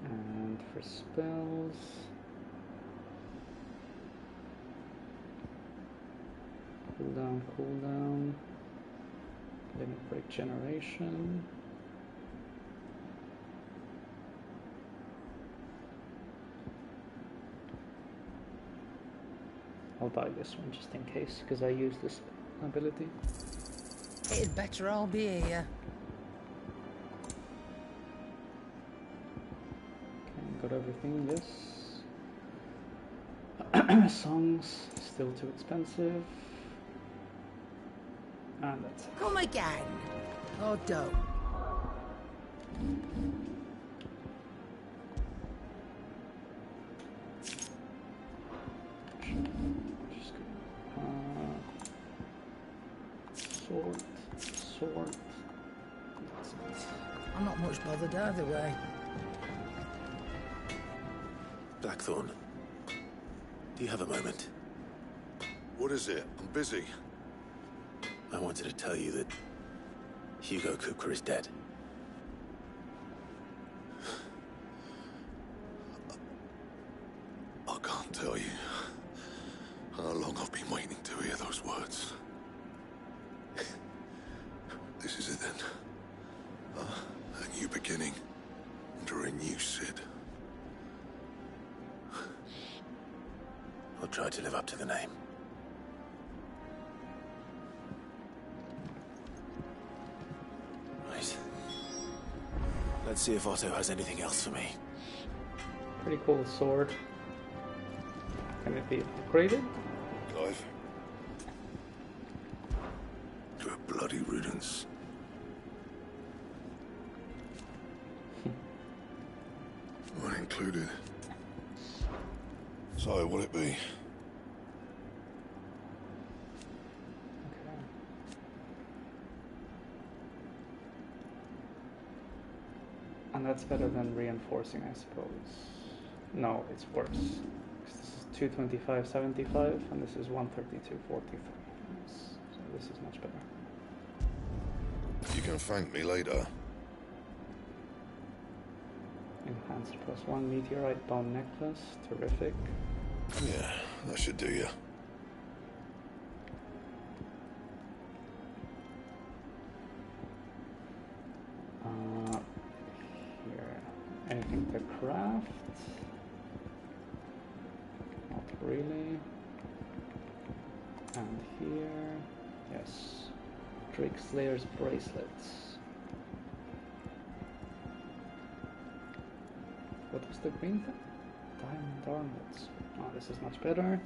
And for spells... Cooldown. Limit break generation. I'll buy this one just in case, because I use this ability. It'd better all be here. Okay, got everything, yes. Songs, still too expensive. And that's it. Come again. Or don't. Sword. I'm not much bothered either way. Blackthorn, do you have a moment? What is it? I'm busy. I wanted to tell you that Hugo Kupka is dead. I can't tell you how long I've been waiting to hear those words. This is it then. A new beginning under a new Sid. I'll try to live up to the name. Right. Let's see if Otto has anything else for me. Pretty cool sword. Can it be upgraded? Clive. To a bloody riddance. Not included. So, will it be? And that's better than reinforcing, I suppose. No, it's worse. This is 225.75 and this is 132.43. So this is much better. You can thank me later. Enhanced +1 meteorite bone necklace. Terrific. Yeah, that should do you. Here. Anything to craft? Not really. And here, yes. Drake Slayer's bracelets. What was the green thing? Diamond armlets. Oh, this is much better.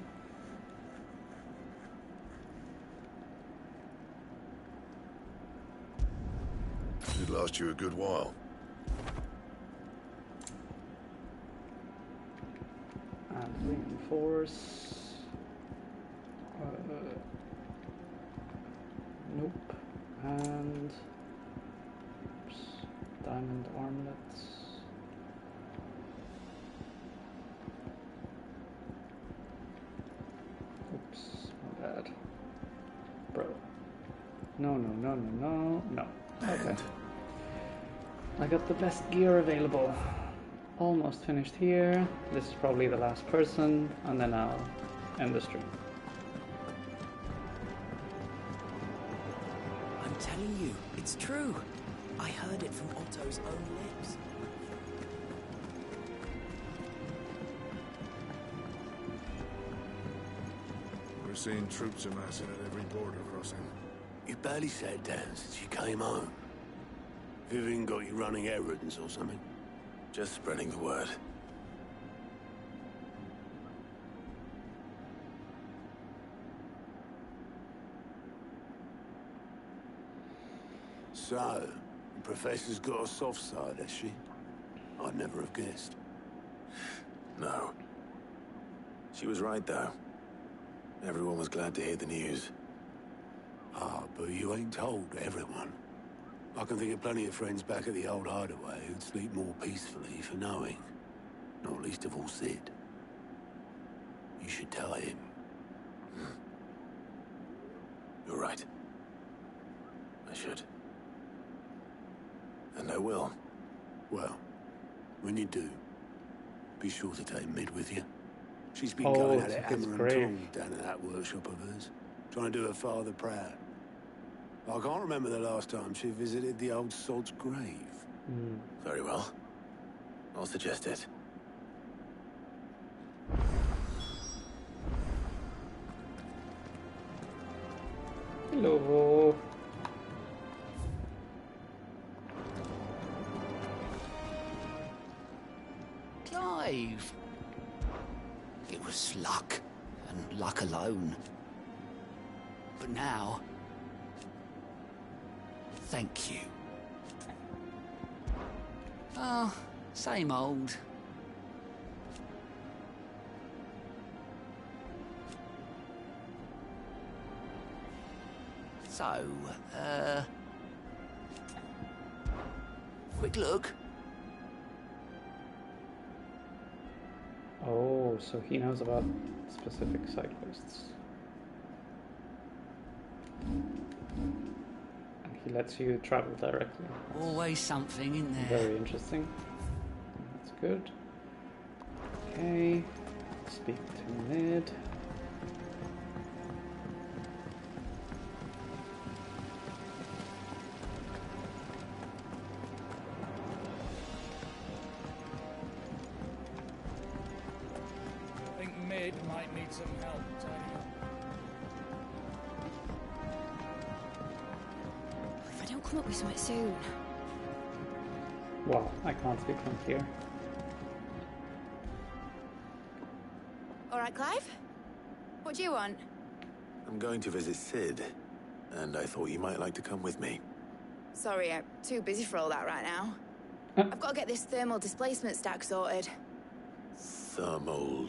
Should last you a good while. Reinforce. Nope. And oops, diamond armlets. Oops, my bad. Bro. No. Okay. I got the best gear available. Almost finished here. This is probably the last person, and then I'll end the stream. I'm telling you, it's true. I heard it from Otto's own lips. We're seeing troops amassing at every border crossing. You barely sat down since you came home. Vivian got you running errands or something? Just spreading the word. So, the Professor's got a soft side, has she? I'd never have guessed. No. She was right, though. Everyone was glad to hear the news. Ah, but you ain't told everyone. I can think of plenty of friends back at the old Hideaway who'd sleep more peacefully for knowing. Not least of all Sid. You should tell him. You're right. I should. And I will. Well, when you do, be sure to take Mid with you. She's been going at it hammer and tongs down at that workshop of hers, trying to do her father proud. I can't remember the last time she visited the old sod's grave. Very well. I'll suggest it. Hello. Clive. It was luck, and luck alone. But now, thank you. Oh, same old. So, quick look. Oh, so he knows about specific side quests. And he lets you travel directly. Always something in there. Very interesting. That's good. Okay. Speak to Mid. Might need some help, If I don't come up with something soon. Well, I can't speak from here. All right, Clive? What do you want? I'm going to visit Sid, and I thought you might like to come with me. Sorry, I'm too busy for all that right now. I've got to get this thermal displacement stack sorted. Thermal...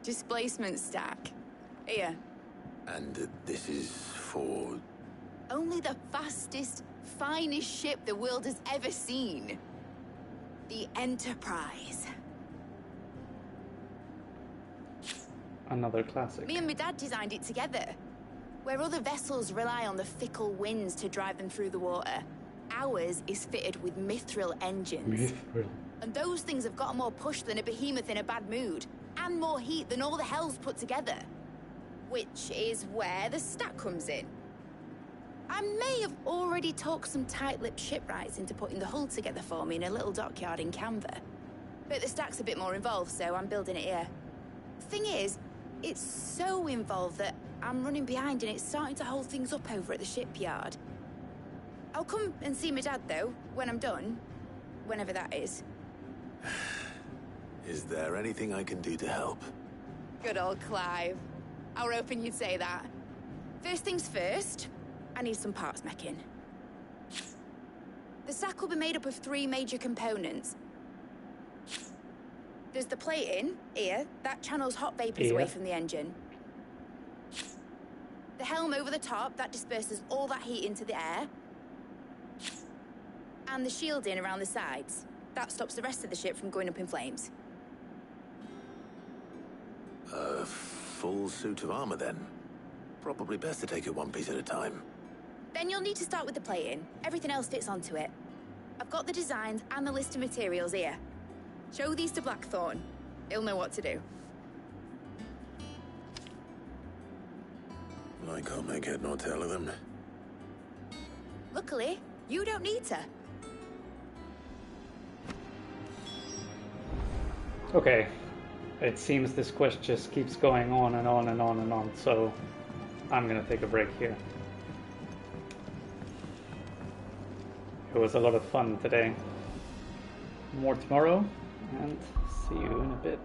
Displacement stack. Here. And this is for... Only the fastest, finest ship the world has ever seen. The Enterprise. Another classic. Me and my dad designed it together. Where other vessels rely on the fickle winds to drive them through the water, ours is fitted with mithril engines. Mithril. And those things have got more push than a behemoth in a bad mood, and more heat than all the hells put together. Which is where the stack comes in. I may have already talked some tight-lipped shipwrights into putting the hull together for me in a little dockyard in Canva. But the stack's a bit more involved, so I'm building it here. Thing is, it's so involved that I'm running behind and it's starting to hold things up over at the shipyard. I'll come and see my dad, though, when I'm done. Whenever that is. Is there anything I can do to help? Good old Clive. I were hoping you'd say that. First things first, I need some parts meching. The stack will be made up of 3 major components. There's the plating, here, that channels hot vapors away from the engine. The helm over the top, that disperses all that heat into the air. And the shielding around the sides. That stops the rest of the ship from going up in flames. A full suit of armor, then. Probably best to take it one piece at a time. Then you'll need to start with the plating. Everything else fits onto it. I've got the designs and the list of materials here. Show these to Blackthorn. He'll know what to do. I can't make head nor tail of them. Luckily, you don't need to. Okay. It seems this quest just keeps going on and on and on and on, so I'm gonna take a break here. It was a lot of fun today. More tomorrow, and see you in a bit.